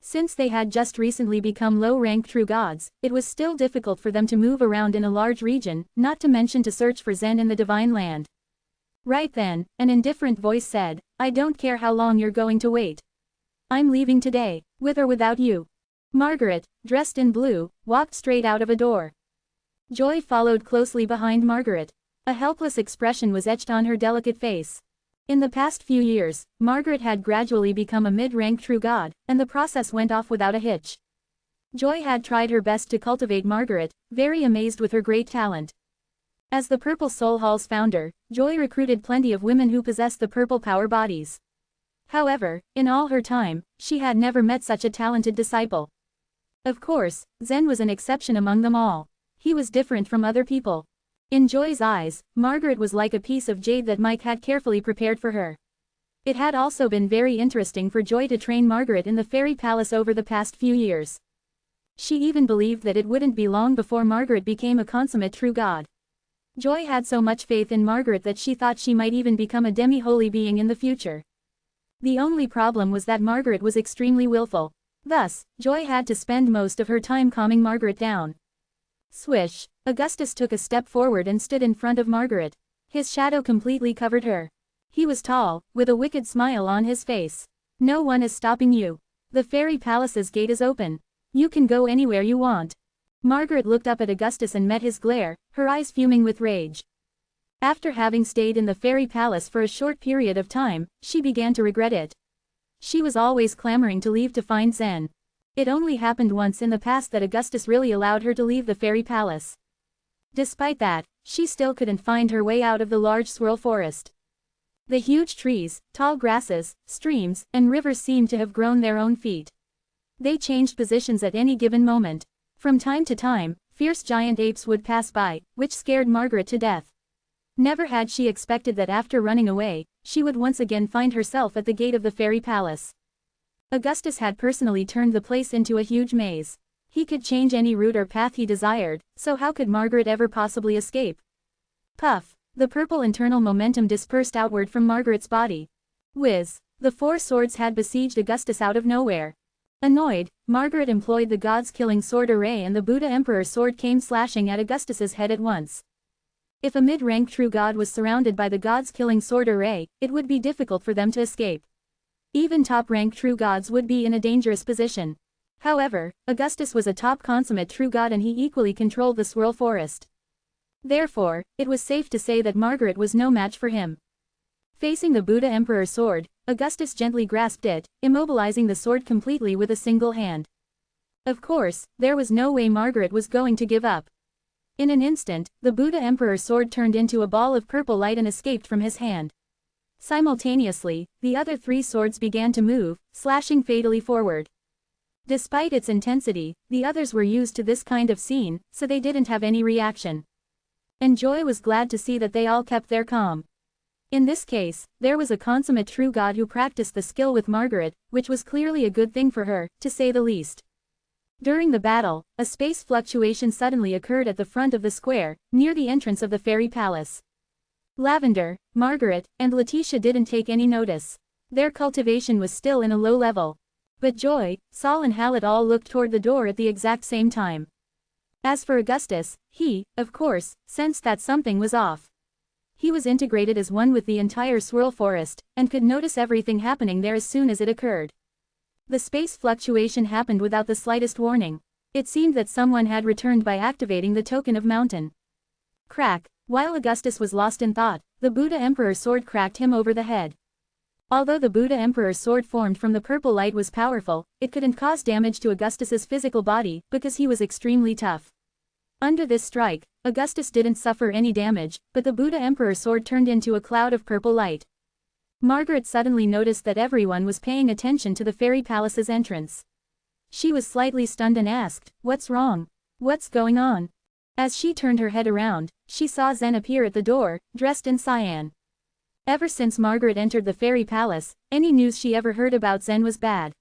Since they had just recently become low-rank true gods, it was still difficult for them to move around in a large region, not to mention to search for Zen in the divine land. Right then, an indifferent voice said, I don't care how long you're going to wait. I'm leaving today, with or without you. Margaret, dressed in blue, walked straight out of a door. Joy followed closely behind Margaret. A helpless expression was etched on her delicate face. In the past few years, Margaret had gradually become a mid-rank true god, and the process went off without a hitch. Joy had tried her best to cultivate Margaret, very amazed with her great talent. As the Purple Soul Hall's founder, Joy recruited plenty of women who possessed the purple power bodies. However, in all her time, she had never met such a talented disciple. Of course, Zen was an exception among them all. He was different from other people. In Joy's eyes, Margaret was like a piece of jade that Mike had carefully prepared for her. It had also been very interesting for Joy to train Margaret in the fairy palace over the past few years. She even believed that it wouldn't be long before Margaret became a consummate true god. Joy had so much faith in Margaret that she thought she might even become a demi-holy being in the future. The only problem was that Margaret was extremely willful. Thus, Joy had to spend most of her time calming Margaret down. Swish! Augustus took a step forward and stood in front of Margaret. His shadow completely covered her. He was tall, with a wicked smile on his face. No one is stopping you. The fairy palace's gate is open. You can go anywhere you want. Margaret looked up at Augustus and met his glare, her eyes fuming with rage. After having stayed in the fairy palace for a short period of time, she began to regret it. She was always clamoring to leave to find Zen. It only happened once in the past that Augustus really allowed her to leave the fairy palace. Despite that, she still couldn't find her way out of the large swirl forest. The huge trees, tall grasses, streams, and rivers seemed to have grown their own feet. They changed positions at any given moment. From time to time, fierce giant apes would pass by, which scared Margaret to death. Never had she expected that after running away, she would once again find herself at the gate of the fairy palace. Augustus had personally turned the place into a huge maze. He could change any route or path he desired, so how could Margaret ever possibly escape? Puff! The purple internal momentum dispersed outward from Margaret's body. Whiz! The four swords had besieged Augustus out of nowhere. Annoyed, Margaret employed the God's killing sword array and the Buddha Emperor's sword came slashing at Augustus's head at once. If a mid-rank true god was surrounded by the God's killing sword array, it would be difficult for them to escape. Even top-rank true gods would be in a dangerous position. However, Augustus was a top consummate true god and he equally controlled the swirl forest. Therefore, it was safe to say that Margaret was no match for him. Facing the Buddha Emperor's sword, Augustus gently grasped it, immobilizing the sword completely with a single hand. Of course, there was no way Margaret was going to give up. In an instant, the Buddha Emperor's sword turned into a ball of purple light and escaped from his hand. Simultaneously, the other three swords began to move, slashing fatally forward. Despite its intensity, the others were used to this kind of scene, so they didn't have any reaction. And Joy was glad to see that they all kept their calm. In this case, there was a consummate true god who practiced the skill with Margaret, which was clearly a good thing for her, to say the least. During the battle, a space fluctuation suddenly occurred at the front of the square, near the entrance of the fairy palace. Lavender, Margaret, and Letitia didn't take any notice. Their cultivation was still in a low level. But Joy, Saul and Hallett all looked toward the door at the exact same time. As for Augustus, he, of course, sensed that something was off. He was integrated as one with the entire swirl forest, and could notice everything happening there as soon as it occurred. The space fluctuation happened without the slightest warning. It seemed that someone had returned by activating the token of mountain. Crack! While Augustus was lost in thought, the Buddha Emperor's sword cracked him over the head. Although the Buddha Emperor's sword formed from the purple light was powerful, it couldn't cause damage to Augustus's physical body because he was extremely tough. Under this strike, Augustus didn't suffer any damage, but the Buddha Emperor's sword turned into a cloud of purple light. Margaret suddenly noticed that everyone was paying attention to the fairy palace's entrance. She was slightly stunned and asked, "What's wrong? What's going on?" As she turned her head around, she saw Zen appear at the door, dressed in cyan. Ever since Margaret entered the fairy palace, any news she ever heard about Zen was bad.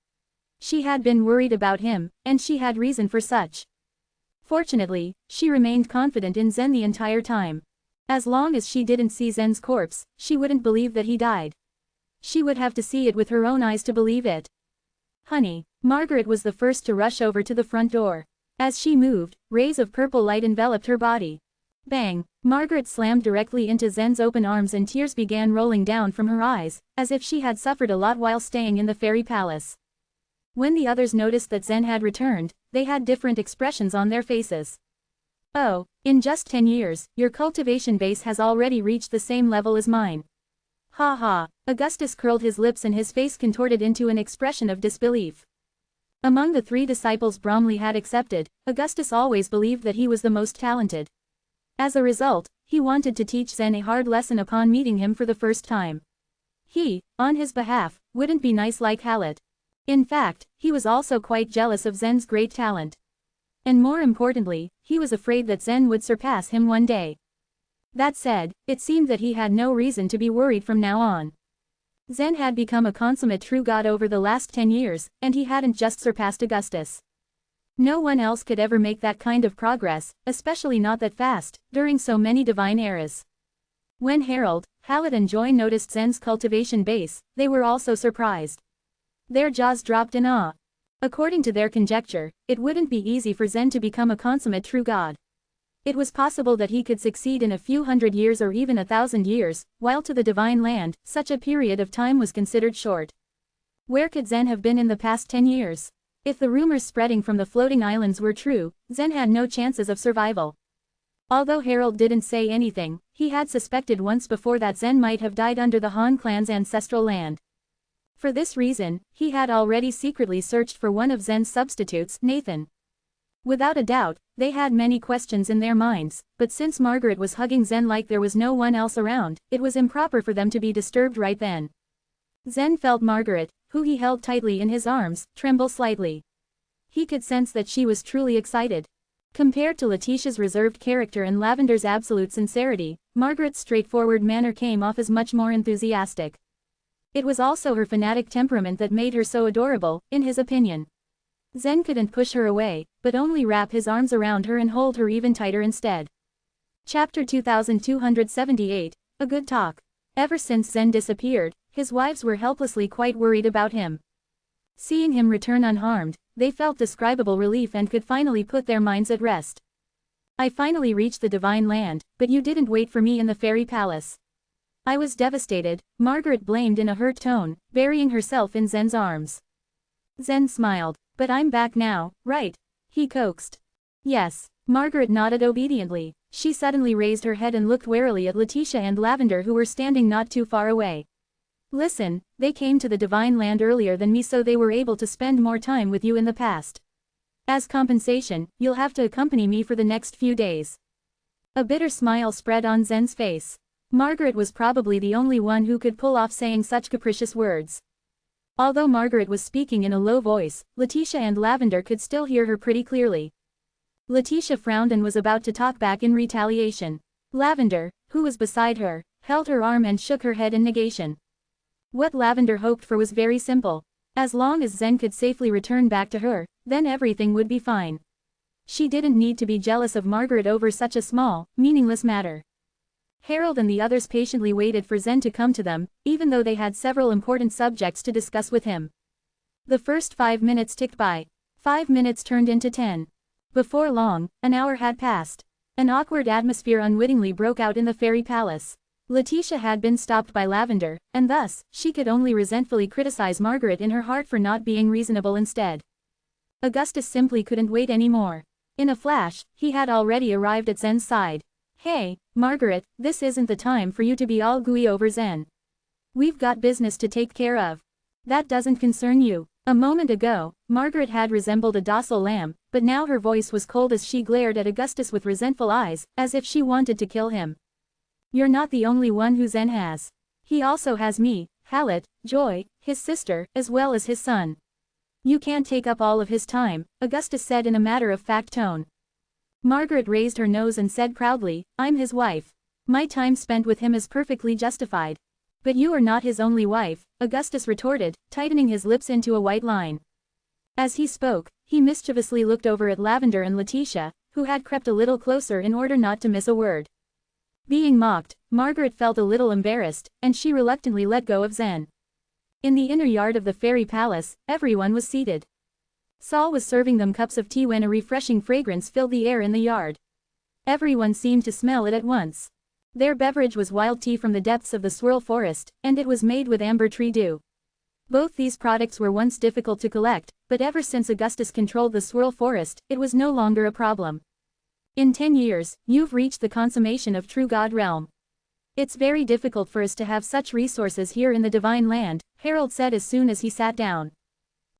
She had been worried about him, and she had reason for such. Fortunately, she remained confident in Zen the entire time. As long as she didn't see Zen's corpse, she wouldn't believe that he died. She would have to see it with her own eyes to believe it. "Honey." Margaret was the first to rush over to the front door. As she moved, rays of purple light enveloped her body. Bang! Margaret slammed directly into Zen's open arms and tears began rolling down from her eyes, as if she had suffered a lot while staying in the fairy palace. When the others noticed that Zen had returned, they had different expressions on their faces. "Oh, in just 10 years, your cultivation base has already reached the same level as mine." Ha ha! Augustus curled his lips and his face contorted into an expression of disbelief. Among the 3 disciples Bromley had accepted, Augustus always believed that he was the most talented. As a result, he wanted to teach Zen a hard lesson upon meeting him for the first time. He, on his behalf, wouldn't be nice like Hallett. In fact, he was also quite jealous of Zen's great talent. And more importantly, he was afraid that Zen would surpass him one day. That said, it seemed that he had no reason to be worried from now on. Zen had become a consummate true god over the last 10 years, and he hadn't just surpassed Augustus. No one else could ever make that kind of progress, especially not that fast, during so many divine eras. When Harold, Hallett and Joy noticed Zen's cultivation base, they were also surprised. Their jaws dropped in awe. According to their conjecture, it wouldn't be easy for Zen to become a consummate true god. It was possible that he could succeed in a few hundred years or even 1,000 years, while to the Divine Land, such a period of time was considered short. Where could Zen have been in the past 10 years? If the rumors spreading from the floating islands were true, Zen had no chances of survival. Although Harold didn't say anything, he had suspected once before that Zen might have died under the Han clan's ancestral land. For this reason, he had already secretly searched for one of Zen's substitutes, Nathan. Without a doubt, they had many questions in their minds, but since Margaret was hugging Zen like there was no one else around, it was improper for them to be disturbed right then. Zen felt Margaret, who he held tightly in his arms, tremble slightly. He could sense that she was truly excited. Compared to Letitia's reserved character and Lavender's absolute sincerity, Margaret's straightforward manner came off as much more enthusiastic. It was also her fanatic temperament that made her so adorable, in his opinion. Zen couldn't push her away, but only wrap his arms around her and hold her even tighter instead. Chapter 2278, A Good Talk. Ever since Zen disappeared, his wives were helplessly quite worried about him. Seeing him return unharmed, they felt indescribable relief and could finally put their minds at rest. I finally reached the Divine Land, but you didn't wait for me in the fairy palace. I was devastated, Margaret blamed in a hurt tone, burying herself in Zen's arms. Zen smiled. But I'm back now, right? He coaxed. Yes. Margaret nodded obediently. She suddenly raised her head and looked warily at Letitia and Lavender, who were standing not too far away. Listen, they came to the Divine Land earlier than me, so they were able to spend more time with you in the past. As compensation, you'll have to accompany me for the next few days. A bitter smile spread on Zen's face. Margaret was probably the only one who could pull off saying such capricious words. Although Margaret was speaking in a low voice, Letitia and Lavender could still hear her pretty clearly. Letitia frowned and was about to talk back in retaliation. Lavender, who was beside her, held her arm and shook her head in negation. What Lavender hoped for was very simple. As long as Zen could safely return back to her, then everything would be fine. She didn't need to be jealous of Margaret over such a small, meaningless matter. Harold and the others patiently waited for Zen to come to them, even though they had several important subjects to discuss with him. The first 5 minutes ticked by. 5 minutes turned into 10. Before long, an hour had passed. An awkward atmosphere unwittingly broke out in the fairy palace. Letitia had been stopped by Lavender, and thus, she could only resentfully criticize Margaret in her heart for not being reasonable instead. Augustus simply couldn't wait anymore. In a flash, he had already arrived at Zen's side. Hey, Margaret, this isn't the time for you to be all gooey over Zen. We've got business to take care of. That doesn't concern you. A moment ago, Margaret had resembled a docile lamb, but now her voice was cold as she glared at Augustus with resentful eyes, as if she wanted to kill him. You're not the only one who Zen has. He also has me, Hallett, Joy, his sister, as well as his son. You can't take up all of his time, Augustus said in a matter-of-fact tone. Margaret raised her nose and said proudly, I'm his wife. My time spent with him is perfectly justified. But you are not his only wife, Augustus retorted, tightening his lips into a white line. As he spoke, he mischievously looked over at Lavender and Letitia, who had crept a little closer in order not to miss a word. Being mocked, Margaret felt a little embarrassed, and she reluctantly let go of Zen. In the inner yard of the fairy palace, everyone was seated. Saul was serving them cups of tea when a refreshing fragrance filled the air in the yard. Everyone seemed to smell it at once. Their beverage was wild tea from the depths of the swirl forest, and it was made with amber tree dew. Both these products were once difficult to collect, but ever since Augustus controlled the swirl forest, it was no longer a problem. In 10 years, you've reached the consummation of true God realm. It's very difficult for us to have such resources here in the Divine Land, Harold said as soon as he sat down.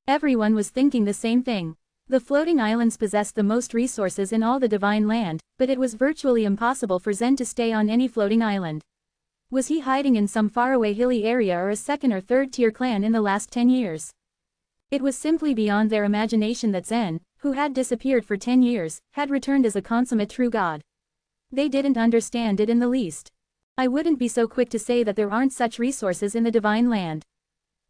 Everyone was thinking the same thing. The floating islands possessed the most resources in all the Divine Land, but it was virtually impossible for Zen to stay on any floating island. Was he hiding in some faraway hilly area or a second or third tier clan in the last 10 years? It was simply beyond their imagination that Zen, who had disappeared for 10 years, had returned as a consummate true god. They didn't understand it in the least. I wouldn't be so quick to say that there aren't such resources in the Divine Land.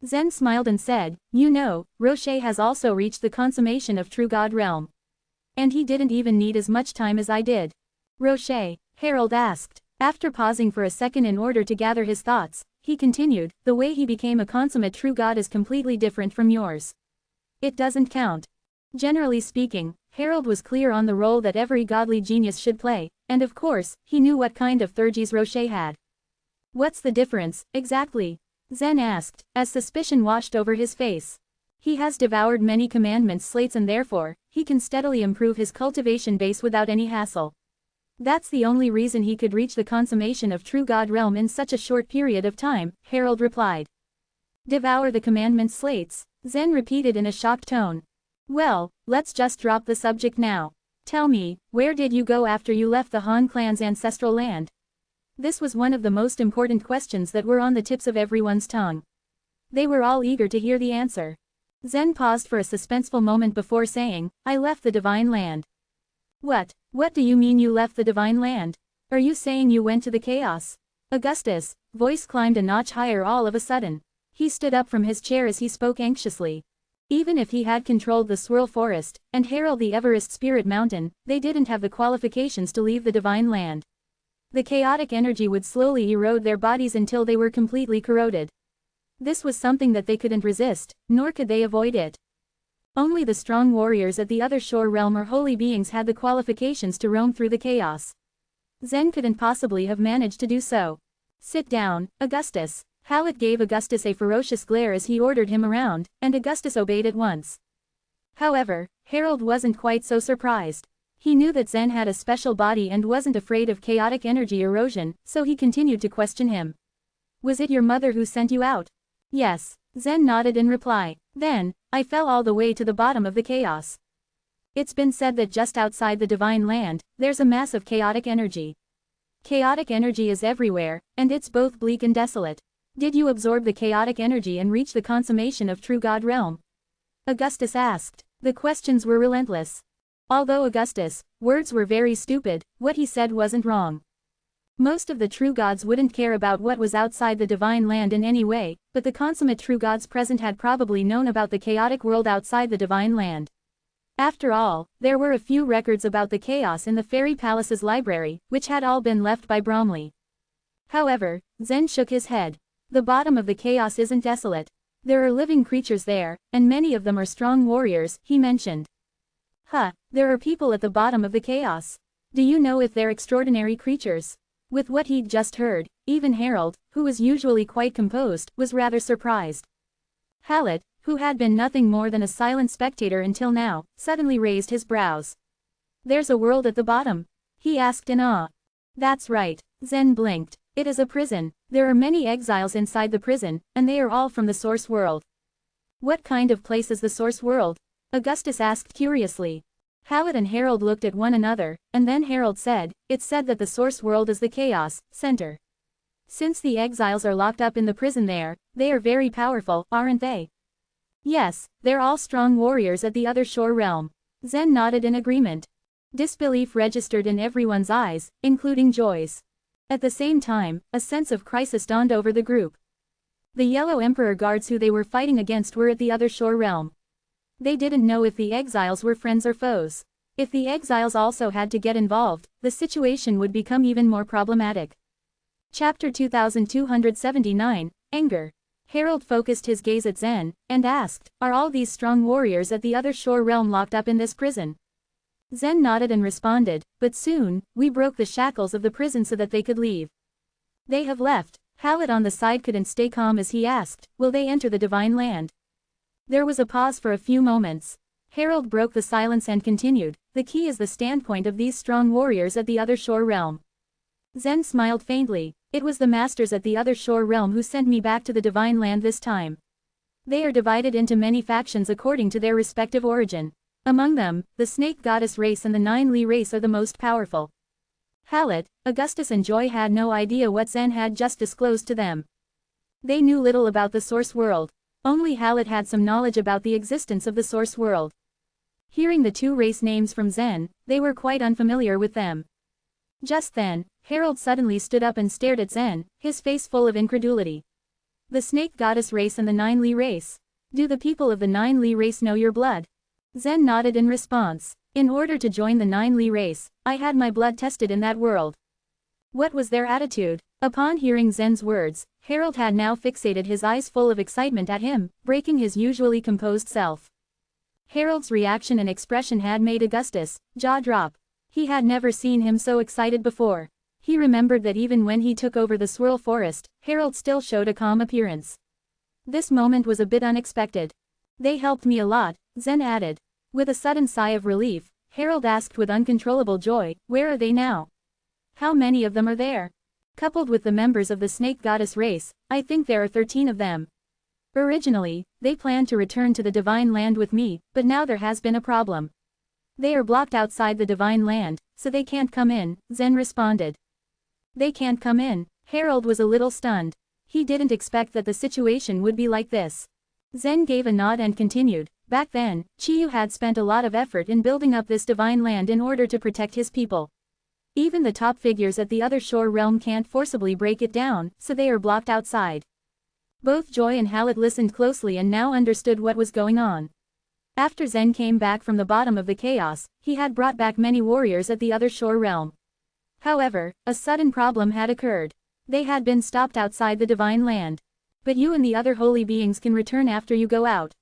Zen smiled and said, you know, Rocher has also reached the consummation of true God realm. And he didn't even need as much time as I did. Rocher? Harold asked. After pausing for a second in order to gather his thoughts, he continued, the way he became a consummate true god is completely different from yours. It doesn't count. Generally speaking, Harold was clear on the role that every godly genius should play, and of course, he knew what kind of Thurges Roche had. What's the difference, exactly? Zen asked, as suspicion washed over his face. He has devoured many commandments slates and therefore, he can steadily improve his cultivation base without any hassle. That's the only reason he could reach the consummation of true God realm in such a short period of time, Harold replied. Devour the commandment slates, Zen repeated in a shocked tone. Well, let's just drop the subject now. Tell me, where did you go after you left the Han clan's ancestral land? This was one of the most important questions that were on the tips of everyone's tongue. They were all eager to hear the answer. Zen paused for a suspenseful moment before saying, I left the divine land. What do you mean you left the divine land? Are you saying you went to the chaos? Augustus' voice climbed a notch higher all of a sudden. He stood up from his chair as he spoke anxiously. Even if he had controlled the Swirl Forest, and Harold the Everest Spirit Mountain, they didn't have the qualifications to leave the divine land. The chaotic energy would slowly erode their bodies until they were completely corroded. This was something that they couldn't resist, nor could they avoid it. Only the strong warriors at the other shore realm or holy beings had the qualifications to roam through the chaos. Zen couldn't possibly have managed to do so. Sit down, Augustus. Hallett gave Augustus a ferocious glare as he ordered him around, and Augustus obeyed at once. However, Harold wasn't quite so surprised. He knew that Zen had a special body and wasn't afraid of chaotic energy erosion, so he continued to question him. Was it your mother who sent you out? Yes, Zen nodded in reply. Then, I fell all the way to the bottom of the chaos. It's been said that just outside the divine land, there's a mass of chaotic energy. Chaotic energy is everywhere, and it's both bleak and desolate. Did you absorb the chaotic energy and reach the consummation of true God realm? Augustus asked. The questions were relentless. Although Augustus' words were very stupid, what he said wasn't wrong. Most of the true gods wouldn't care about what was outside the divine land in any way, but the consummate true gods present had probably known about the chaotic world outside the divine land. After all, there were a few records about the chaos in the Fairy Palace's library, which had all been left by Bromley. However, Zen shook his head. The bottom of the chaos isn't desolate. There are living creatures there, and many of them are strong warriors, he mentioned. There are people at the bottom of the chaos. Do you know if they're extraordinary creatures? With what he'd just heard, even Harold, who was usually quite composed, was rather surprised. Hallett, who had been nothing more than a silent spectator until now, suddenly raised his brows. There's a world at the bottom? He asked in awe. That's right, Zen blinked. It is a prison. There are many exiles inside the prison, and they are all from the source world. What kind of place is the source world? Augustus asked curiously. Hallett and Harold looked at one another, and then Harold said, it's said that the source world is the chaos center. Since the exiles are locked up in the prison there, they are very powerful, aren't they? Yes, they're all strong warriors at the other shore realm. Zen nodded in agreement. Disbelief registered in everyone's eyes, including Joy's. At the same time, a sense of crisis dawned over the group. The Yellow Emperor guards who they were fighting against were at the other shore realm. They didn't know if the exiles were friends or foes. If the exiles also had to get involved, the situation would become even more problematic. Chapter 2279, Anger. Harold focused his gaze at Zen, and asked, are all these strong warriors at the other shore realm locked up in this prison? Zen nodded and responded, but soon, we broke the shackles of the prison so that they could leave. They have left. Hallett on the side couldn't stay calm as he asked, will they enter the divine land? There was a pause for a few moments. Harold broke the silence and continued, the key is the standpoint of these strong warriors at the other shore realm. Zen smiled faintly, it was the masters at the other shore realm who sent me back to the divine land this time. They are divided into many factions according to their respective origin. Among them, the Snake Goddess race and the Nine Li race are the most powerful. Hallett, Augustus and Joy had no idea what Zen had just disclosed to them. They knew little about the source world. Only Hallett had some knowledge about the existence of the source world. Hearing the two race names from Zen, they were quite unfamiliar with them. Just then, Harold suddenly stood up and stared at Zen, his face full of incredulity. The Snake Goddess race and the Nine Li race. Do the people of the Nine Li race know your blood? Zen nodded in response. In order to join the Nine Li race, I had my blood tested in that world. What was their attitude? Upon hearing Zen's words, Harold had now fixated his eyes full of excitement at him, breaking his usually composed self. Harold's reaction and expression had made Augustus' jaw drop. He had never seen him so excited before. He remembered that even when he took over the Swirl Forest, Harold still showed a calm appearance. This moment was a bit unexpected. They helped me a lot, Zen added. With a sudden sigh of relief, Harold asked with uncontrollable joy, where are they now? How many of them are there? Coupled with the members of the snake goddess race, I think there are 13 of them. Originally, they planned to return to the Divine Land with me, but now there has been a problem. They are blocked outside the Divine Land, so they can't come in, Zen responded. They can't come in. Harold was a little stunned. He didn't expect that the situation would be like this. Zen gave a nod and continued, back then, Chiyu had spent a lot of effort in building up this Divine Land in order to protect his people. Even the top figures at the other shore realm can't forcibly break it down, so they are blocked outside. Both Joy and Hallett listened closely and now understood what was going on. After Zen came back from the bottom of the chaos, he had brought back many warriors at the other shore realm. However, a sudden problem had occurred. They had been stopped outside the Divine Land. But you and the other holy beings can return after you go out.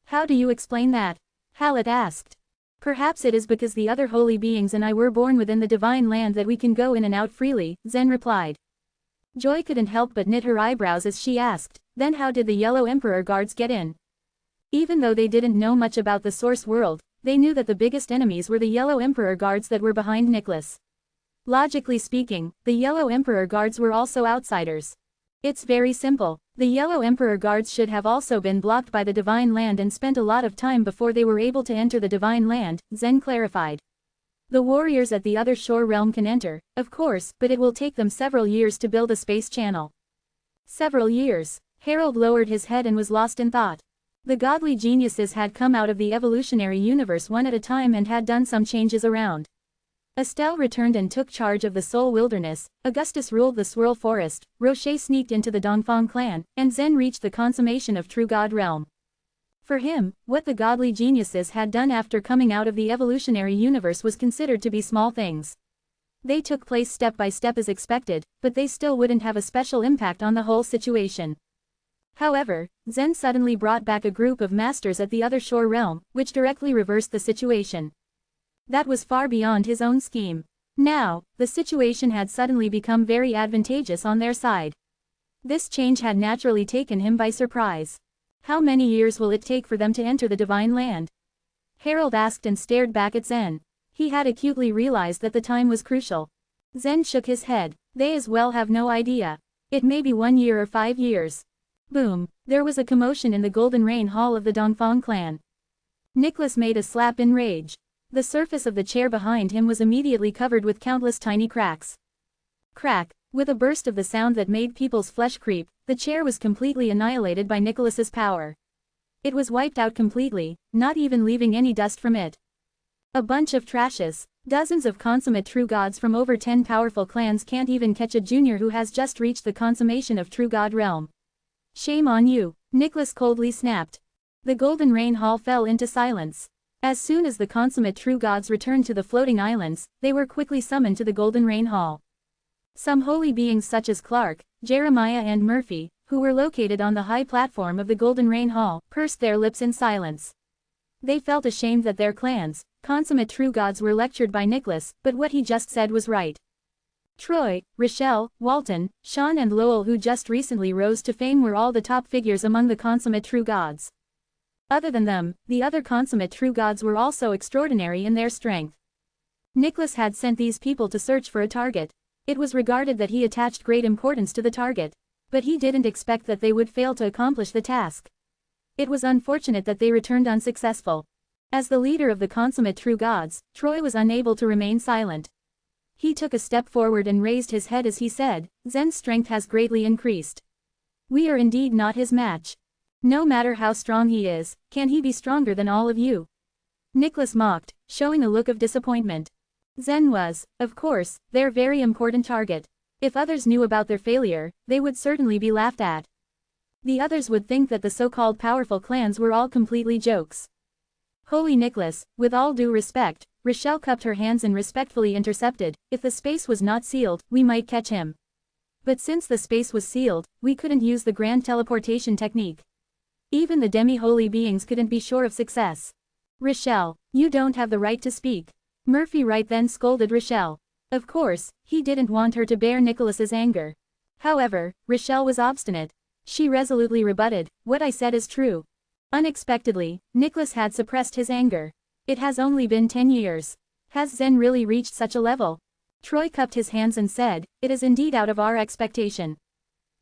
How do you explain that? Hallett asked. Perhaps it is because the other holy beings and I were born within the Divine Land that we can go in and out freely, Zen replied. Joy couldn't help but knit her eyebrows as she asked, then how did the Yellow Emperor guards get in? Even though they didn't know much about the source world, they knew that the biggest enemies were the Yellow Emperor guards that were behind Nicholas. Logically speaking, the Yellow Emperor guards were also outsiders. It's very simple. The Yellow Emperor guards should have also been blocked by the Divine Land and spent a lot of time before they were able to enter the Divine Land, Zen clarified. The warriors at the other shore realm can enter, of course, but it will take them several years to build a space channel. Several years. Harold lowered his head and was lost in thought. The godly geniuses had come out of the evolutionary universe one at a time and had done some changes around. Estelle returned and took charge of the Soul Wilderness, Augustus ruled the Swirl Forest, Rocher sneaked into the Dongfang clan, and Zen reached the consummation of True God realm. For him, what the godly geniuses had done after coming out of the evolutionary universe was considered to be small things. They took place step by step as expected, but they still wouldn't have a special impact on the whole situation. However, Zen suddenly brought back a group of masters at the other shore realm, which directly reversed the situation. That was far beyond his own scheme. Now, the situation had suddenly become very advantageous on their side. This change had naturally taken him by surprise. How many years will it take for them to enter the Divine Land? Harold asked and stared back at Zen. He had acutely realized that the time was crucial. Zen shook his head. They as well have no idea. It may be 1 year or 5 years. Boom! There was a commotion in the Golden Rain Hall of the Dongfang clan. Nicholas made a slap in rage. The surface of the chair behind him was immediately covered with countless tiny cracks. Crack! With a burst of the sound that made people's flesh creep, the chair was completely annihilated by Nicholas's power. It was wiped out completely, not even leaving any dust from it. A bunch of trashes. Dozens of consummate true gods from over 10 powerful clans can't even catch a junior who has just reached the consummation of True God realm. Shame on you, Nicholas coldly snapped. The Golden Rain Hall fell into silence. As soon as the consummate true gods returned to the floating islands, they were quickly summoned to the Golden Rain Hall. Some holy beings such as Clark, Jeremiah and Murphy, who were located on the high platform of the Golden Rain Hall, pursed their lips in silence. They felt ashamed that their clans, consummate true gods, were lectured by Nicholas, but what he just said was right. Troy, Rochelle, Walton, Sean and Lowell, who just recently rose to fame, were all the top figures among the consummate true gods. Other than them, the other consummate true gods were also extraordinary in their strength. Nicholas had sent these people to search for a target. It was regarded that he attached great importance to the target. But he didn't expect that they would fail to accomplish the task. It was unfortunate that they returned unsuccessful. As the leader of the consummate true gods, Troy was unable to remain silent. He took a step forward and raised his head as he said, Zen's strength has greatly increased. We are indeed not his match. No matter how strong he is, can he be stronger than all of you? Nicholas mocked, showing a look of disappointment. Zen was, of course, their very important target. If others knew about their failure, they would certainly be laughed at. The others would think that the so-called powerful clans were all completely jokes. Holy Nicholas, with all due respect, Rochelle cupped her hands and respectfully intercepted, if the space was not sealed, we might catch him. But since the space was sealed, we couldn't use the grand teleportation technique. Even the demi-holy beings couldn't be sure of success. Rochelle, you don't have the right to speak. Murphy right then scolded Rochelle. Of course, he didn't want her to bear Nicholas's anger. However, Rochelle was obstinate. She resolutely rebutted, what I said is true. Unexpectedly, Nicholas had suppressed his anger. It has only been 10 years. Has Zen really reached such a level? Troy cupped his hands and said, it is indeed out of our expectation.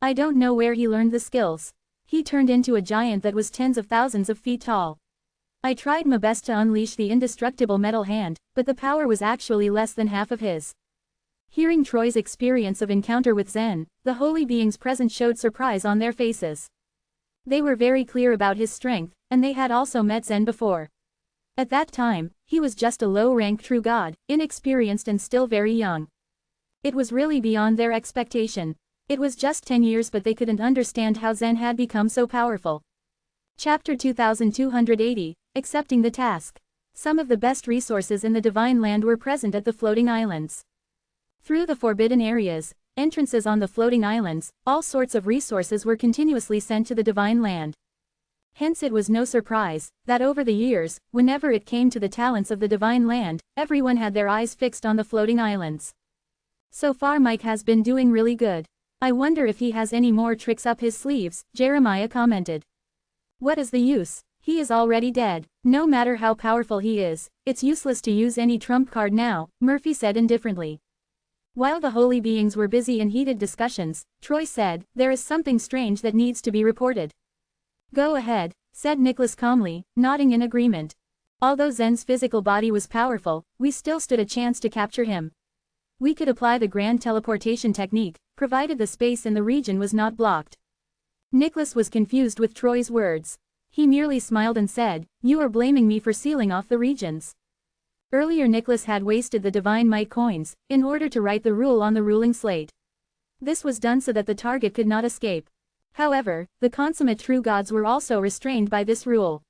I don't know where he learned the skills. He turned into a giant that was tens of thousands of feet tall. I tried my best to unleash the indestructible metal hand, but the power was actually less than half of his. Hearing Troy's experience of encounter with Zen, the holy beings present showed surprise on their faces. They were very clear about his strength, and they had also met Zen before. At that time, he was just a low-rank true god, inexperienced and still very young. It was really beyond their expectation. It was just 10 years, but they couldn't understand how Zen had become so powerful. Chapter 2280, Accepting the Task. Some of the best resources in the Divine Land were present at the floating islands. Through the forbidden areas, entrances on the floating islands, all sorts of resources were continuously sent to the Divine Land. Hence it was no surprise that over the years, whenever it came to the talents of the Divine Land, everyone had their eyes fixed on the floating islands. So far Mike has been doing really good. I wonder if he has any more tricks up his sleeves, Jeremiah commented. What is the use? He is already dead. No matter how powerful he is, it's useless to use any trump card now, Murphy said indifferently. While the holy beings were busy in heated discussions, Troy said, there is something strange that needs to be reported. Go ahead, said Nicholas calmly, nodding in agreement. Although Zen's physical body was powerful, we still stood a chance to capture him. We could apply the grand teleportation technique, provided the space in the region was not blocked. Nicholas was confused with Troy's words. He merely smiled and said, you are blaming me for sealing off the regions. Earlier Nicholas had wasted the Divine Might coins, in order to write the rule on the ruling slate. This was done so that the target could not escape. However, the consummate true gods were also restrained by this rule.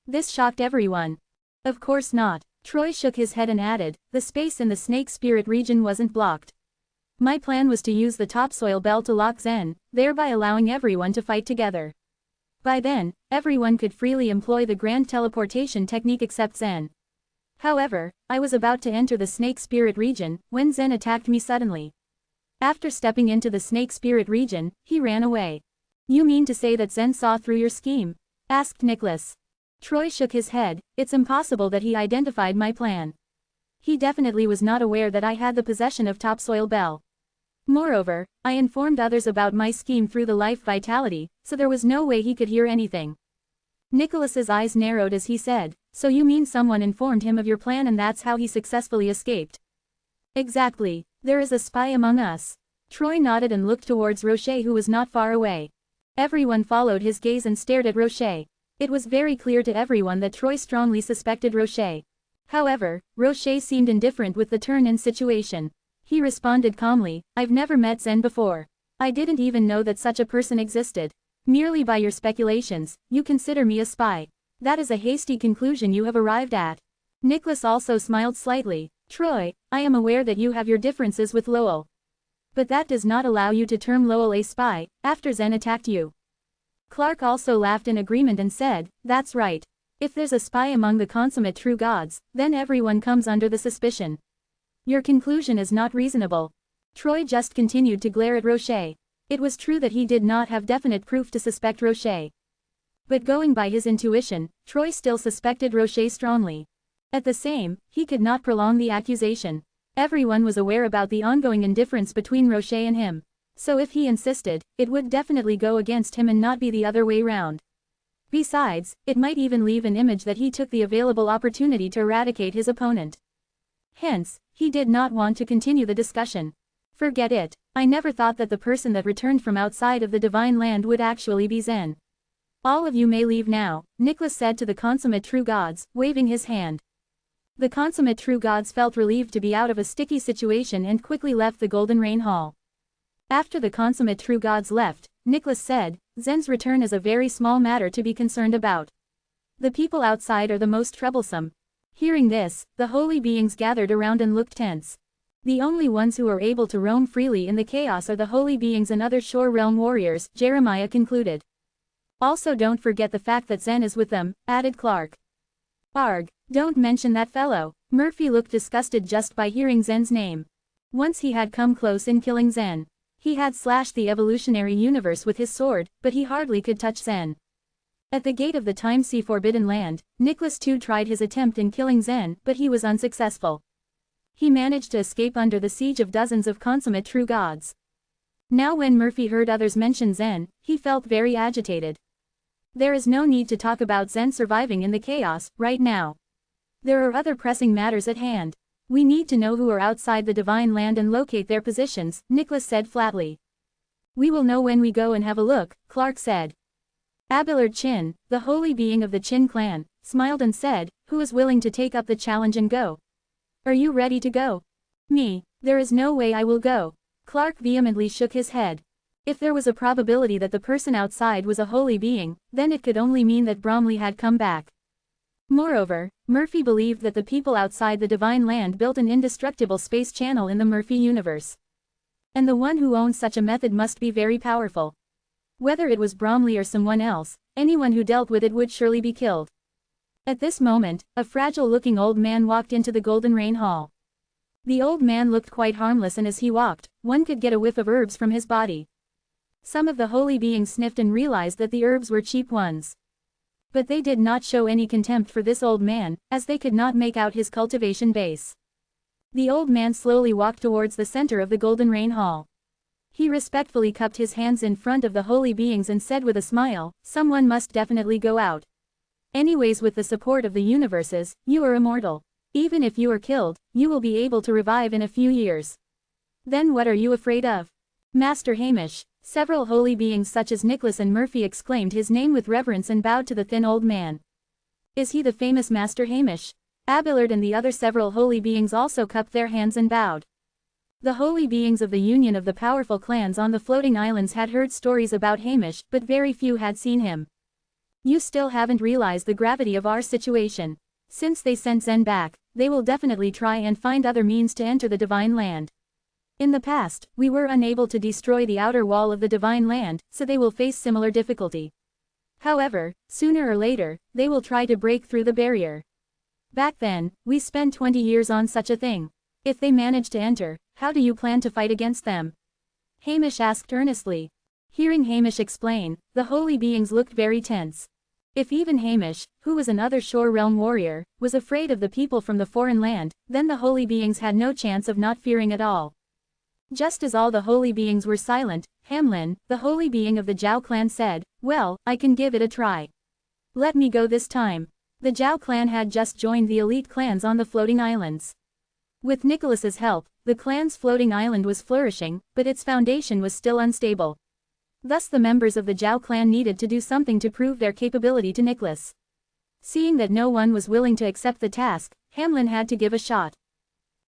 This shocked everyone. Of course not. Troy shook his head and added, the space in the snake spirit region wasn't blocked. My plan was to use the topsoil bell to lock Zen, thereby allowing everyone to fight together. By then, everyone could freely employ the grand teleportation technique except Zen. However, I was about to enter the snake spirit region, when Zen attacked me suddenly. After stepping into the snake spirit region, he ran away. You mean to say that Zen saw through your scheme? Asked Nicholas. Troy shook his head, it's impossible that he identified my plan. He definitely was not aware that I had the possession of topsoil bell. Moreover, I informed others about my scheme through the life vitality, so there was no way he could hear anything. Nicholas's eyes narrowed as he said, so you mean someone informed him of your plan and that's how he successfully escaped? Exactly, there is a spy among us. Troy nodded and looked towards Rocher, who was not far away. Everyone followed his gaze and stared at Rocher. It was very clear to everyone that Troy strongly suspected Rocher. However, Rocher seemed indifferent with the turn-in situation. He responded calmly, I've never met Zen before. I didn't even know that such a person existed. Merely by your speculations, you consider me a spy. That is a hasty conclusion you have arrived at. Nicholas also smiled slightly. Troy, I am aware that you have your differences with Lowell. But that does not allow you to term Lowell a spy, after Zen attacked you. Clark also laughed in agreement and said, that's right. If there's a spy among the consummate true gods, then everyone comes under the suspicion. Your conclusion is not reasonable. Troy just continued to glare at Rocher. It was true that he did not have definite proof to suspect Rocher. But going by his intuition, Troy still suspected Rocher strongly. At the same, he could not prolong the accusation. Everyone was aware about the ongoing indifference between Rocher and him. So if he insisted, it would definitely go against him and not be the other way round. Besides, it might even leave an image that he took the available opportunity to eradicate his opponent. Hence, he did not want to continue the discussion. Forget it. I never thought that the person that returned from outside of the Divine Land would actually be Zen. All of you may leave now, Nicholas said to the consummate true gods, waving his hand. The consummate true gods felt relieved to be out of a sticky situation and quickly left the Golden Rain Hall. After the consummate true gods left, Nicholas said, Zen's return is a very small matter to be concerned about. The people outside are the most troublesome. Hearing this, the holy beings gathered around and looked tense. The only ones who are able to roam freely in the chaos are the holy beings and other shore realm warriors, Jeremiah concluded. Also don't forget the fact that Zen is with them, added Clark. Arg, don't mention that fellow. Murphy looked disgusted just by hearing Zen's name. Once he had come close in killing Zen. He had slashed the evolutionary universe with his sword, but he hardly could touch Zen. At the gate of the Time-Sea Forbidden Land, Nicholas too tried his attempt in killing Zen, but he was unsuccessful. He managed to escape under the siege of dozens of consummate true gods. Now when Murphy heard others mention Zen, he felt very agitated. There is no need to talk about Zen surviving in the chaos, right now. There are other pressing matters at hand. We need to know who are outside the Divine Land and locate their positions, Nicholas said flatly. We will know when we go and have a look, Clark said. Abelard Chin, the holy being of the Chin clan, smiled and said, who is willing to take up the challenge and go? Are you ready to go? Me, there is no way I will go. Clark vehemently shook his head. If there was a probability that the person outside was a holy being, then it could only mean that Bromley had come back. Moreover, Murphy believed that the people outside the Divine Land built an indestructible space channel in the Murphy universe. And the one who owns such a method must be very powerful. Whether it was Bromley or someone else, anyone who dealt with it would surely be killed. At this moment, a fragile-looking old man walked into the Golden Rain Hall. The old man looked quite harmless, and as he walked, one could get a whiff of herbs from his body. Some of the holy beings sniffed and realized that the herbs were cheap ones. But they did not show any contempt for this old man, as they could not make out his cultivation base. The old man slowly walked towards the center of the Golden Rain Hall. He respectfully cupped his hands in front of the holy beings and said with a smile, someone must definitely go out. Anyways, with the support of the universes, you are immortal. Even if you are killed, you will be able to revive in a few years. Then what are you afraid of? Master Hamish. Several holy beings such as Nicholas and Murphy exclaimed his name with reverence and bowed to the thin old man. Is he the famous Master Hamish? Abelard and the other several holy beings also cupped their hands and bowed. The holy beings of the Union of the Powerful Clans on the floating islands had heard stories about Hamish, but very few had seen him. You still haven't realized the gravity of our situation. Since they sent Zen back, they will definitely try and find other means to enter the Divine Land. In the past, we were unable to destroy the outer wall of the Divine Land, so they will face similar difficulty. However, sooner or later, they will try to break through the barrier. Back then, we spent 20 years on such a thing. If they manage to enter, how do you plan to fight against them? Hamish asked earnestly. Hearing Hamish explain, the holy beings looked very tense. If even Hamish, who was another Shore Realm warrior, was afraid of the people from the foreign land, then the holy beings had no chance of not fearing at all. Just as all the holy beings were silent, Hamlin, the holy being of the Zhao clan said, well, I can give it a try. Let me go this time. The Zhao clan had just joined the elite clans on the floating islands. With Nicholas's help, the clan's floating island was flourishing, but its foundation was still unstable. Thus the members of the Zhao clan needed to do something to prove their capability to Nicholas. Seeing that no one was willing to accept the task, Hamlin had to give a shot.